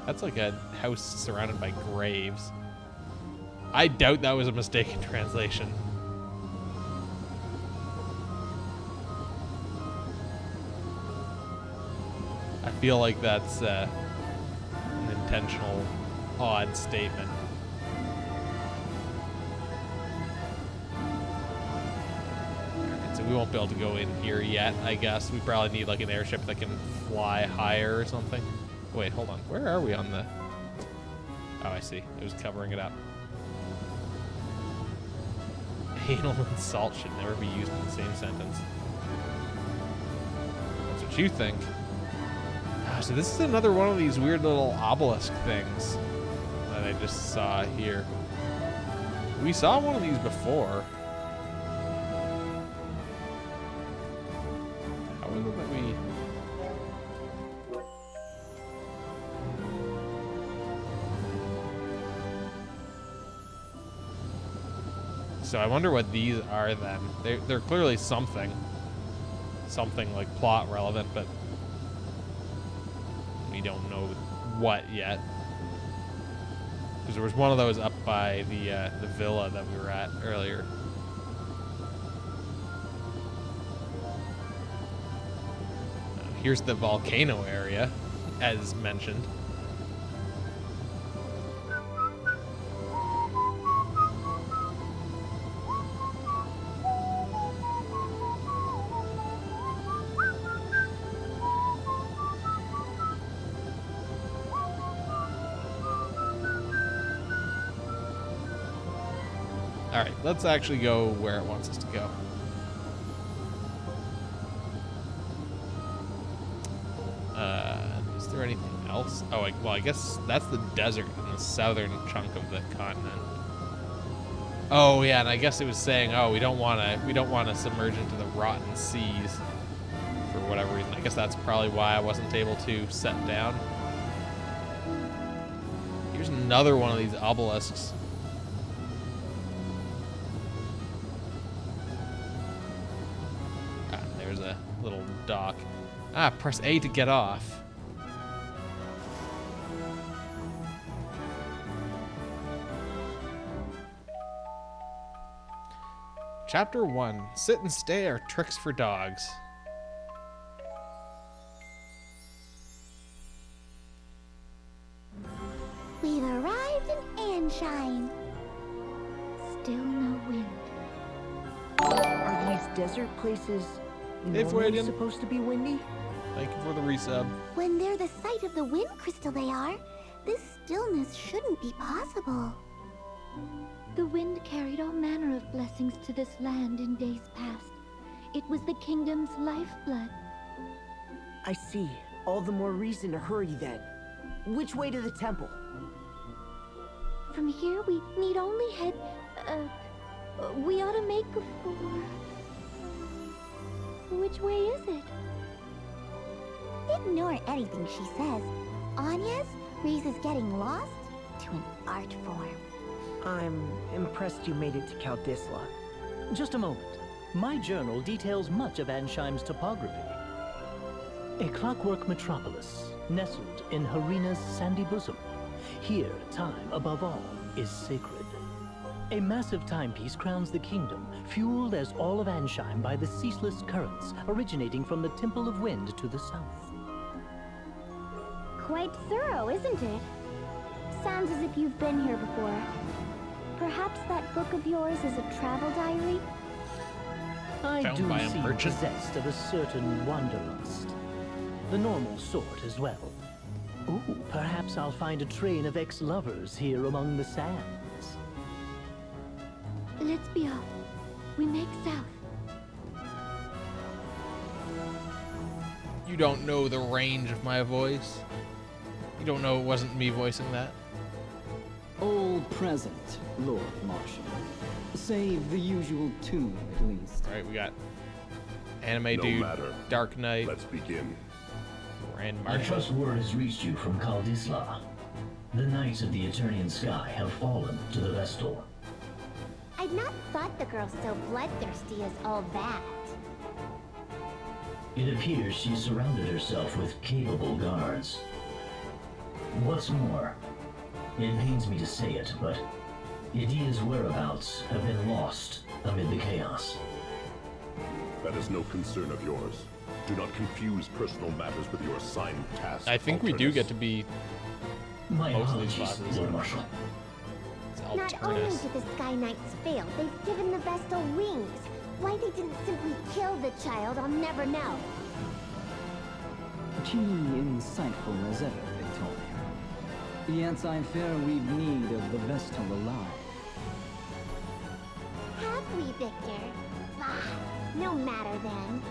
S1: That's like a house surrounded by graves. I doubt that was a mistaken translation. I feel like that's an intentional, odd statement. Alright, so we won't be able to go in here yet, I guess. We probably need like an airship that can fly higher or something. Wait, hold on. Where are we on the... Oh, I see. It was covering it up. Anal and salt should never be used in the same sentence. That's what you think. So this is another one of these weird little obelisk things that I just saw here. We saw one of these before. How is it that we... So I wonder what these are then. They're clearly something like plot relevant, but we don't know what yet. Because there was one of those up by the villa that we were at earlier. Here's the volcano area, as mentioned. Alright, let's actually go where it wants us to go. Is there anything else? Oh, well, I guess that's the desert in the southern chunk of the continent. Oh, yeah, and I guess it was saying, oh, we don't want to submerge into the rotten seas for whatever reason. I guess that's probably why I wasn't able to set down. Here's another one of these obelisks. There's a little dock. Ah, press A to get off. Chapter 1. Sit and Stay are tricks for dogs.
S5: We've arrived in Anshine. Still no wind.
S6: Are these desert places
S1: Hey,
S6: normally
S1: Freudian.
S6: supposed to be windy?
S1: Thank you for the resub.
S5: When they're the site of the wind crystal they are, this stillness shouldn't be possible.
S3: The wind carried all manner of blessings to this land in days past. It was the kingdom's lifeblood.
S6: I see. All the more reason to hurry then. Which way to the temple?
S3: From here, we need only head... we ought to make for... which way is it?
S5: Ignore anything she says. Anya's raises getting lost to an art form.
S6: I'm impressed you made it to Kaldisla.
S4: Just a moment. My journal details much of Ansheim's topography. A clockwork metropolis, nestled in Harina's sandy bosom. Here, time, above all, is sacred. A massive timepiece crowns the kingdom, fueled as all of Ansheim by the ceaseless currents originating from the Temple of Wind to the south.
S3: Quite thorough, isn't it? Sounds as if you've been here before. Perhaps that book of yours is a travel diary?
S4: I
S1: Found
S4: do
S1: by a
S4: seem
S1: merchant.
S4: possessed of a certain wanderlust. The normal sort as well. Ooh, perhaps I'll find a train of ex-lovers here among the sands.
S3: Let's be off. We make south.
S1: You don't know the range of my voice. You don't know it wasn't me voicing that.
S11: Old present, Lord Marshal. Save the usual tune, at least.
S1: All right, we got Anime
S7: No
S1: Dude,
S7: matter.
S1: Dark Knight,
S7: Let's begin.
S1: Grand
S12: I
S1: Marshal.
S12: trust word has reached you from Kaldisla. The Knights of the Eternian Sky have fallen to the Vestal.
S5: I'd not thought the girl so bloodthirsty as all that.
S12: It appears she surrounded herself with capable guards. What's more, it pains me to say it, but Idia's whereabouts have been lost amid the chaos.
S13: That is no concern of yours. Do not confuse personal matters with your assigned tasks.
S1: I think we do get to be
S12: My
S1: most of these
S12: apologies,
S1: bosses.
S12: Lord Marshal.
S1: It's
S5: Not only
S1: Alternus.
S5: did the Sky Knights fail, they've given the Vestal wings. Why they didn't simply kill the child, I'll never know.
S11: Keen, insightful as ever, Victoria. Yet I fear we've need of the Vestal alive.
S5: Have we, Victor? Ah, no matter then.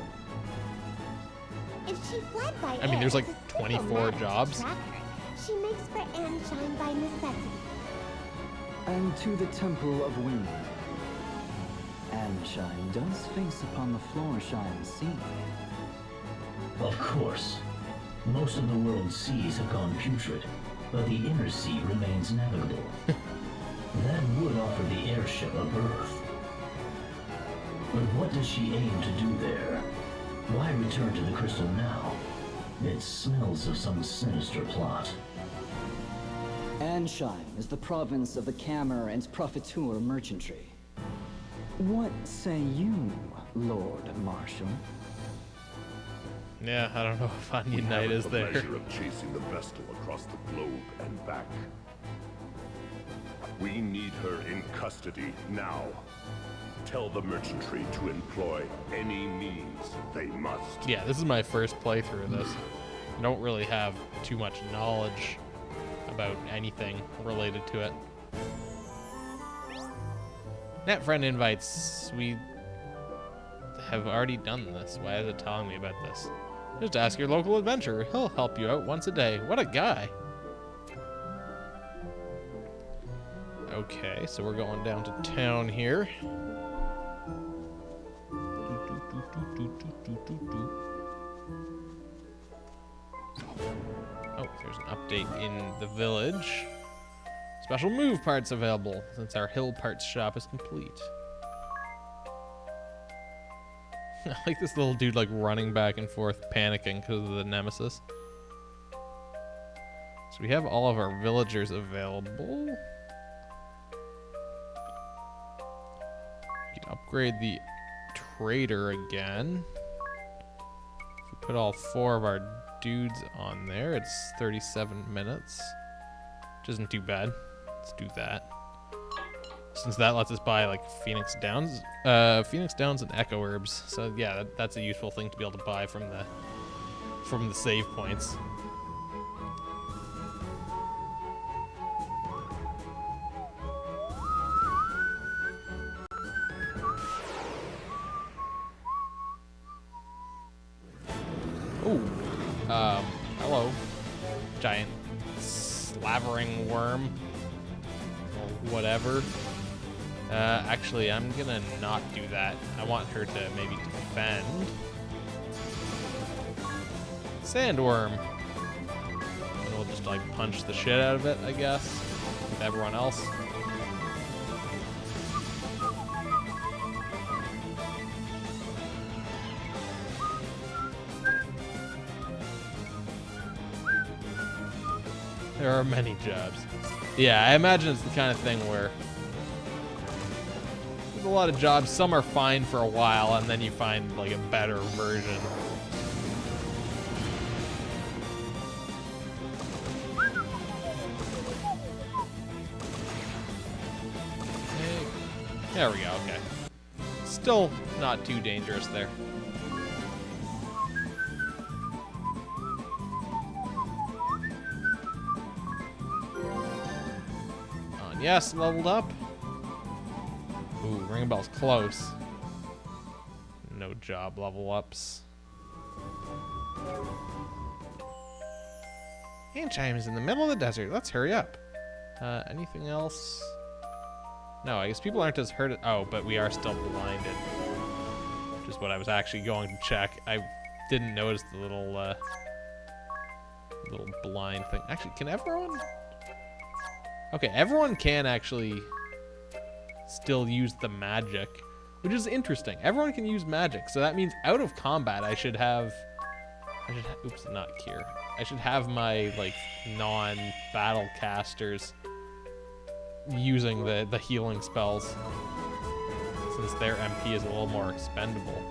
S5: If she fled by
S1: I mean,
S5: air,
S1: there's like
S5: it's a simple
S1: 24
S5: matter to
S1: jobs.
S5: track her. She makes for Anshine by necessity.
S11: And to the Temple of Wind. Anshine does face upon the Floorshine Sea.
S12: Of course. Most of the world's seas have gone putrid, but the inner sea remains navigable. That would offer the airship a berth. But what does she aim to do there? Why return to the crystal now? It smells of some sinister plot.
S11: Anshine is the province of the Cammer and Profiteur merchantry. What say you, Lord Marshal?
S1: Yeah, I don't know if Onion Knight is
S13: the
S1: there.
S13: pleasure of chasing the Vestal across the globe and back. We need her in custody now. Tell the merchantry to employ any means they must.
S1: Yeah, this is my first playthrough of this. I don't really have too much knowledge about anything related to it. Net friend invites. We have already done this. Why is it telling me about this? Just ask your local adventurer. He'll help you out once a day. What a guy. Okay, so we're going down to town here. Oh, there's an update in the village. Special move parts available since our hill parts shop is complete. I like this little dude like running back and forth panicking because of the nemesis. So we have all of our villagers available. We can upgrade the trader again. If we put all 4 of our dudes on there, it's 37 minutes, which isn't too bad. Let's do that. Since that lets us buy like Phoenix Downs and Echo Herbs. So yeah, that's a useful thing to be able to buy from the save points. Oh, hello, giant slavering worm or whatever. Actually, I'm gonna not do that. I want her to maybe defend. Sandworm. And we'll just like punch the shit out of it, I guess, with everyone else. There are many jobs. Yeah, I imagine it's the kind of thing where there's a lot of jobs. Some are fine for a while, and then you find like a better version. Okay. There we go. Okay. Still not too dangerous there. Yes, leveled up. Ooh, Ring Bell's close. No job level ups. Hand chime is in the middle of the desert. Let's hurry up. Anything else? No, I guess people aren't as hurt. Oh, but we are still blinded. Which is what I was actually going to check. I didn't notice the little little blind thing. Actually, can everyone? Okay, everyone can actually still use the magic, which is interesting. Everyone can use magic, so that means out of combat I should have oops, not cure. I should have my like non-battle casters using the healing spells, since their MP is a little more expendable.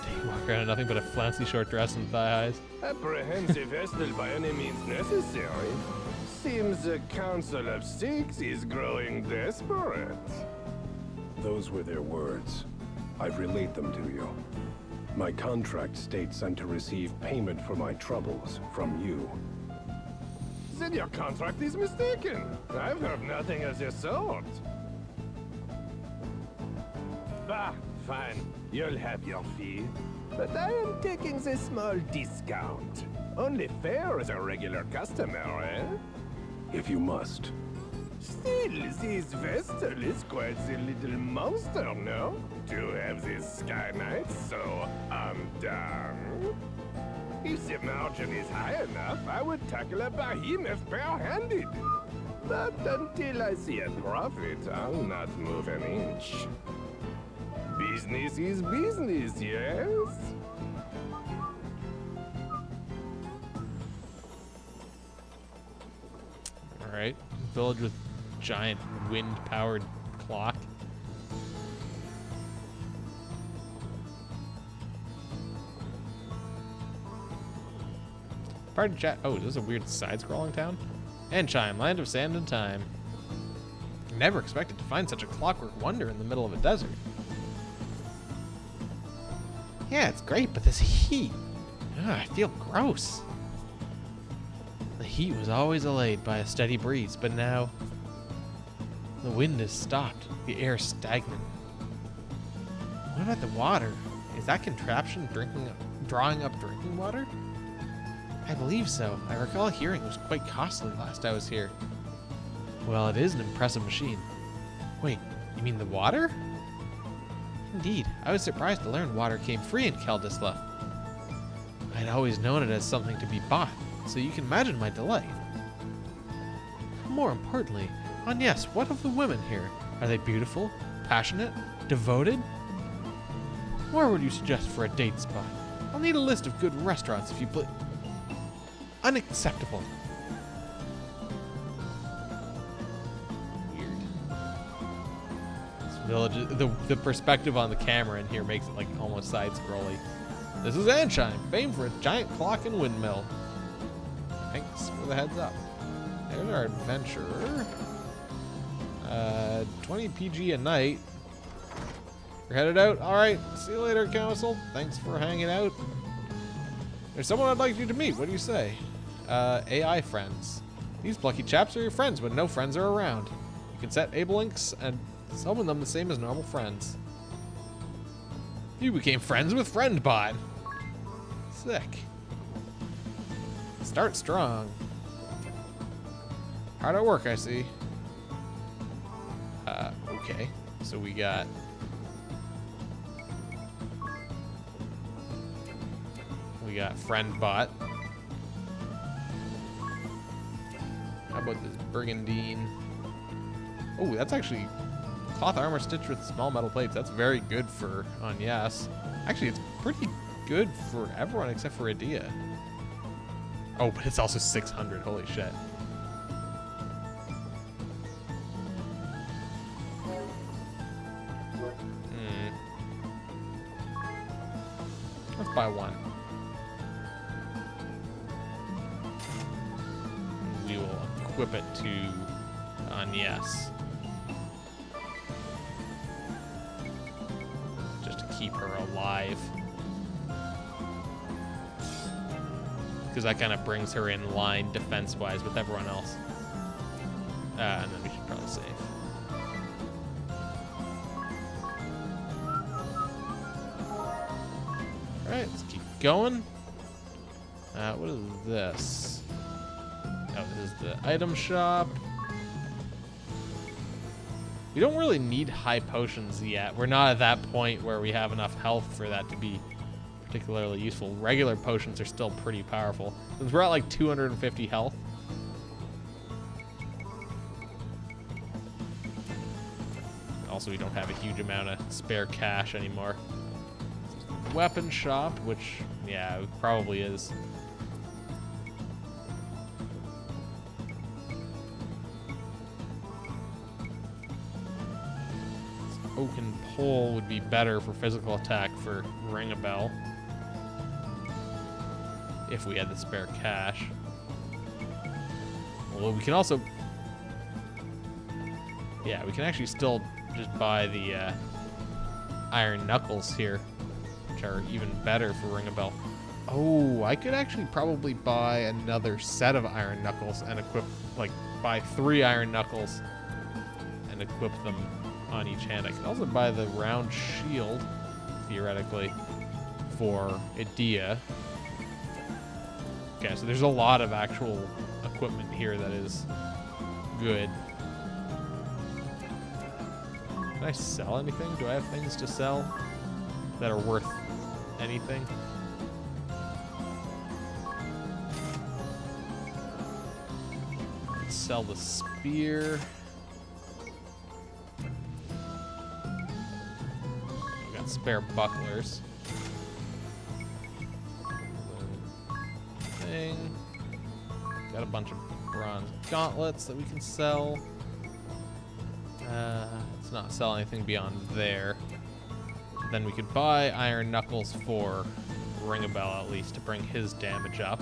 S1: They walk around in nothing but a flouncy short dress and thigh highs.
S2: Apprehensive vestal by any means necessary. Seems the Council of Six is growing desperate.
S13: Those were their words. I've relayed them to you. My contract states I'm to receive payment for my troubles from you.
S2: Then your contract is mistaken. I've heard nothing of the sort. Bah, fine. You'll have your fee. But I am taking a small discount. Only fair as a regular customer, eh?
S13: If you must.
S2: Still, this Vestal is quite a little monster, no? To have this Sky Knight so undone. If the margin is high enough, I would tackle a behemoth bare-handed. But until I see a profit, I'll not move an inch. Business is business, yes?
S1: Alright, village with giant wind-powered clock. Party chat. Oh, this is a weird side-scrolling town. Enchime, land of sand and time. Never expected to find such a clockwork wonder in the middle of a desert. Yeah, it's great, but this heat. Ugh, I feel gross. The heat was always allayed by a steady breeze, but now the wind has stopped. The air is stagnant. What about the water? Is that contraption drawing up drinking water? I believe so. I recall hearing it was quite costly last I was here. Well, it is an impressive machine. Wait, you mean the water? Indeed, I was surprised to learn water came free in Keldisla. I'd always known it as something to be bought, so you can imagine my delight. More importantly, Agnes, what of the women here? Are they beautiful, passionate, devoted? Where would you suggest for a date spot? I'll need a list of good restaurants if you please. Unacceptable. Weird. This village, the perspective on the camera in here makes it like almost side-scrolly. This is Anshine, famed for its giant clock and windmill. Thanks for the heads up. There's our adventurer. 20 PG a night. We're headed out. All right. See you later, Council. Thanks for hanging out. There's someone I'd like you to meet. What do you say? AI friends. These plucky chaps are your friends when no friends are around. You can set able links and summon them the same as normal friends. You became friends with FriendBot. Sick. Start strong. Hard at work, I see. Okay. So we got... We got FriendBot. How about this Brigandine? Oh, that's actually cloth armor stitched with small metal plates. That's very good for Agnes. Actually, it's pretty good for everyone except for Adia. Oh, but it's also 600. Holy shit. Let's buy one. We will equip it to Agnes. Just to keep her alive. Because that kind of brings her in line defense-wise with everyone else. And then we should probably save. Alright, let's keep going. What is this? Oh, this is the item shop. We don't really need high potions yet. We're not at that point where we have enough health for that to be particularly useful. Regular potions are still pretty powerful. Since we're at like 250 health. Also, we don't have a huge amount of spare cash anymore. Weapon shop, which, yeah, it probably is. Oaken pole would be better for physical attack for ring a bell. If we had the spare cash. Well, we can also... Yeah, we can actually still just buy the iron knuckles here, which are even better for ring a bell. Oh, I could actually probably buy another set of iron knuckles and equip, like, buy 3 iron knuckles and equip them on each hand. I could also buy the round shield, theoretically, for Idea. Okay, so there's a lot of actual equipment here that is good. Can I sell anything? Do I have things to sell that are worth anything? Let's sell the spear. I've got spare bucklers. Got a bunch of bronze gauntlets that we can sell. Let's not sell anything beyond there. Then we could buy iron knuckles for ring a bell at least to bring his damage up.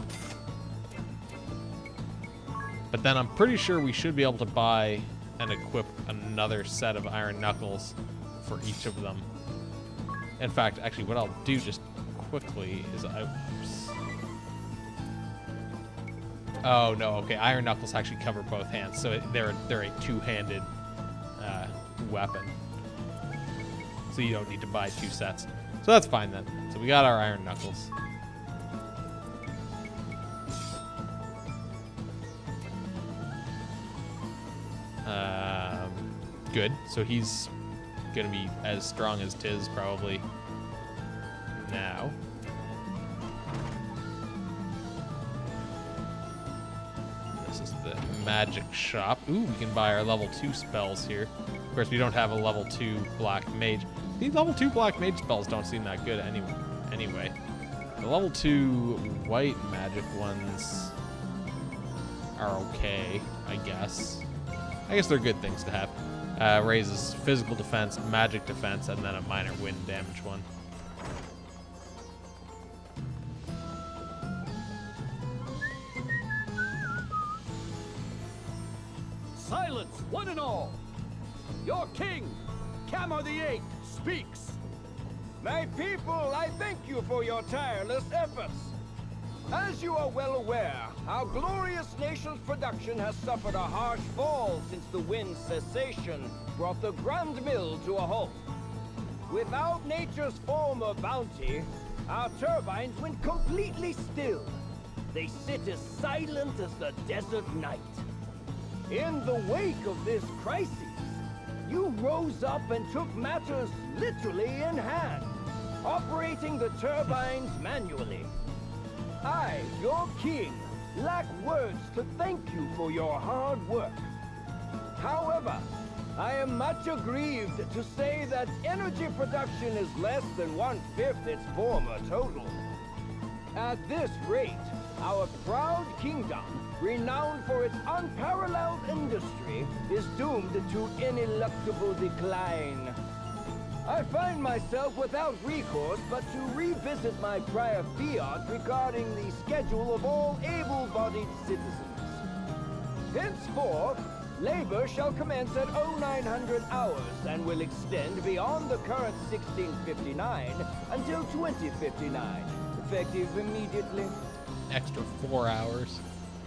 S1: But then I'm pretty sure we should be able to buy and equip another set of iron knuckles for each of them. In fact, actually what I'll do just quickly is oh no, okay, iron knuckles actually cover both hands, so they're a two-handed weapon. So you don't need to buy 2 sets. So that's fine then. So we got our iron knuckles. Good. So he's gonna be as strong as Tiz probably now. This is the magic shop. Ooh, we can buy our level 2 spells here. Of course, we don't have a level 2 black mage. These level 2 black mage spells don't seem that good anyway. The level 2 white magic ones are okay, I guess. I guess they're good things to have. Raises physical defense, magic defense, and then a minor wind damage one.
S10: Silence, one and all! Your king, Camor the Eighth, speaks!
S2: My people, I thank you for your tireless efforts. As you are well aware, our glorious nation's production has suffered a harsh fall since the wind's cessation brought the Grand Mill to a halt. Without nature's former bounty, our turbines went completely still. They sit as silent as the desert night. In the wake of this crisis, you rose up and took matters literally in hand, operating the turbines manually. I, your king, lack words to thank you for your hard work. However, I am much aggrieved to say that energy production is less than 1/5 its former total. At this rate, our proud kingdom, renowned for its unparalleled industry, is doomed to ineluctable decline. I find myself without recourse but to revisit my prior fiat regarding the schedule of all able-bodied citizens. Henceforth, labor shall commence at 0900 hours and will extend beyond the current 1659 until 2059, effective immediately.
S1: Extra 4 hours.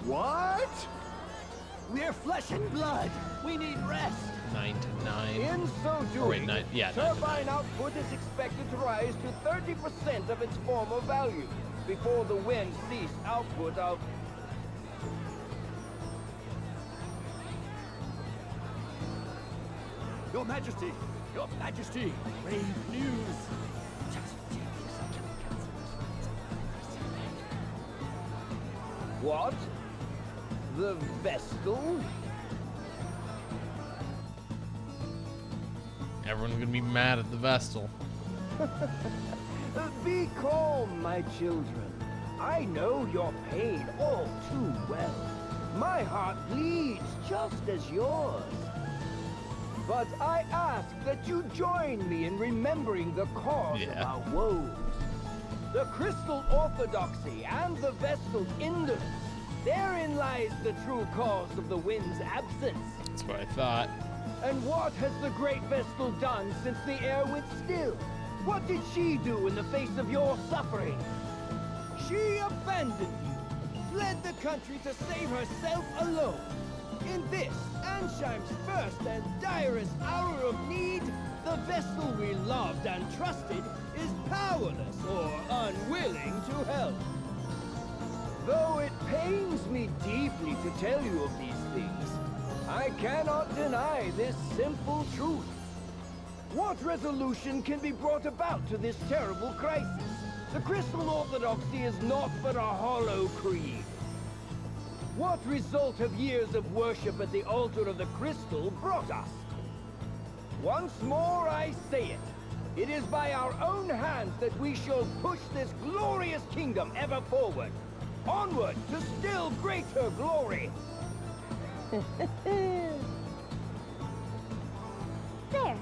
S2: What?
S10: We're flesh and blood. We need rest.
S1: 9 to 9.
S2: In so doing,
S1: Oh, wait, 9, yeah, 9 to
S2: turbine
S1: 9.
S2: output is expected to rise to 30% of its former value before the wind ceased output of...
S10: Your Majesty! Your Majesty! Brave news!
S2: What? The Vestal?
S1: everyone's gonna be mad at the Vestal.
S6: Be calm, my children. I know your pain all too well. My heart bleeds just as yours. But I ask that you join me in remembering the cause of our woes. The Crystal Orthodoxy and the Vestal's indolence. Therein lies the true cause of the wind's absence.
S1: That's what I thought.
S6: And what has the great Vestal done since the air went still? What did she do in the face of your suffering? She abandoned you, fled the country to save herself alone. In this, Ansheim's first and direst hour of need, the Vestal we loved and trusted is powerless or unwilling to help. Though it pains me deeply to tell you of these things, I cannot deny this simple truth. What resolution can be brought about to this terrible crisis? The Crystal Orthodoxy is naught but a hollow creed. What result have years of worship at the altar of the Crystal brought us? Once more I say it. It is by our own hands that we shall push this glorious kingdom ever forward. Onward to still greater glory.
S5: There.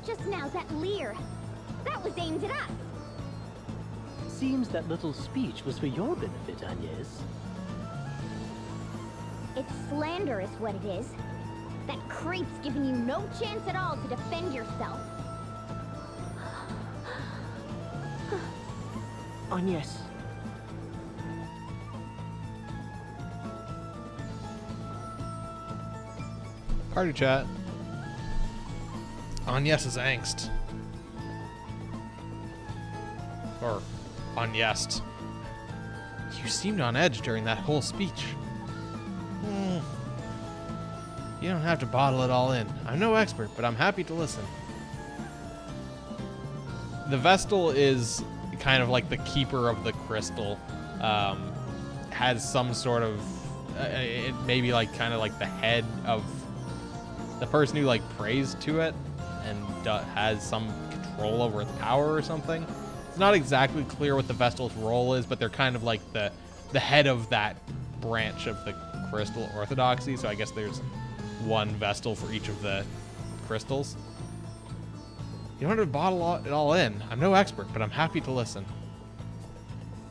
S5: Just now, that leer. That was aimed at us.
S4: Seems that little speech was for your benefit, Agnes.
S3: It's slander is what it is. That creep's giving you no chance at all to defend yourself.
S6: Agnes.
S1: Party chat. Agnes's angst. Or Agnes. You seemed on edge during that whole speech. You don't have to bottle it all in. I'm no expert, but I'm happy to listen. The Vestal is kind of like the keeper of the crystal. Has some sort of, it may be like kind of like the head of the person who like prays to it and has some control over its power or something. It's not exactly clear what the Vestal's role is, but they're kind of like the head of that branch of the Crystal Orthodoxy. So I guess there's one Vestal for each of the crystals. You don't have to bottle it all in. I'm no expert, but I'm happy to listen.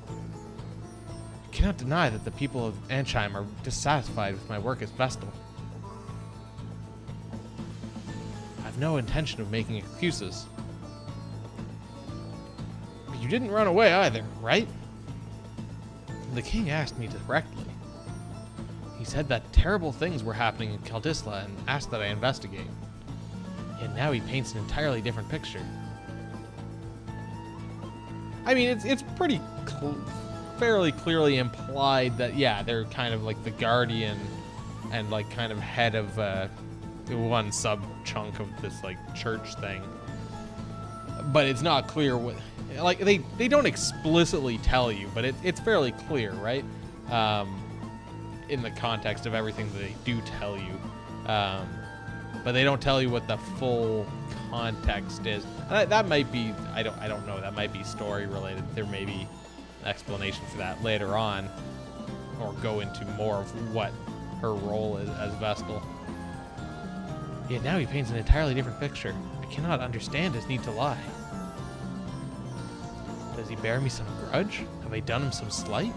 S1: I cannot deny that the people of Ansheim are dissatisfied with my work as Vestal. I've no intention of making excuses. But you didn't run away either, right? The king asked me directly. He said that terrible things were happening in Kaldisla and asked that I investigate. Yet now he paints an entirely different picture. I mean, it's pretty fairly clearly implied that, yeah, they're kind of like the guardian and like kind of head of one sub-chunk of this like church thing. But it's not clear what, like they don't explicitly tell you, but it's fairly clear, right? In the context of everything that they do tell you. But they don't tell you what the full context is. And that might be, I don't know, that might be story related. There may be an explanation for that later on, or go into more of what her role is as Vestal. Yet now he paints an entirely different picture. I cannot understand his need to lie. Does he bear me some grudge? Have I done him some slight?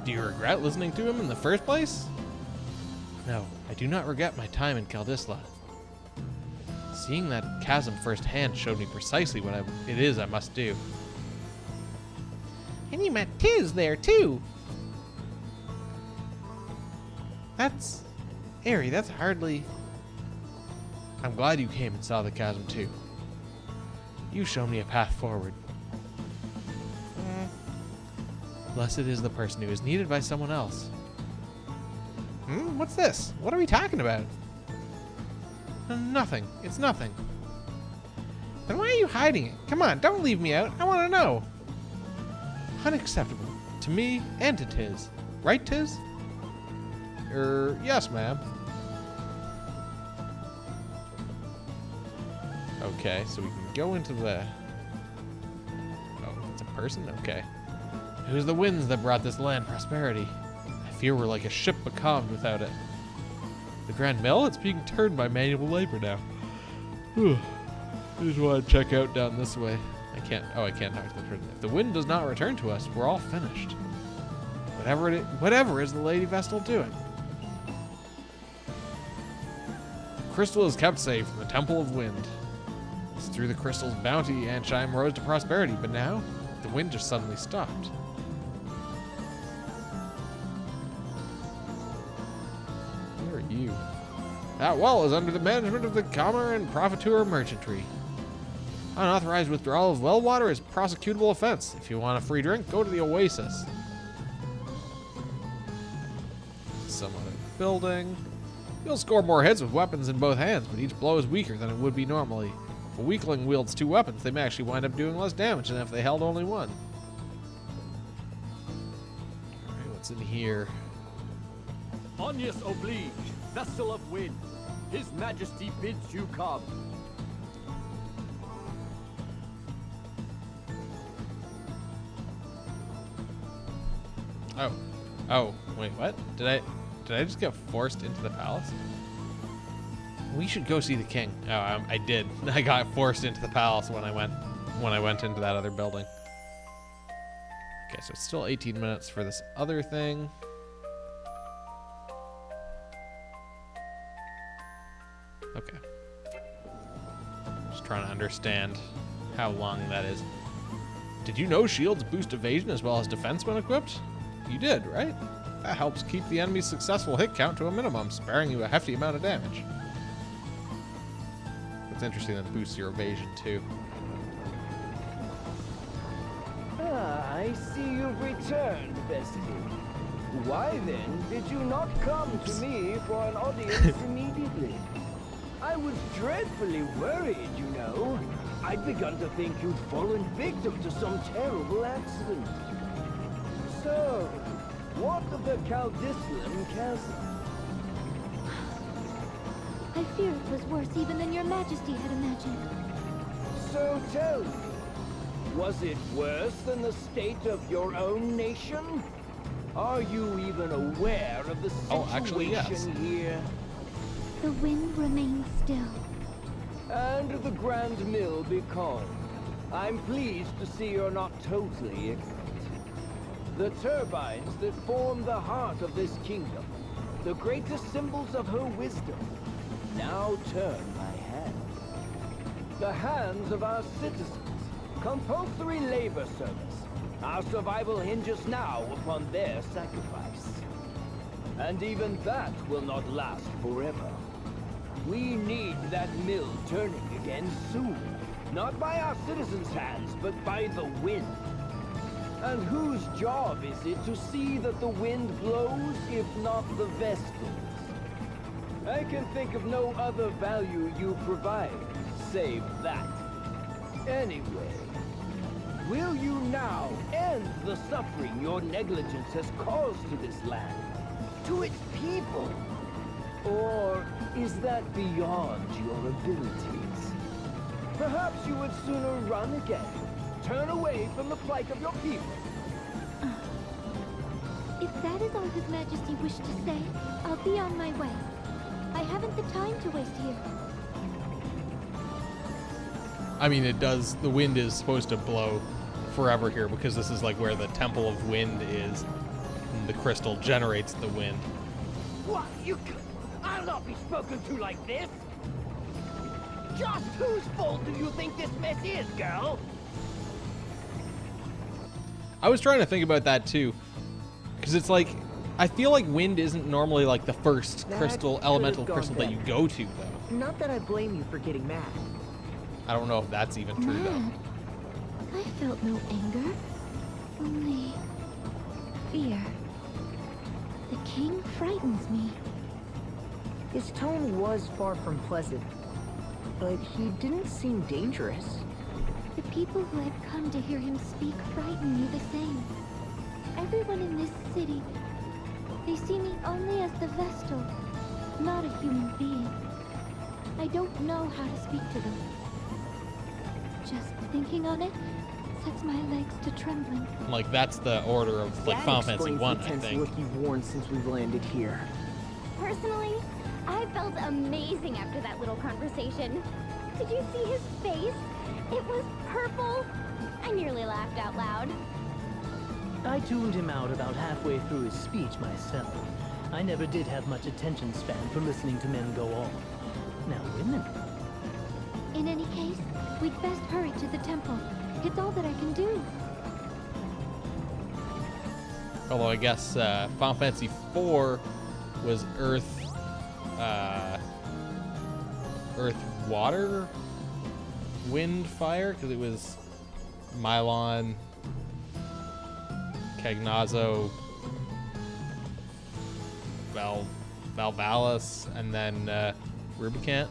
S1: Do you regret listening to him in the first place? No, I do not regret my time in Kaldisla. Seeing that chasm firsthand showed me precisely what it is I must do. And you met Tiz there too. That's... Aerie, that's hardly... I'm glad you came and saw the chasm too. You've shown me a path forward. Blessed is the person who is needed by someone else. What's this? What are we talking about? Nothing. It's nothing. Then why are you hiding it? Come on, don't leave me out. I want to know. Unacceptable. To me and to Tiz. Right, Tiz? Yes, ma'am. Okay, so we can go into the... Oh, it's a person? Okay. It was the winds that brought this land prosperity. I fear we're like a ship becalmed without it. The Grand Mill? It's being turned by manual labor now. Whew. I just want to check out down this way. I can't talk to the person. If the wind does not return to us, we're all finished. Whatever is the Lady Vestal doing? The crystal is kept safe in the Temple of Wind. It's through the crystal's bounty Ansheim rose to prosperity, but now the wind just suddenly stopped. Who are you? That well is under the management of the Commerce and Profiteure Merchantry. Unauthorized withdrawal of well water is a prosecutable offense. If you want a free drink, go to the Oasis. Some other building. You'll score more hits with weapons in both hands, but each blow is weaker than it would be normally. If a weakling wields 2 weapons, they may actually wind up doing less damage than if they held only one. Alright, what's in here?
S6: Onius oblige, Vestal of Wind. His Majesty bids you come.
S1: Oh, wait, what? Did I just get forced into the palace? We should go see the king. Oh, I did. I got forced into the palace when I went into that other building. Okay, so it's still 18 minutes for this other thing. Okay. Just trying to understand how long that is. Did you know shields boost evasion as well as defense when equipped? You did, right? That helps keep the enemy's successful hit count to a minimum, sparing you a hefty amount of damage. It's interesting that it boosts your evasion too.
S6: Ah, I see you've returned, Bestie. Why then did you not come to me for an audience immediately? I was dreadfully worried, you know. I'd begun to think you'd fallen victim to some terrible accident. So, what of the Caldislam Chasm?
S5: I fear it was worse even than your Majesty had imagined.
S6: So tell me, was it worse than the state of your own nation? Are you even aware of the situation here?
S5: The wind remains still.
S6: And the Grand Mill be calm. I'm pleased to see you're not totally ignorant. The turbines that form the heart of this kingdom, the greatest symbols of her wisdom, now turn my hand. The hands of our citizens, compulsory labor service. Our survival hinges now upon their sacrifice. And even that will not last forever. We need that mill turning again soon. Not by our citizens' hands, but by the wind. And whose job is it to see that the wind blows, if not the Vestals? I can think of no other value you provide, save that. Anyway, will you now end the suffering your negligence has caused to this land, to its people? Or is that beyond your abilities? Perhaps you would sooner run again. Turn away from the plight of your people.
S5: If that is all His Majesty wished to say, I'll be on my way. I haven't the time to waste here.
S1: I mean, it does. The wind is supposed to blow forever here because this is like where the Temple of Wind is. And the crystal generates the wind.
S6: What? I'll not be spoken to like this! Just whose fault do you think this mess is, girl?
S1: I was trying to think about that too. Because it's like, I feel like wind isn't normally like the first elemental crystal that you go to, though.
S14: Not that I blame you for getting mad.
S1: I don't know if that's even true, though.
S5: I felt no anger, only fear. The king frightens me.
S14: His tone was far from pleasant, but he didn't seem dangerous.
S5: The people who had come to hear him speak frighten me the same. Everyone in this city, they see me only as the Vestal, not a human being. I don't know how to speak to them. Just thinking on it sets my legs to trembling.
S1: Like, that's the order of, like,
S14: That
S1: Final Fantasy
S14: explains
S1: 1,
S14: the
S1: I
S14: tense
S1: think.
S14: look you've worn since we've landed here.
S3: Personally, I felt amazing after that little conversation. Did you see his face? It was purple. I nearly laughed out loud.
S4: I tuned him out about halfway through his speech myself. I never did have much attention span for listening to men go on. Now women.
S5: In any case, we'd best hurry to the temple. It's all that I can do.
S1: Although I guess Final Fantasy 4 was Earth, water, wind, fire, because it was Mylon, Cagnazzo, Valvalis, and then Rubicant.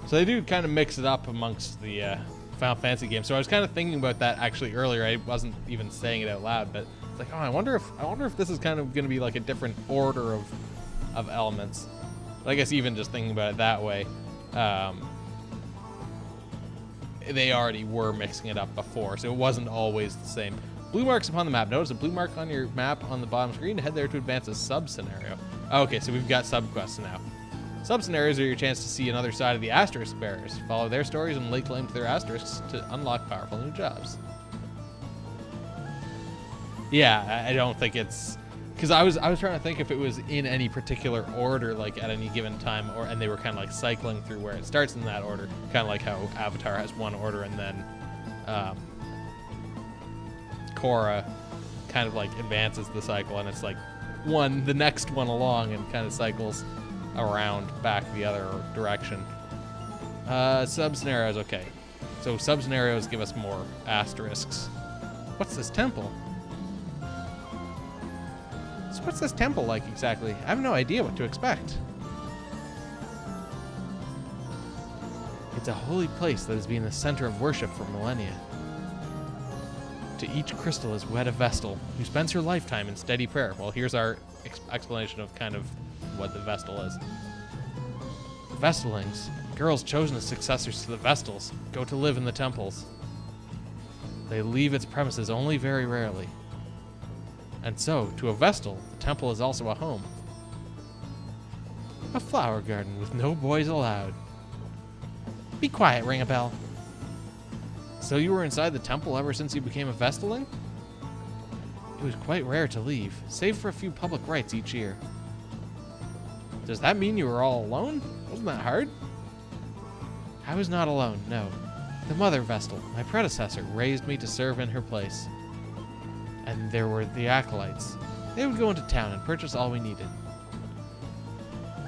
S1: So they do kind of mix it up amongst the Final Fantasy games. So I was kind of thinking about that actually earlier. I wasn't even saying it out loud, but it's like, oh, I wonder if this is kind of going to be like a different order of elements. But I guess even just thinking about it that way, they already were mixing it up before, so it wasn't always the same. Blue marks upon the map. Notice a blue mark on your map on the bottom screen. Head there to advance a sub-scenario. Okay, so we've got sub-quests now. Sub-scenarios are your chance to see another side of the Asterisk Bearers. Follow their stories and lay claim to their asterisks to unlock powerful new jobs. Yeah, I don't think it's... Because I was trying to think if it was in any particular order, like at any given time, and they were kind of like cycling through where it starts in that order. Kind of like how Avatar has one order and then Korra kind of like advances the cycle, and it's like the next one along and kind of cycles around back the other direction. Sub-scenarios, okay. So sub-scenarios give us more asterisks. What's this temple? So what's this temple like exactly? I have no idea what to expect. It's a holy place that has been the center of worship for millennia. To each crystal is wed a Vestal, who spends her lifetime in steady prayer. Well, here's our explanation of kind of what the Vestal is. Vestalings, girls chosen as successors to the Vestals, go to live in the temples. They leave its premises only very rarely. And so, to a Vestal, the temple is also a home. A flower garden with no boys allowed. Be quiet, ring a bell. So you were inside the temple ever since you became a Vestaling? It was quite rare to leave, save for a few public rites each year. Does that mean you were all alone? Wasn't that hard? I was not alone, no. The Mother Vestal, my predecessor, raised me to serve in her place. And there were the acolytes. They would go into town and purchase all we needed.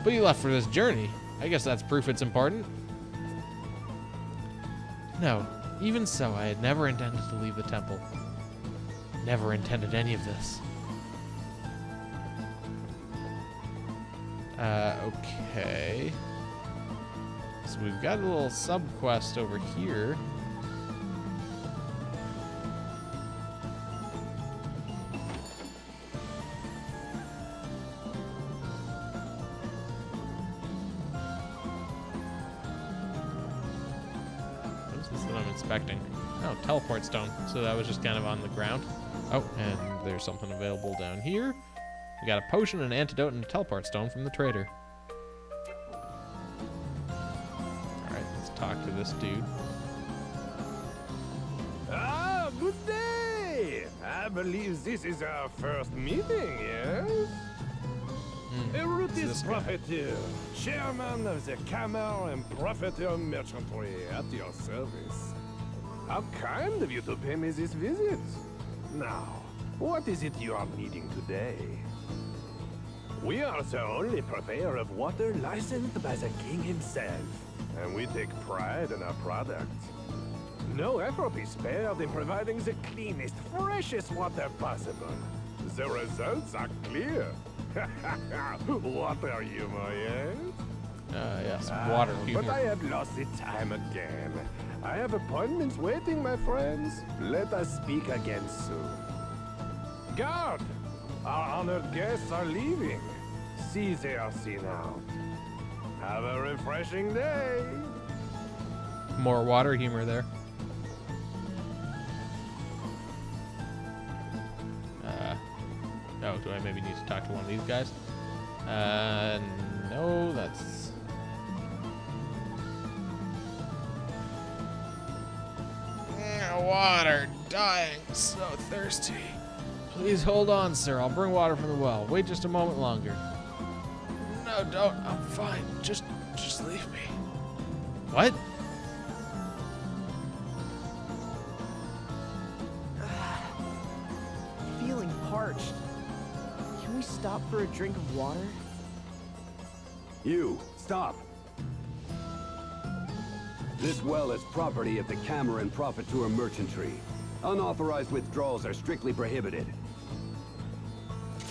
S1: But you left for this journey. I guess that's proof it's important. No, even so, I had never intended to leave the temple. Never intended any of this. Okay. So we've got a little sub-quest over here. What is this that I'm inspecting? Oh, teleport stone. So that was just kind of on the ground. Oh, and there's something available down here. We got a potion, an antidote, and a teleport stone from the trader. Alright, let's talk to this dude.
S2: Ah, good day! I believe this is our first meeting, yes? Erutis Profiteer, chairman of the Camera and Profiteer Merchantry at your service. How kind of you to pay me this visit. Now, what is it you are needing today? We are the only purveyor of water licensed by the king himself, and we take pride in our product. No effort is spared in providing the cleanest, freshest water possible. The results are clear. Water humor, yes?
S1: Yes, water humor.
S2: But I have lost the time again. I have appointments waiting, my friends. Let us speak again soon. Guard! Our honored guests are leaving. See they are seen out. Have a refreshing day.
S1: more water humor there. Oh, do I maybe need to talk to one of these guys? No, that's... Water, dying, so thirsty. Please hold on, sir. I'll bring water from the well. Wait just a moment longer. No, don't. I'm fine. Just leave me. What?
S14: Feeling parched. Can we stop for a drink of water?
S8: You, stop. This well is property of the Cameron Profiteur Merchantry. Unauthorized withdrawals are strictly prohibited.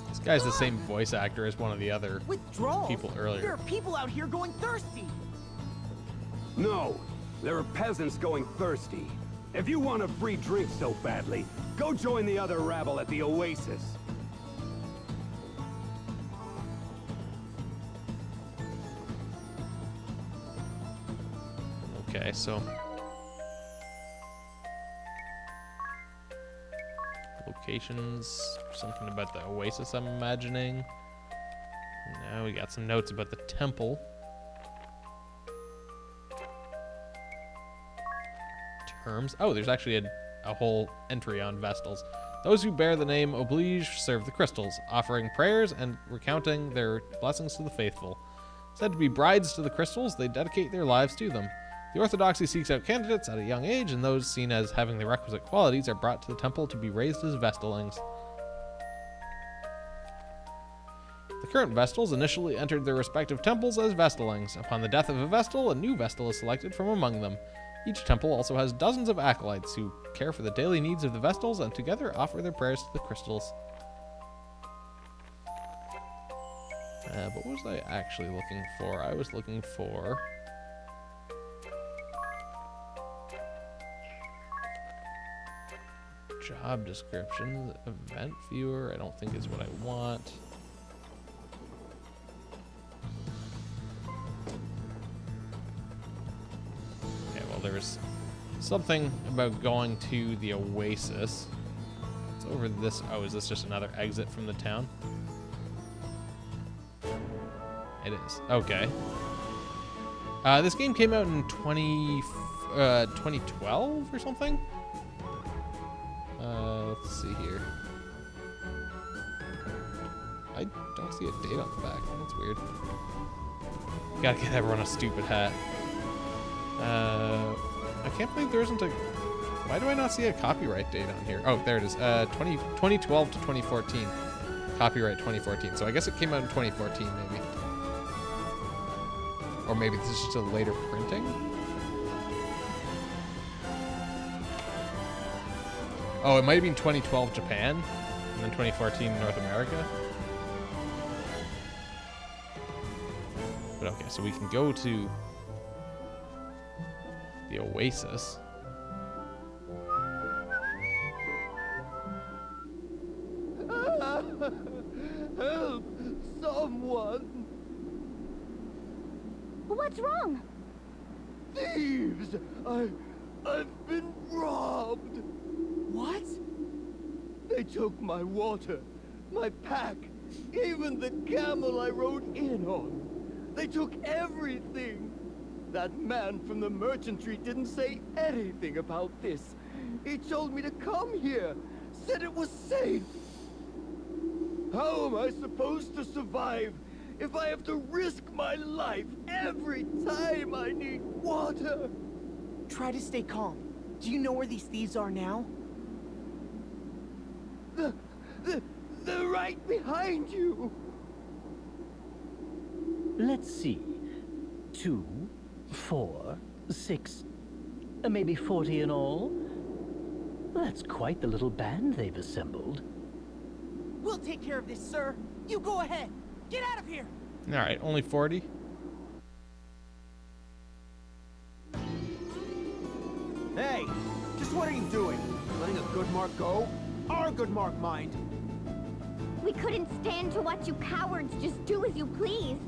S1: This guy's the same voice actor as one of the other
S14: Withdrawals?
S1: people
S14: There
S1: earlier.
S14: are people out here going thirsty.
S8: No, there are peasants going thirsty. If you want a free drink so badly, go join the other rabble at the Oasis.
S1: Okay, so... Locations, something about the Oasis, I'm imagining. Now we got some notes about the temple. Terms. Oh, there's actually a whole entry on Vestals. Those who bear the name Oblige serve the crystals, offering prayers and recounting their blessings to the faithful. Said to be brides to the crystals, they dedicate their lives to them. The Orthodoxy seeks out candidates at a young age, and those seen as having the requisite qualities are brought to the temple to be raised as Vestalings. The current Vestals initially entered their respective temples as Vestalings. Upon the death of a Vestal, a new Vestal is selected from among them. Each temple also has dozens of acolytes who care for the daily needs of the Vestals and together offer their prayers to the crystals. But what was I actually looking for? I was looking for... job description. Event viewer, I don't think is what I want. Okay, well there's something about going to the Oasis. It's over this. Oh, is this just another exit from the town? It is. Okay. This game came out in 2012 or something? Let's see here. I don't see a date on the back. That's weird. Gotta get everyone a stupid hat. I can't believe there isn't a... Why do I not see a copyright date on here? Oh, there it is. 2012 to 2014. Copyright 2014. So I guess it came out in 2014, maybe. Or maybe this is just a later printing? Oh, it might have been 2012 Japan, and then 2014 North America. But okay, so we can go to the Oasis.
S6: Help! Someone!
S3: What's wrong?
S6: Thieves! I've been robbed!
S14: What?
S6: They took my water, my pack, even the camel I rode in on. They took everything. That man from the merchantry didn't say anything about this. He told me to come here, said it was safe. How am I supposed to survive if I have to risk my life every time I need water?
S14: Try to stay calm. Do you know where these thieves are now?
S6: They're right behind you.
S4: Let's see. 2, 4, 6, maybe 40 in all. That's quite the little band they've assembled.
S14: We'll take care of this, sir. You go ahead. Get out of here.
S1: All right, only 40.
S6: Hey, just what are you doing? Letting a good mark go? Our good mark, mind.
S3: We couldn't stand to watch you cowards just do as you pleased.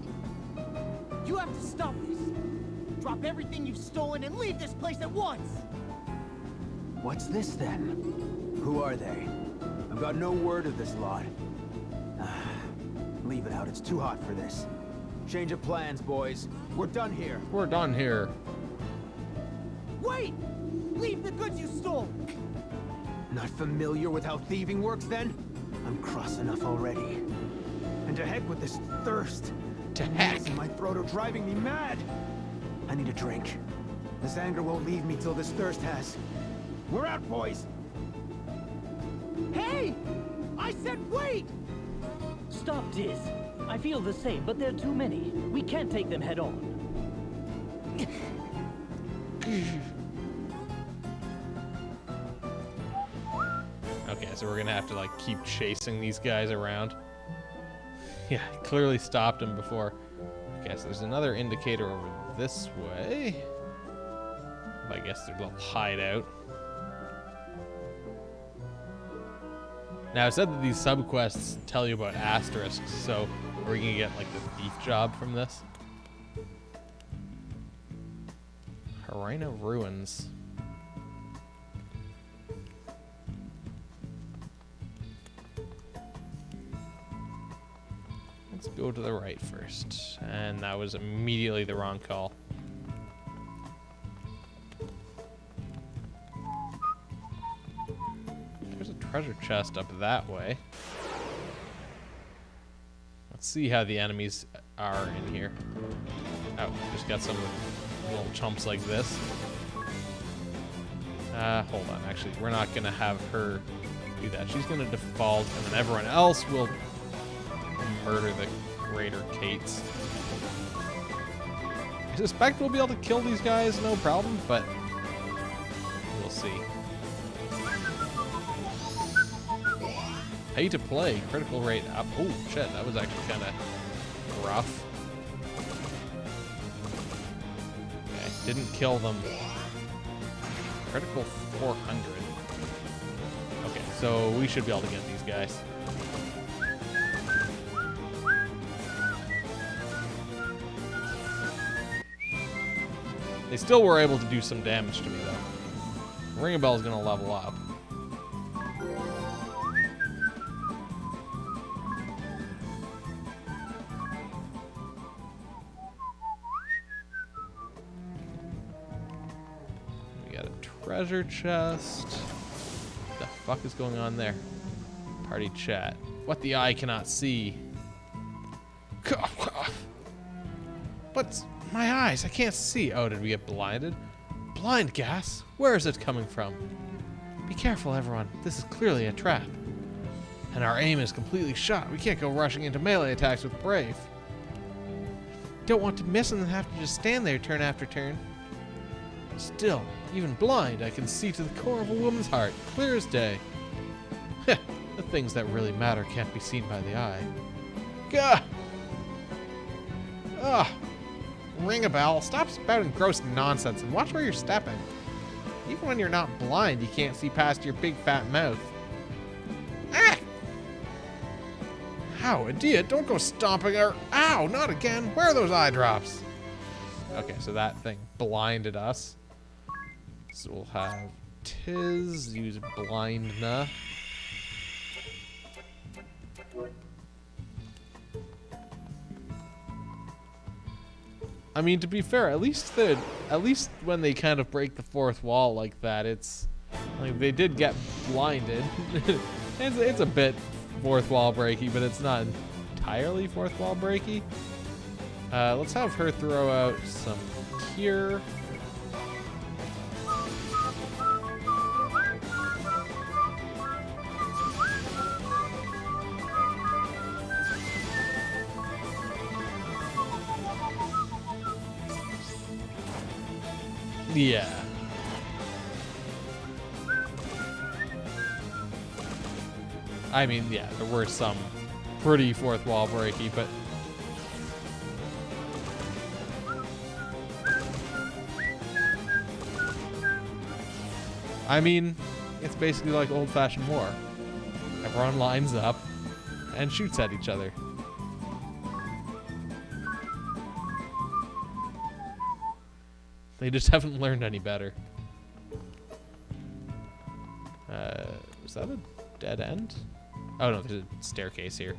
S14: You have to stop this.
S6: Drop everything you've stolen and leave this place at once!
S15: What's this then? Who are they? I've got no word of this lot. Leave it out, it's too hot for this. Change of plans, boys. We're done here.
S1: We're done here.
S6: Wait! Leave the goods you stole!
S15: Not familiar with how thieving works, then? I'm cross enough already. And to heck with this thirst.
S1: To heck!
S15: My throat are driving me mad! I need a drink. This anger won't leave me till this thirst has. We're out, boys!
S6: Hey! I said wait!
S4: Stop, Diz. I feel the same, but there are too many. We can't take them head on.
S1: Okay, so we're gonna have to like keep chasing these guys around. Yeah, clearly stopped him before. Okay, so there's another indicator over this way. I guess their little hideout. Now, it said that these subquests tell you about asterisks, so are we gonna get like the thief job from this? Harina Ruins. Let's go to the right first. And that was immediately the wrong call. There's a treasure chest up that way. Let's see how the enemies are in here. Oh, just got some little chumps like this. Hold on. Actually, we're not going to have her do that. She's going to default, and then everyone else will murder the Raider Kates. I suspect we'll be able to kill these guys, no problem, but we'll see. Pay to play, critical rate up. Oh, shit, that was actually kind of rough. Okay, didn't kill them. Critical 400. Okay, so we should be able to get these guys. They still were able to do some damage to me, though. Ring a Bell is going to level up. We got a treasure chest. What the fuck is going on there? Party chat. What the eye cannot see. Cough, cough. What's... my eyes, I can't see. Oh, did we get blinded? Blind gas? Where is it coming from? Be careful, everyone. This is clearly a trap. And our aim is completely shot. We can't go rushing into melee attacks with Brave. Don't want to miss and then have to just stand there turn after turn. Still, even blind, I can see to the core of a woman's heart, clear as day. The things that really matter can't be seen by the eye. Gah! Ugh! Ring a bell. Stop spouting gross nonsense and watch where you're stepping. Even when you're not blind, you can't see past your big fat mouth. Ah! Ow, idiot, don't go stomping her. Ow, not again. Where are those eye drops? Okay, so that thing blinded us. So we'll have Tiz use blindna. I mean, to be fair, at least when they kind of break the fourth wall like that, it's like they did get blinded. it's a bit fourth wall breaky, but it's not entirely fourth wall breaky. Let's have her throw out some cure. Yeah. I mean, yeah, there were some pretty fourth wall breaky, but I mean, it's basically like old-fashioned war. Everyone lines up and shoots at each other. They just haven't learned any better. Was that a dead end? Oh no, there's a staircase here.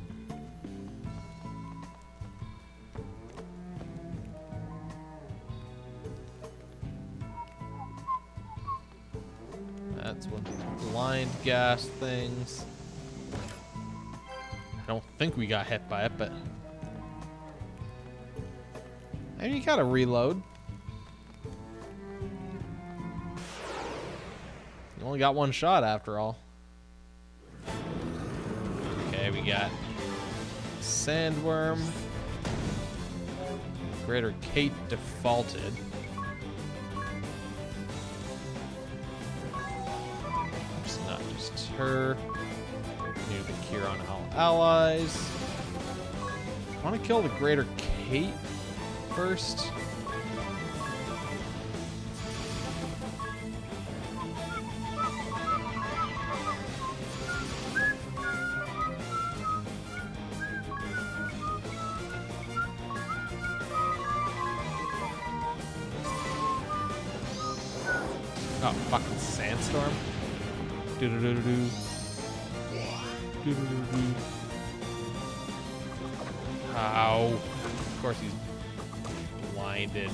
S1: That's one of these blind gas things. I don't think we got hit by it, but maybe you gotta reload. You only got one shot after all. Okay, we got Sandworm. Greater Kate defaulted. It's not just her. Need to cure on all allies. I want to kill the Greater Kate first. Oh, fucking sandstorm. Do-do-do-do-do. Do-do-do-do. Ow. Of course he's blinded.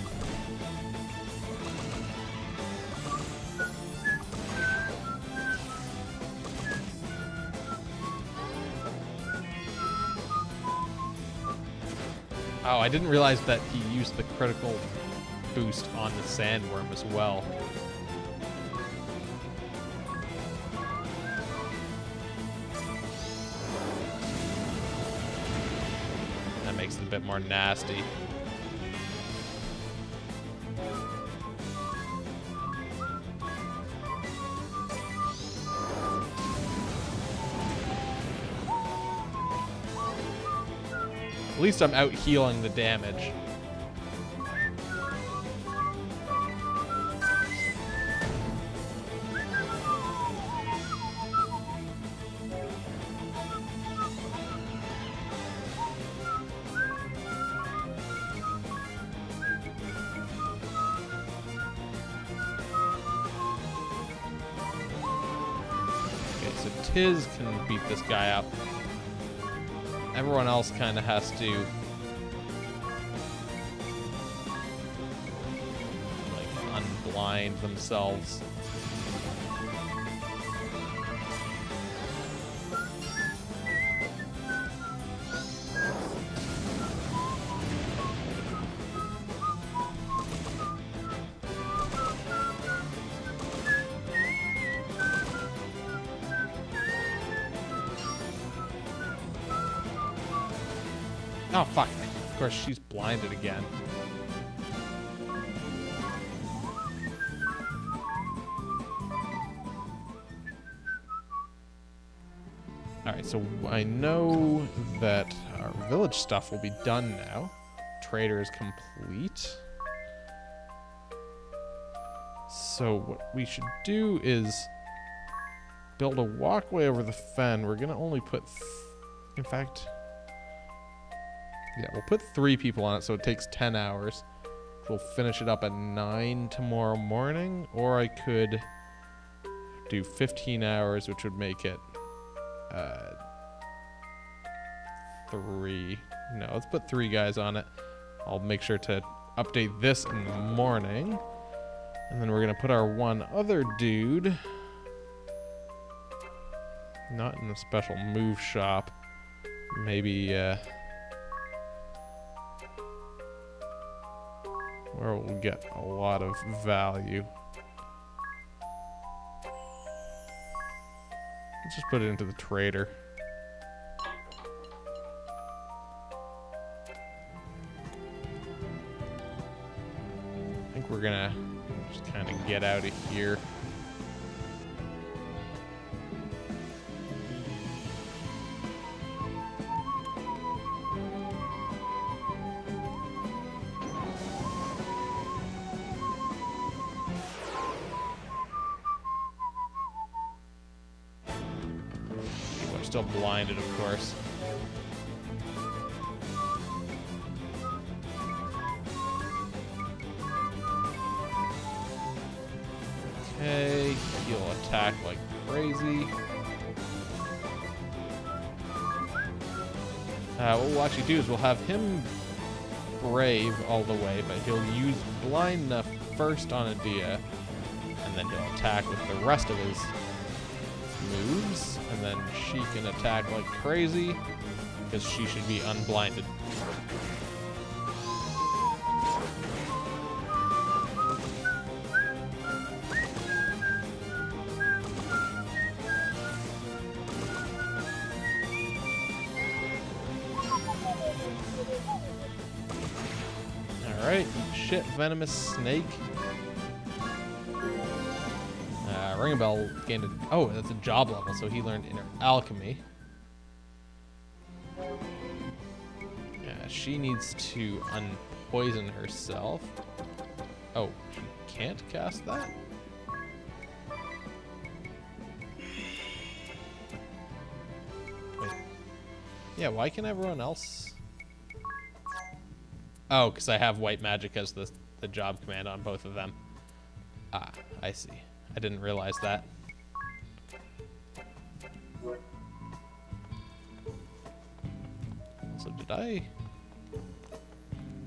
S1: Oh, I didn't realize that he used the critical boost on the sandworm as well. That makes it a bit more nasty. At least I'm out healing the damage. Okay, so Tiz can beat this guy up. Everyone else kind of has to like unblind themselves. Oh, fuck. Of course, she's blinded again. Alright, so I know that our village stuff will be done now. Trader is complete. So what we should do is build a walkway over the fen. We're going to only put... in fact... yeah, we'll put 3 people on it, so it takes 10 hours. We'll finish it up at 9 tomorrow morning, or I could do 15 hours, which would make it 3. No, let's put 3 guys on it. I'll make sure to update this in the morning. And then we're going to put our one other dude, not in the special move shop, maybe... where we'll get a lot of value. Let's just put it into the trader. I think we're gonna just kind of get out of here. Still blinded, of course. he'll attack like crazy. What we'll actually do is we'll have him brave all the way, but he'll use blind enough first on Adia, and then he'll attack with the rest of his moves, and then she can attack like crazy because she should be unblinded. Alright, shit, venomous snake. Ring a bell gained a, oh, that's a job level, so he learned inner alchemy. Yeah, she needs to unpoison herself. Oh, she can't cast that? Wait. Yeah, why can everyone else? Oh, because I have white magic as the job command on both of them. Ah, I see. I didn't realize that. So did I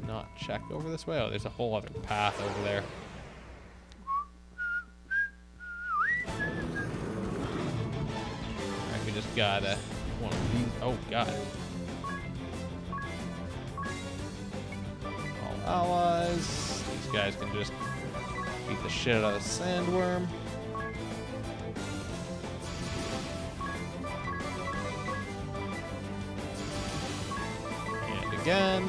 S1: not check over this way? Oh, there's a whole other path over there. Alright, we just got one of these. Oh, God. All allies. These guys can just beat the shit out of the sandworm. And again.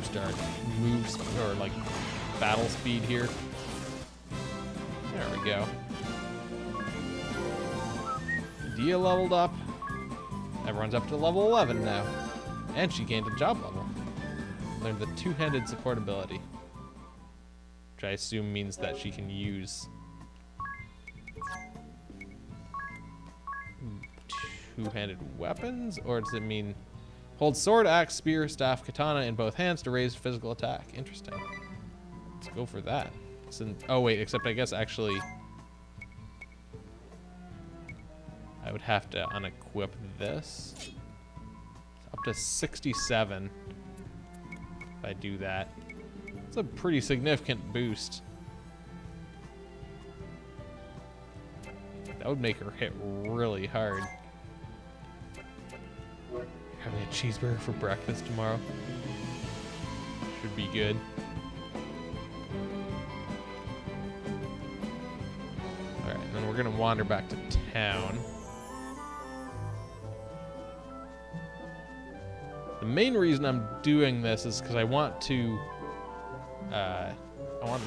S1: Start moves or like battle speed here. There we go. Dia leveled up. Everyone's up to level 11 now. And she gained a job level. Learned the two-handed support ability, which I assume means that she can use two-handed weapons, or does it mean hold sword, axe, spear, staff, katana in both hands to raise physical attack? Interesting. Let's go for that. Oh wait, except I guess actually I would have to unequip this. It's up to 67. If I do that, it's a pretty significant boost. That would make her hit really hard. Having a cheeseburger for breakfast tomorrow should be good. Alright, and then we're gonna wander back to town. The main reason I'm doing this is because I want to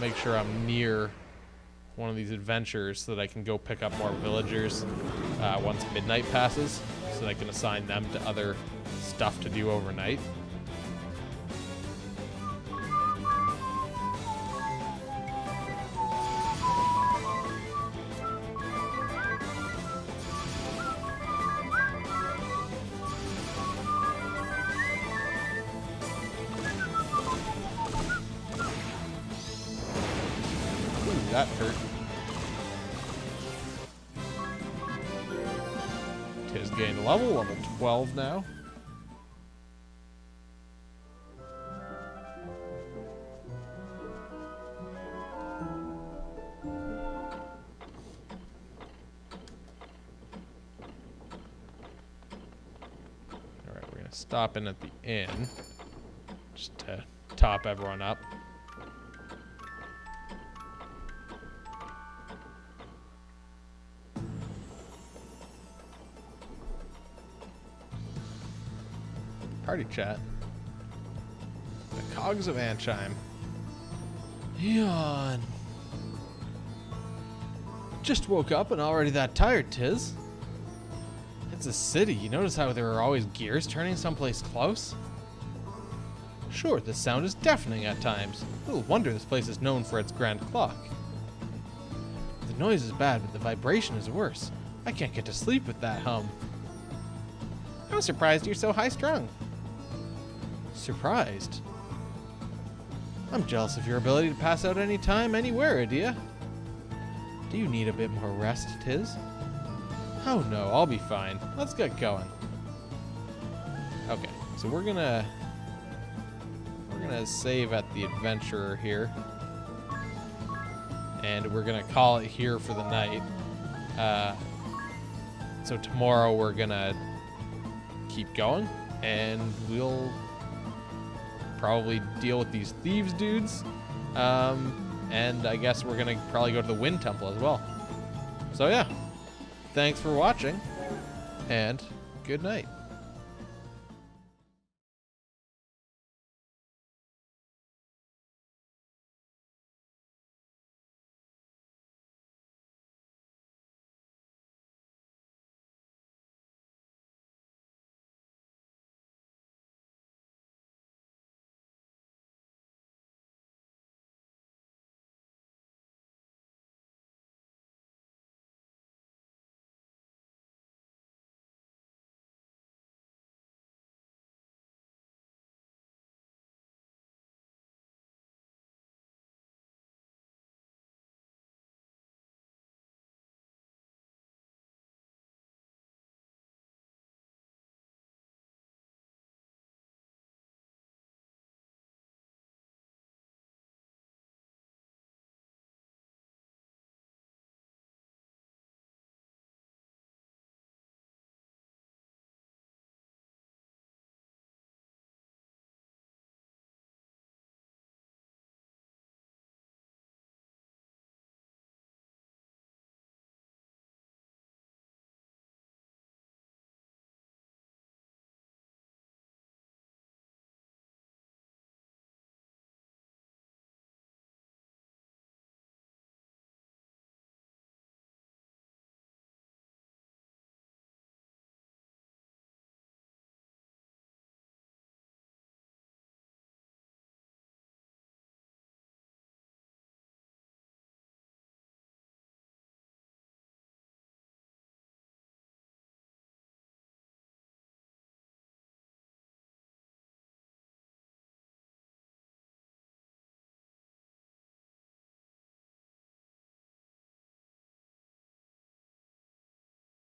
S1: make sure I'm near one of these adventures so that I can go pick up more villagers once midnight passes, so that I can assign them to other stuff to do overnight. That hurt. Tiz gained level 12 now. Alright, we're gonna stop in at the inn just to top everyone up. Party chat. The cogs of Anchime. Yawn. Just woke up and already that tired, Tiz. It's a city. You notice how there are always gears turning someplace close? Sure, the sound is deafening at times. Little wonder this place is known for its grand clock. The noise is bad, but the vibration is worse. I can't get to sleep with that hum. I'm surprised you're so high-strung. Surprised? I'm jealous of your ability to pass out anytime, anywhere, Idea. Do you need a bit more rest, Tiz? Oh no, I'll be fine. Let's get going. Okay, so we're gonna save at the Adventurer here. And we're gonna call it here for the night. So tomorrow we're gonna keep going, and we'll probably deal with these thieves dudes. And I guess we're gonna probably go to the Wind Temple as well. So yeah, thanks for watching, and good night.